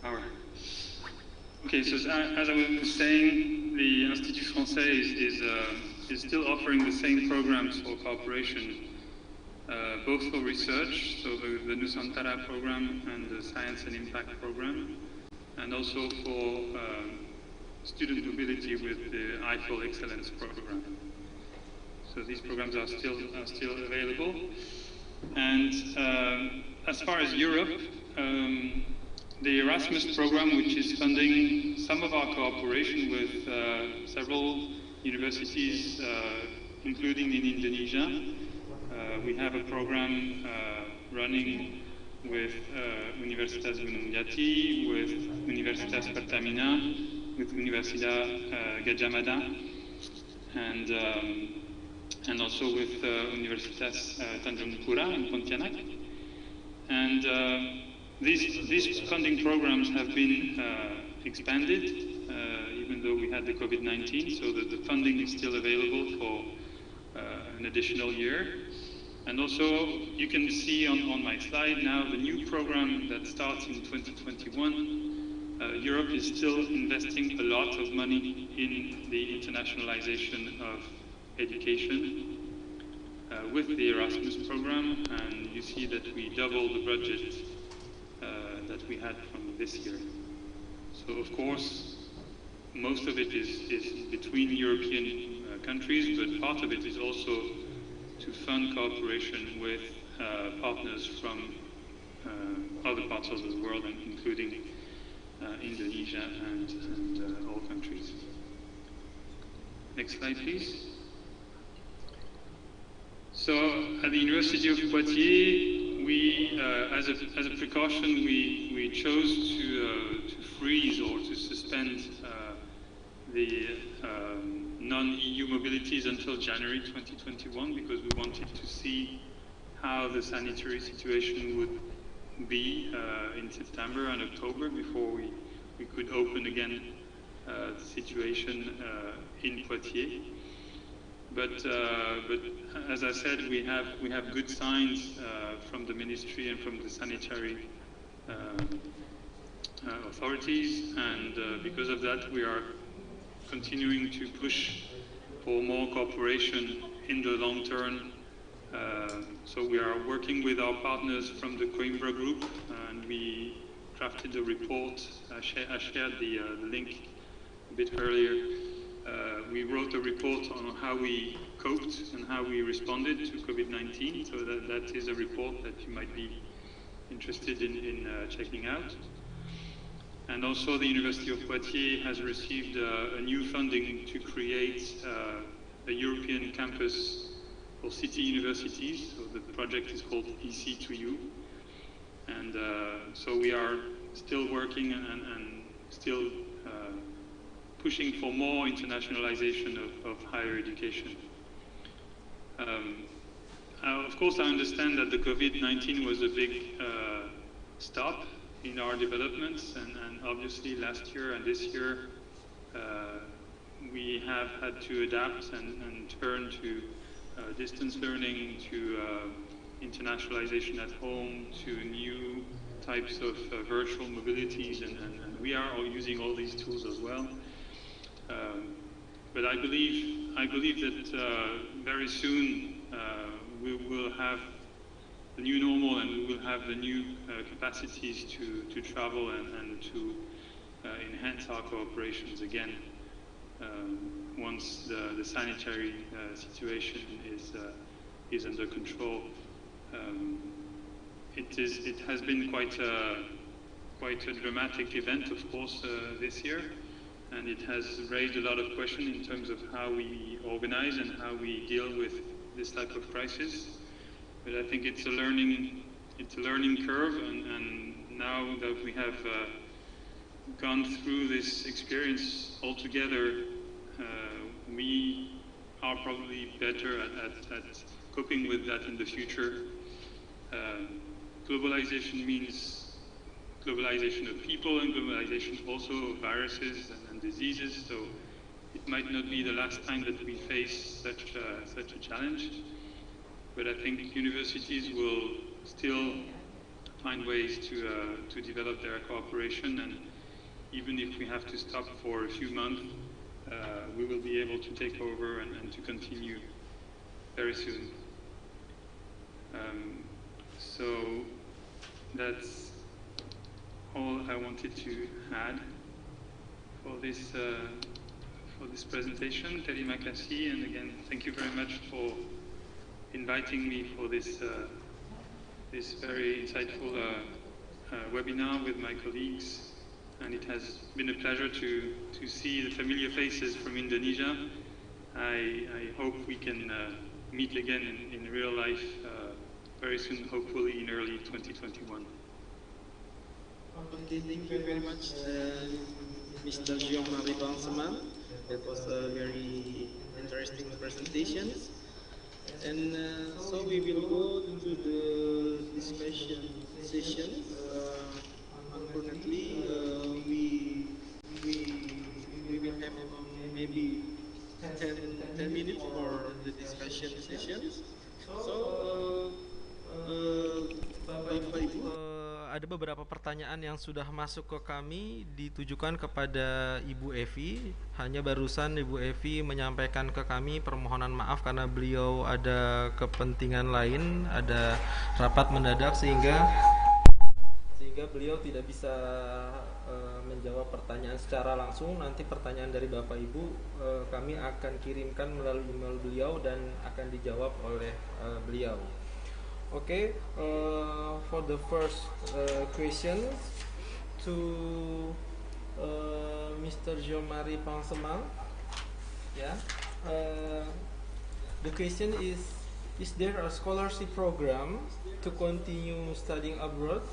All right. Okay, so as I was saying, the Institut Français is still offering the same programs for cooperation, both for research, so the Nusantara program and the Science and Impact program, and also for student mobility with the Eiffel Excellence program. So these programs are still available. And as far as Europe, the Erasmus program, which is funding some of our cooperation with several universities, including in Indonesia. We have a program running with Universitas Gunung Jati, with Universitas Pertamina, with Universidad Gajah Mada, and also with Universitas Tanjung Pura in Pontianak. And these funding programs have been expanded, even though we had the COVID-19, so that the funding is still available for an additional year. And also, you can see on my slide now the new program that starts in 2021. Europe is still investing a lot of money in the internationalization of education with the Erasmus program, and you see that we doubled the budget that we had from this year. So of course, most of it is between European countries, but part of it is also to fund cooperation with partners from other parts of the world, including Indonesia and all countries. Next slide, please. So at the University of Poitiers, we, as a precaution, we chose to freeze or to suspend the non-EU mobilities until January 2021, because we wanted to see how the sanitary situation would be in September and October before we could open again the situation in Poitiers. But as I said, we have good signs from the ministry and from the sanitary authorities, and because of that, we are continuing to push for more cooperation in the long term. So we are working with our partners from the Coimbra group, and we drafted a report. I shared the link a bit earlier. We wrote a report on how we coped and how we responded to COVID-19, so that is a report that you might be interested in checking out. And also the University of Poitiers has received a new funding to create a European campus for city universities. So the project is called EC2U. And so we are still working and still pushing for more internationalization of higher education. Of course, I understand that the COVID-19 was a big stop in our developments, and obviously last year and this year we have had to adapt and turn to distance learning, to internationalization at home, to new types of virtual mobilities, and we are all using all these tools as well. But I believe that very soon we will have the new normal, and we will have the new capacities to travel and to enhance our cooperations again once the sanitary situation is under control. It has been quite a dramatic event, of course, this year, and it has raised a lot of questions in terms of how we organize and how we deal with this type of crisis. But I think it's a learning curve, and now that we have gone through this experience all together, we are probably better at coping with that in the future. Globalization means globalization of people and globalization also of viruses and diseases, so it might not be the last time that we face such a challenge. But I think universities will still find ways to develop their cooperation, and even if we have to stop for a few months, we will be able to take over and to continue very soon. So that's all I wanted to add for this presentation. Terima kasih, and again, thank you very much for inviting me for this this very insightful webinar with my colleagues, and it has been a pleasure to see the familiar faces from Indonesia. I hope we can meet again in real life very soon, hopefully in early 2021. Okay, thank you very much, Mr. Jean-Marie Banseman. That was a very interesting presentation. And so we will go to the discussion session. Unfortunately, we will have maybe 10 minutes for the discussion sessions. So, Bapak Ibu, ada beberapa pertanyaan yang sudah masuk ke kami ditujukan kepada Ibu Evi. Hanya barusan Ibu Evi menyampaikan ke kami permohonan maaf karena beliau ada kepentingan lain, ada rapat mendadak sehingga beliau tidak bisa menjawab pertanyaan secara langsung. Nanti pertanyaan dari Bapak Ibu kami akan kirimkan melalui email beliau dan akan dijawab oleh beliau. Okay, for the first question to Mr. Jean-Marie Banseman, yeah, the question is there a scholarship program to continue studying abroad,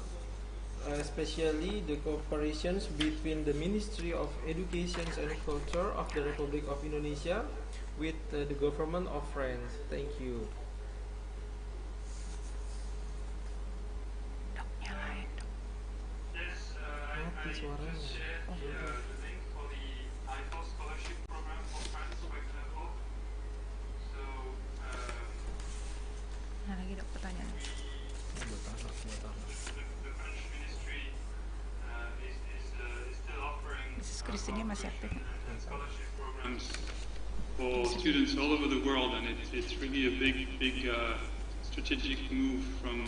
especially the cooperations between the Ministry of Education and Culture of the Republic of Indonesia with the government of France? Thank you. The link for the IFO scholarship program for France, for example. So, the French ministry is still offering scholarship programs for students all over the world, and it's really a big strategic move from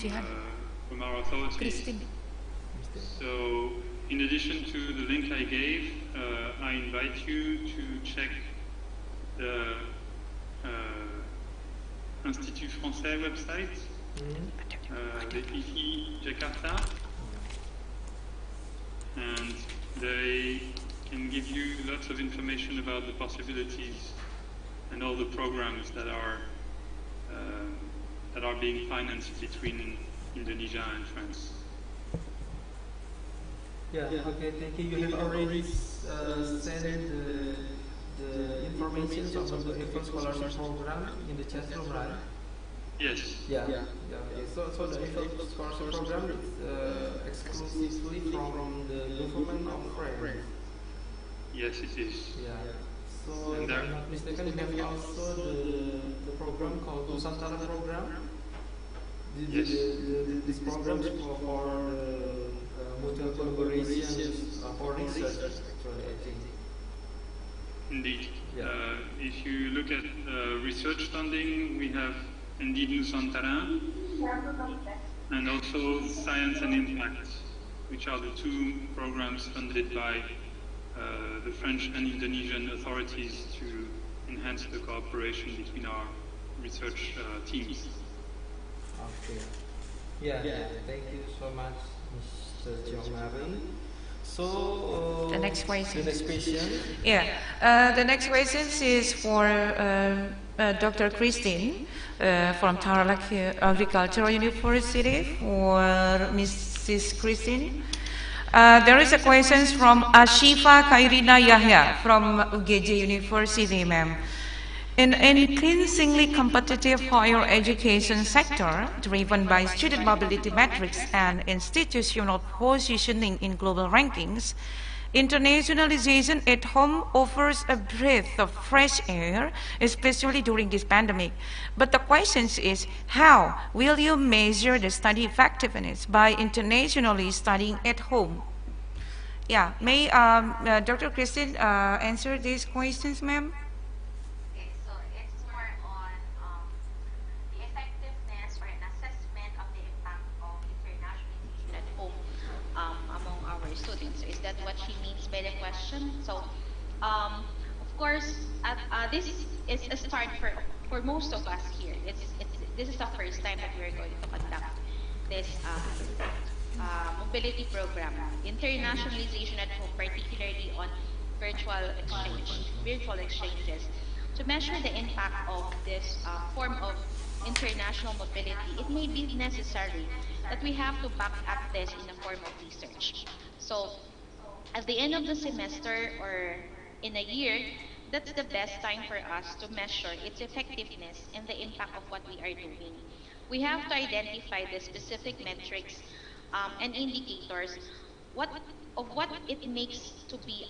our authorities. So, in addition to the link I gave, I invite you to check the Institut Français website, the Visi Jakarta, and they can give you lots of information about the possibilities and all the programs that are being financed between Indonesia and France. Yeah, okay, thank you. You have already sent the information about the IFO scholarship program in the chat room, right? Yes. Yeah. So the IFO scholarship program is exclusively from the government of France. Yes, it is. Yeah. So if I'm not mistaken, we have also the program called Nusantara program. Yes. This program is for mutual collaboration for research, actually, I think. Indeed. Yeah. If you look at research funding, we have indeed Nusantara, and also Science and Impact, which are the two programs funded by the French and Indonesian authorities to enhance the cooperation between our research teams. Okay. Yeah, thank you so much, Mr. Jomari. So, The next question. The next question. Yeah, the next question is for Dr. Christine from Tarlac Agricultural University for Mrs. Christine. There is a question from Ashifa Kairina Yahya from Ugj University, ma'am. In an increasingly competitive higher education sector, driven by student mobility metrics and institutional positioning in global rankings, internationalization at home offers a breath of fresh air, especially during this pandemic. But the question is, how will you measure the study effectiveness by internationally studying at home? Yeah, may Dr. Christine answer these questions, ma'am? That what she means by the question. So, of course, this is a start for most of us here. This is the first time that we're going to conduct this mobility program, internationalization at home, particularly on virtual exchanges. To measure the impact of this form of international mobility, it may be necessary that we have to back up this in the form of research. So, at the end of the semester or in a year, that's the best time for us to measure its effectiveness and the impact of what we are doing. We have to identify the specific metrics and indicators of what it makes to be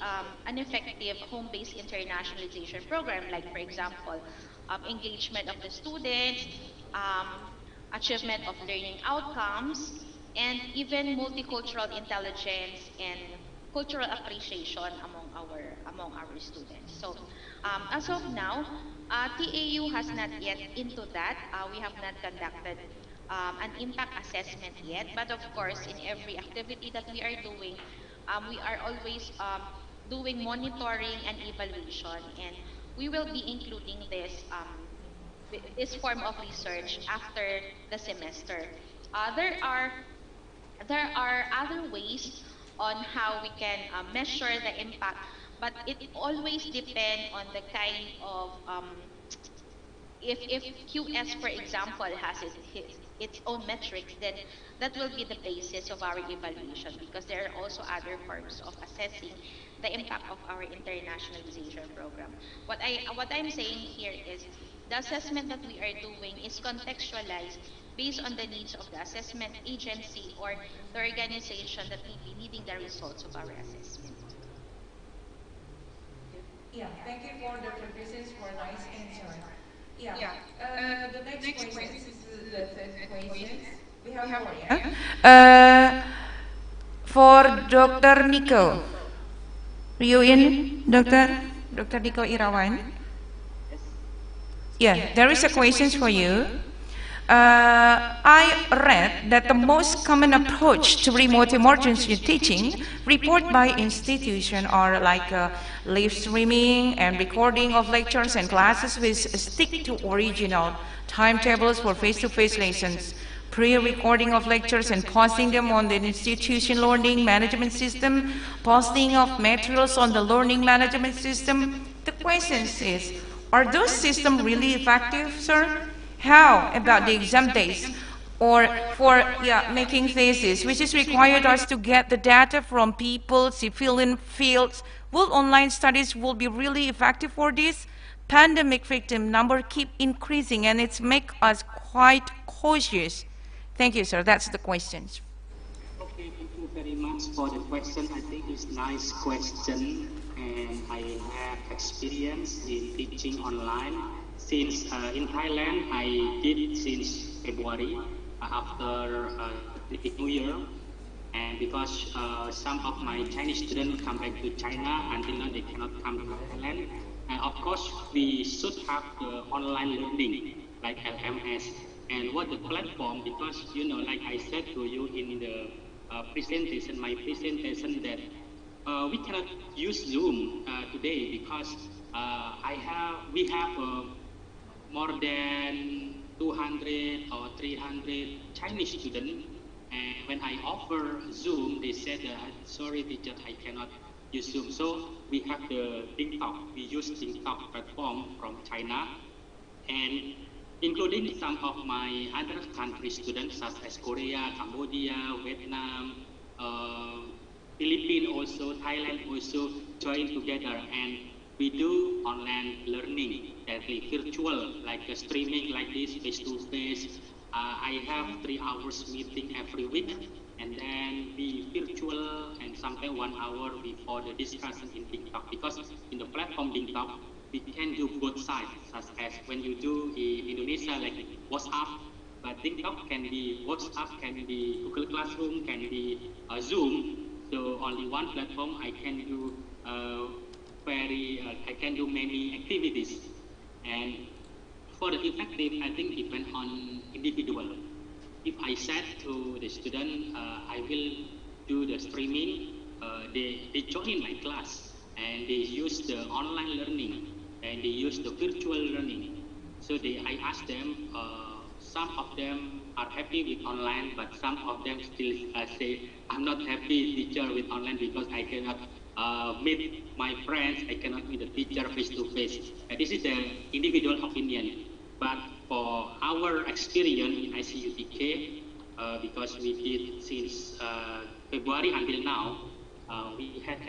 an effective home-based internationalization program, like for example, engagement of the students, achievement of learning outcomes, and even multicultural intelligence and cultural appreciation among our students. So as of now, TAU has not yet into that. We have not conducted an impact assessment yet, but of course, in every activity that we are doing, we are always doing monitoring and evaluation, and we will be including this form of research after the semester. There are other ways on how we can measure the impact, but it always depends on the kind of if QS, for example, has its own metrics, then that will be the basis of our evaluation, because there are also other forms of assessing the impact of our internationalization program. What I'm saying here is the assessment that we are doing is contextualized based on the needs of the assessment agency or the organization that may be needing the results of our assessment. Yeah, thank you for Dr. Christine for a nice answer. Yeah, the next question is the third question. We have more, yeah? For Dr. Nico. Are you in, Dr. Nico Irawan? Yeah, there is a question for you. I read that the most common approach to remote emergency teaching report by institution are like live streaming and recording of lectures and classes with stick to original timetables for face-to-face lessons, pre-recording of lectures and posting them on the institution learning management system, posting of materials on the learning management system. The question is, are those systems really effective, sir? How about the exam days or for making thesis, which is required us to get the data from people, civilian fields? Will online studies will be really effective for this? Pandemic victim number keep increasing and it's make us quite cautious. Thank you, sir. That's the questions. Okay, thank you very much for the question. I think it's a nice question, and I have experience in teaching online. Since in Thailand, I did since February after the New Year, and because some of my Chinese students come back to China until now they cannot come to Thailand. And of course, we should have the online learning like LMS. And what the platform, because like I said to you in the presentation, my presentation, that we cannot use Zoom today because we have more than 200 or 300 Chinese students. And when I offer Zoom, they said, sorry teacher, I cannot use Zoom. So we have the TikTok. We use TikTok platform from China, and including some of my other country students such as Korea, Cambodia, Vietnam, Philippines also, Thailand also join together, and we do online learning, virtual, like streaming like this, face-to-face. I have 3 hours meeting every week, and then be virtual and sometimes 1 hour before the discussion in TikTok, because in the platform TikTok, we can do both sides, such as when you do in Indonesia, like WhatsApp, but TikTok can be WhatsApp, can be Google Classroom, can be Zoom. So only one platform, I can do I can do many activities. And for the effective, I think depend on individual. If I said to the student, I will do the streaming, they join my class and they use the online learning and they use the virtual learning. So I asked them, some of them are happy with online, but some of them still say, I'm not happy, teacher, with online because I cannot meet my friends, I cannot meet the teacher face-to-face. This is the individual opinion. But for our experience in ICUTK, because we did since February until now, we have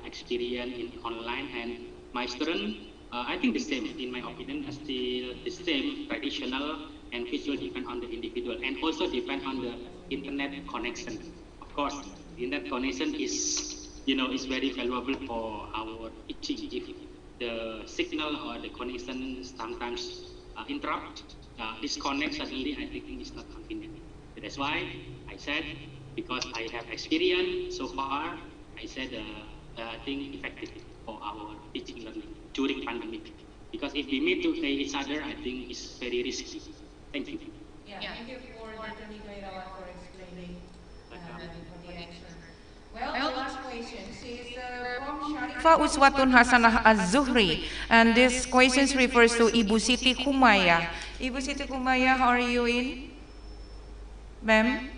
experience in online, and my student, I think the same, in my opinion, still the same, traditional and visual depend on the individual, and also depend on the internet connection. Of course, the internet connection is, is very valuable for our teaching. If the signal or the connection sometimes interrupt, disconnect suddenly, I think it's not convenient. So that's why I said, because I have experience so far, I said I think effective for our teaching learning during pandemic. Because if we meet to each other, I think it's very risky. Thank you. Yeah, thank you for Dr. Nikairawan for explaining the answer. Well, the last question is from Sharifah Uswatun Hasanah Az-Zuhri, and this question refers to Ibu Siti Kumaya. Ibu Siti Kumaya, how are you in? Ma'am?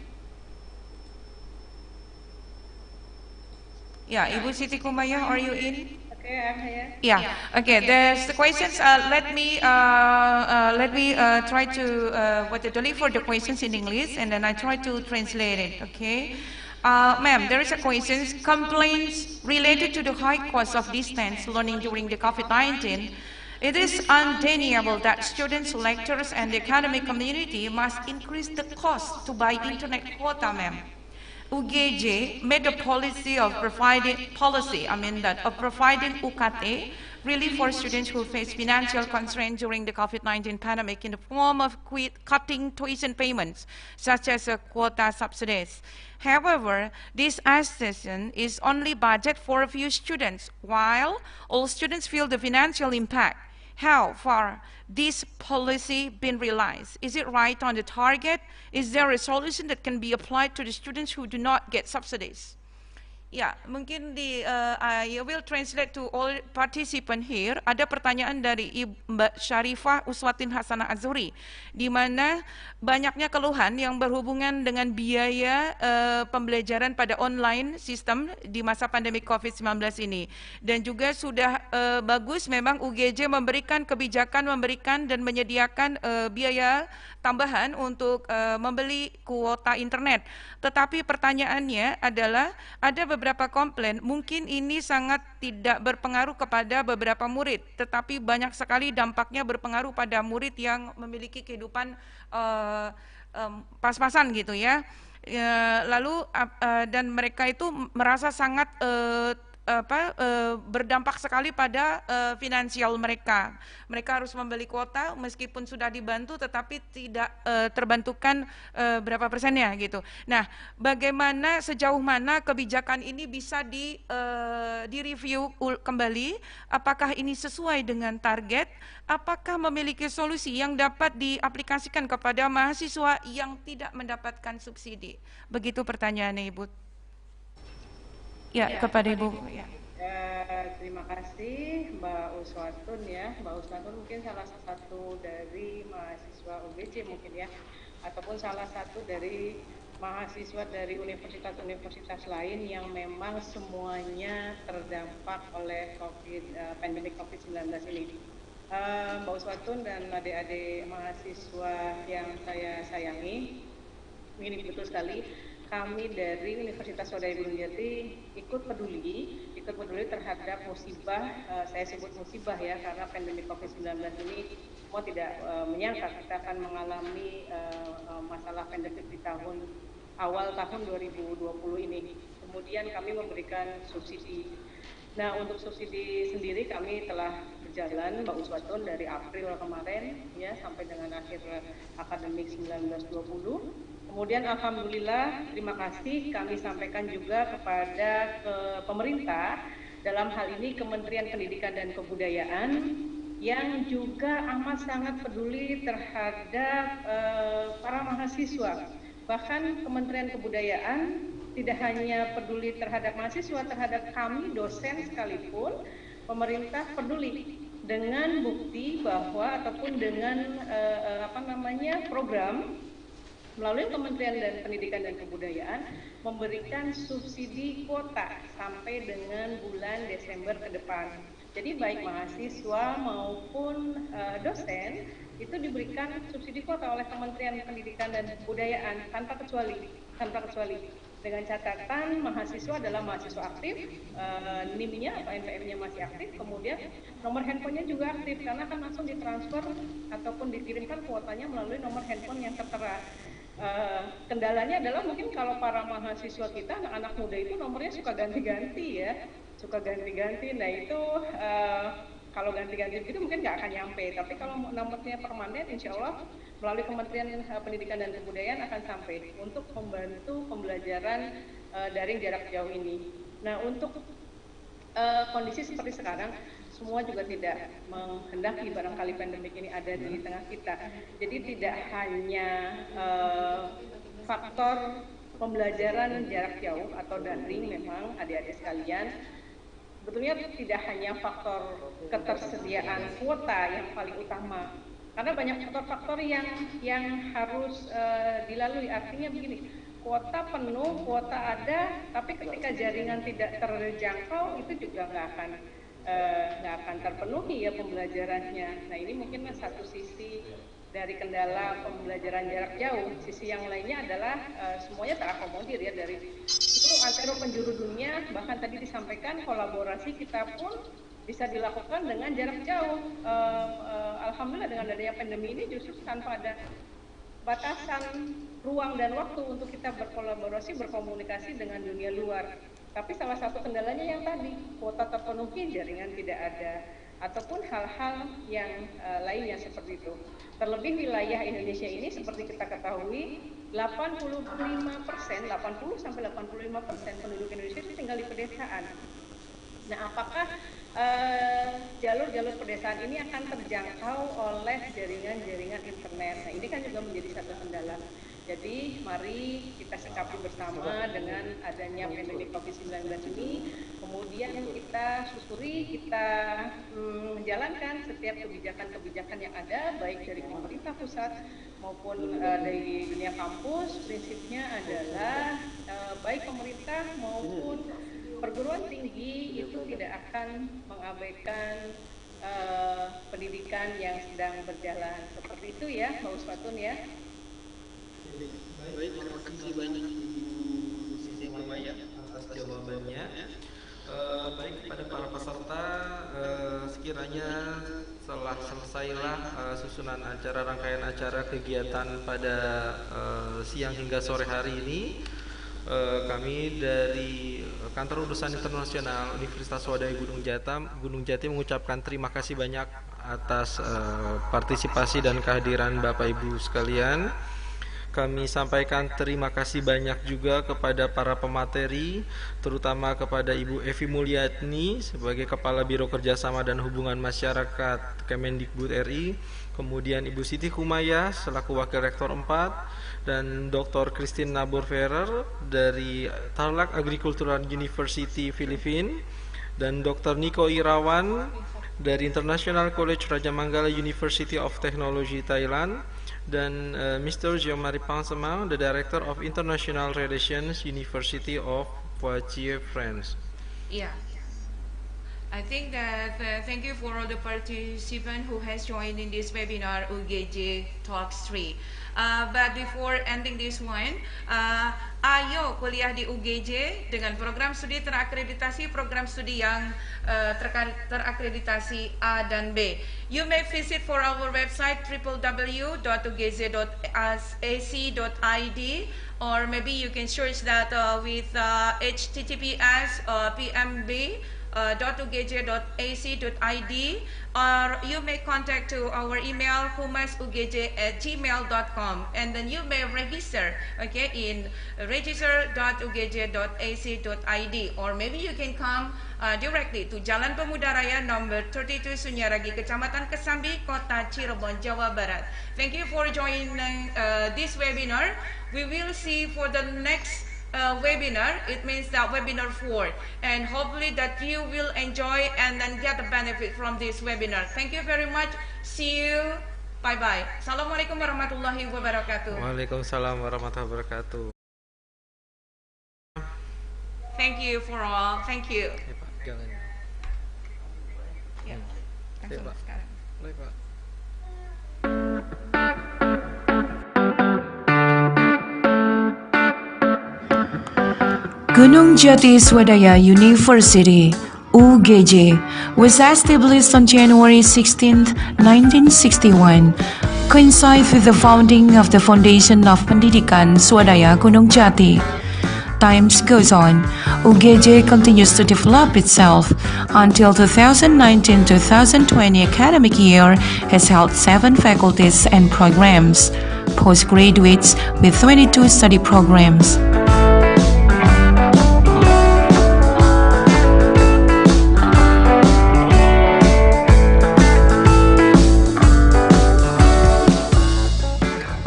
Yeah, Ibu Siti Kumaya, are you in? Okay, I'm here. Yeah. Okay. There's the questions. Let me try to deliver the questions in English, and then I try to translate it. Okay. Ma'am, there is a question. Complaints related to the high cost of distance learning during the COVID-19. It is undeniable that students, lecturers, and the academic community must increase the cost to buy internet quota, ma'am. UGJ made a policy of providing UKT relief for students who face financial constraints during the COVID-19 pandemic in the form of cutting tuition payments, such as quota subsidies. However, this accession is only budget for a few students, while all students feel the financial impact. How far this policy been realized? Is it right on the target? Is there a solution that can be applied to the students who do not get subsidies? Ya, mungkin I will translate to all participant here. Ada pertanyaan dari Mbak Sharifah Uswatin Hasanah Az-Zuhri, di mana banyaknya keluhan yang berhubungan dengan biaya pembelajaran pada online sistem di masa pandemi COVID-19 ini. Dan juga sudah bagus memang UGJ memberikan kebijakan, dan menyediakan biaya tambahan untuk membeli kuota internet. Tetapi pertanyaannya adalah ada beberapa komplain, mungkin ini sangat tidak berpengaruh kepada beberapa murid, tetapi banyak sekali dampaknya berpengaruh pada murid yang memiliki kehidupan pas-pasan gitu ya. Lalu dan mereka itu merasa sangat berdampak sekali pada finansial mereka. Mereka harus membeli kuota meskipun sudah dibantu, tetapi tidak terbantukan berapa persennya gitu. Nah, bagaimana, sejauh mana kebijakan ini bisa direview kembali? Apakah ini sesuai dengan target? Apakah memiliki solusi yang dapat diaplikasikan kepada mahasiswa yang tidak mendapatkan subsidi? Begitu pertanyaannya, Ibu. Ya, kepada Ibu. Ya. Terima kasih Mbak Uswatun ya. Mbak Uswatun mungkin salah satu dari mahasiswa UGJ mungkin ya, ataupun salah satu dari mahasiswa dari universitas-universitas lain yang memang semuanya terdampak oleh pandemi COVID-19 ini. Mbak Uswatun dan adik-adik mahasiswa yang saya sayangi, ini betul sekali. Kami dari Universitas Swadaya Gunung Jati ikut peduli terhadap musibah, saya sebut musibah ya, karena pandemi COVID-19 ini semua tidak menyangka kita akan mengalami masalah pandemi di awal tahun 2020 ini. Kemudian kami memberikan subsidi. Nah, untuk subsidi sendiri kami telah berjalan Mbak Uswatun dari April kemarin ya sampai dengan akhir akademik 1920. Kemudian alhamdulillah terima kasih kami sampaikan juga kepada pemerintah, dalam hal ini Kementerian Pendidikan dan Kebudayaan yang juga amat sangat peduli terhadap para mahasiswa. Bahkan Kementerian Kebudayaan tidak hanya peduli terhadap mahasiswa, terhadap kami dosen sekalipun, pemerintah peduli dengan bukti bahwa ataupun dengan program melalui Kementerian Pendidikan dan Kebudayaan memberikan subsidi kuota sampai dengan bulan Desember ke depan. Jadi baik mahasiswa maupun dosen itu diberikan subsidi kuota oleh Kementerian Pendidikan dan Kebudayaan tanpa kecuali. Dengan catatan mahasiswa adalah mahasiswa aktif, NIM-nya atau NPM-nya masih aktif, kemudian nomor handphonenya juga aktif karena akan langsung ditransfer ataupun dikirimkan kuotanya melalui nomor handphone yang tertera. Kendalanya adalah mungkin kalau para mahasiswa kita, anak-anak muda itu nomornya suka ganti-ganti ya, Nah itu kalau ganti-ganti itu mungkin nggak akan nyampe, tapi kalau nomornya permanen, insya Allah melalui Kementerian Pendidikan dan Kebudayaan akan sampai untuk membantu pembelajaran daring jarak jauh ini. Nah untuk kondisi seperti sekarang, semua juga tidak menghendaki barangkali pandemik ini ada di tengah kita. Jadi tidak hanya faktor pembelajaran jarak jauh atau daring memang adik-adik sekalian, sebetulnya tidak hanya faktor ketersediaan kuota yang paling utama, karena banyak faktor-faktor yang harus dilalui. Artinya begini, kuota penuh, kuota ada, tapi ketika jaringan tidak terjangkau itu juga nggak akan terpenuhi ya pembelajarannya. Nah ini mungkin satu sisi dari kendala pembelajaran jarak jauh. Sisi yang lainnya adalah semuanya terakomodir ya dari itu antero penjuru dunia, bahkan tadi disampaikan kolaborasi kita pun bisa dilakukan dengan jarak jauh. Alhamdulillah dengan adanya pandemi ini justru tanpa ada batasan ruang dan waktu untuk kita berkolaborasi, berkomunikasi dengan dunia luar. Tapi salah satu kendalanya yang tadi, kuota terpenuhi, jaringan tidak ada, ataupun hal-hal yang lainnya seperti itu. Terlebih wilayah Indonesia ini seperti kita ketahui, 80 sampai 85% penduduk Indonesia itu tinggal di pedesaan. Nah, apakah jalur-jalur pedesaan ini akan terjangkau oleh jaringan-jaringan internet? Nah, ini kan juga menjadi satu kendala. Jadi mari kita sikapi bersama dengan adanya pandemi COVID-19 ini, kemudian kita susuri, kita menjalankan setiap kebijakan-kebijakan yang ada, baik dari pemerintah pusat maupun dari dunia kampus. Prinsipnya adalah baik pemerintah maupun perguruan tinggi itu tidak akan mengabaikan pendidikan yang sedang berjalan. Seperti itu ya, Mbak Uswatun ya. Baik, terima kasih banyak Ibu Siti Kumaya atas jawabannya. Baik kepada para peserta, sekiranya setelah selesailah susunan acara, rangkaian acara kegiatan pada siang hingga sore hari ini, kami dari Kantor Urusan Internasional Universitas Swadaya Gunung Jati mengucapkan terima kasih banyak atas partisipasi dan kehadiran Bapak Ibu sekalian. Kami sampaikan terima kasih banyak juga kepada para pemateri, terutama kepada Ibu Evi Mulyani sebagai Kepala Biro Kerjasama dan Hubungan Masyarakat Kemendikbud RI, kemudian Ibu Siti Kumaya selaku Wakil Rektor 4, dan Dr. Christine Nabor Ferrer dari Tarlac Agricultural University Filipina, dan Dr. Niko Irawan dari International College Raja Manggala University of Technology Thailand, dan Mr. Jean-Marie Pansemang, the Director of International Relations, University of Poitiers, France. Yeah. I think that thank you for all the participants who has joined in this webinar Ugj Talks 3. But before ending this one, ayo kuliah di Ugj dengan program studi terakreditasi, program studi yang terakreditasi A dan B. You may visit for our website www.ugj.ac.id, or maybe you can search that with https pmb.ugj.ac.id, or you may contact to our email humasugj@gmail.com, and then you may register, okay, in register.ugj.ac.id, or maybe you can come directly to Jalan Pemuda Raya number 32 Sunyaragi, Kecamatan Kesambi, Kota Cirebon, Jawa Barat. Thank you for joining this webinar. We will see for the next webinar. It means that webinar 4, and hopefully that you will enjoy and then get the benefit from this webinar. Thank you very much. See you. Bye bye. Assalamualaikum warahmatullahi wabarakatuh. Waalaikumsalam warahmatullahi wabarakatuh. Thank you for all. Thank you. Ya, Pak, jangan. Ya, langsung Pak. sekarang. Baik, Pak. Gunung Jati Swadaya University, UGJ, was established on January 16, 1961, coincides with the founding of the Foundation of Pendidikan Swadaya Gunung Jati. Times goes on, UGJ continues to develop itself. Until 2019-2020 academic year has held 7 faculties and programs, postgraduates with 22 study programs.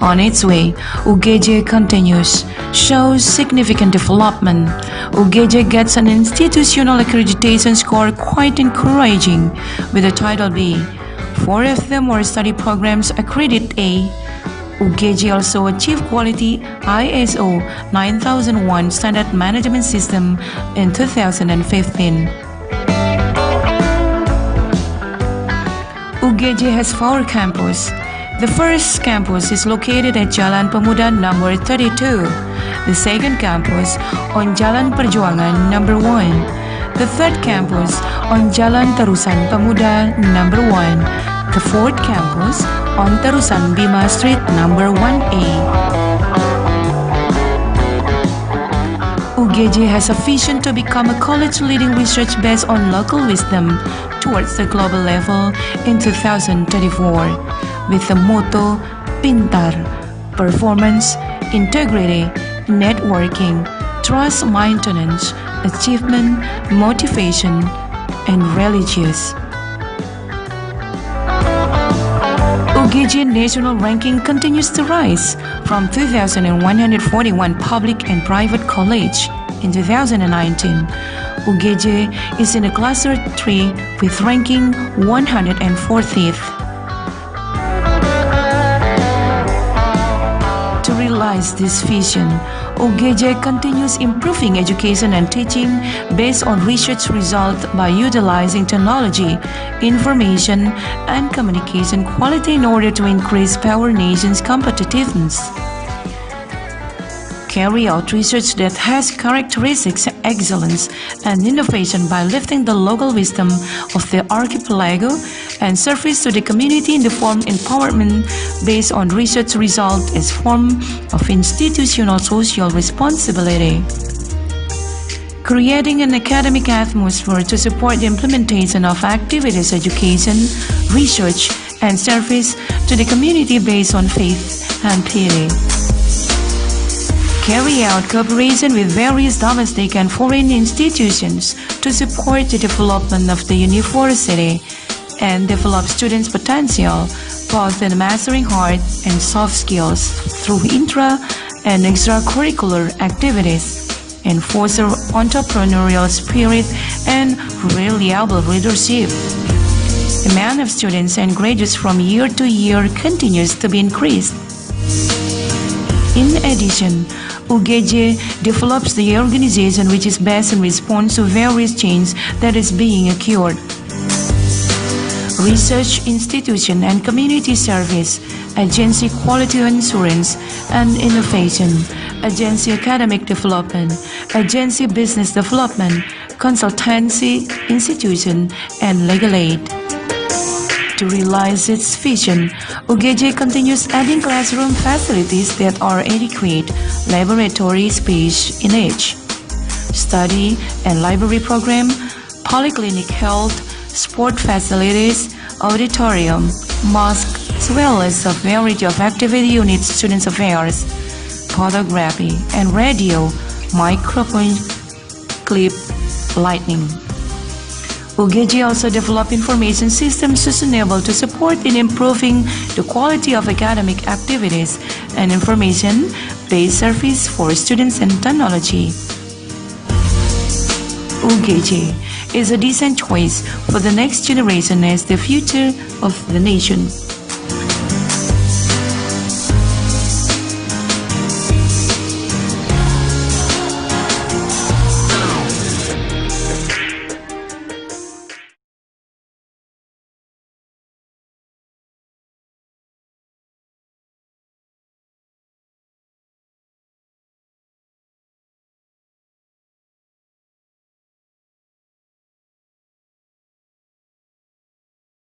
On its way, UGJ continues, shows significant development. UGJ gets an institutional accreditation score quite encouraging, with a title B. 4 of them were study programs accredited A. UGJ also achieved quality ISO 9001 standard management system in 2015. UGJ has 4 campuses. The first campus is located at Jalan Pemuda number 32. The second campus on Jalan Perjuangan number 1. The third campus on Jalan Terusan Pemuda number 1. The fourth campus on Terusan Bima Street number 1A. UGJ has a vision to become a college leading research based on local wisdom towards the global level in 2034. With the motto Pintar, Performance, Integrity, Networking, Trust Maintenance, Achievement, Motivation, and Religious. UGJ national ranking continues to rise from 2,141 public and private college in 2019. UGJ is in a cluster 3 with ranking 140th. To realize this vision, UGJ continues improving education and teaching based on research results by utilizing technology, information, and communication quality in order to increase our nation's competitiveness. Carry out research that has characteristics of excellence and innovation by lifting the local wisdom of the archipelago and service to the community in the form empowerment based on research result as form of institutional social responsibility. Creating an academic atmosphere to support the implementation of activities, education, research, and service to the community based on faith and piety. Carry out cooperation with various domestic and foreign institutions to support the development of the university and develop students' potential, both in mastering hard and soft skills through intra and extracurricular activities. and foster entrepreneurial spirit and reliable leadership. The demand of students and graduates from year to year continues to be increased. In addition, UGJ develops the organization which is based in response to various change that is being occurred. Research institution and community service, agency quality assurance and innovation, agency academic development, agency business development, consultancy institution, and legal aid. To realize its vision, UGJ continues adding classroom facilities that are adequate, laboratory space in each, study and library program, polyclinic health, sport facilities, auditorium, mosque, as well as a variety of activity units, student affairs, photography, and radio, microphone, clip, lighting. UGJ also developed information systems sustainable to support in improving the quality of academic activities and information-based service for students and technology. UGJ is a decent choice for the next generation as the future of the nation.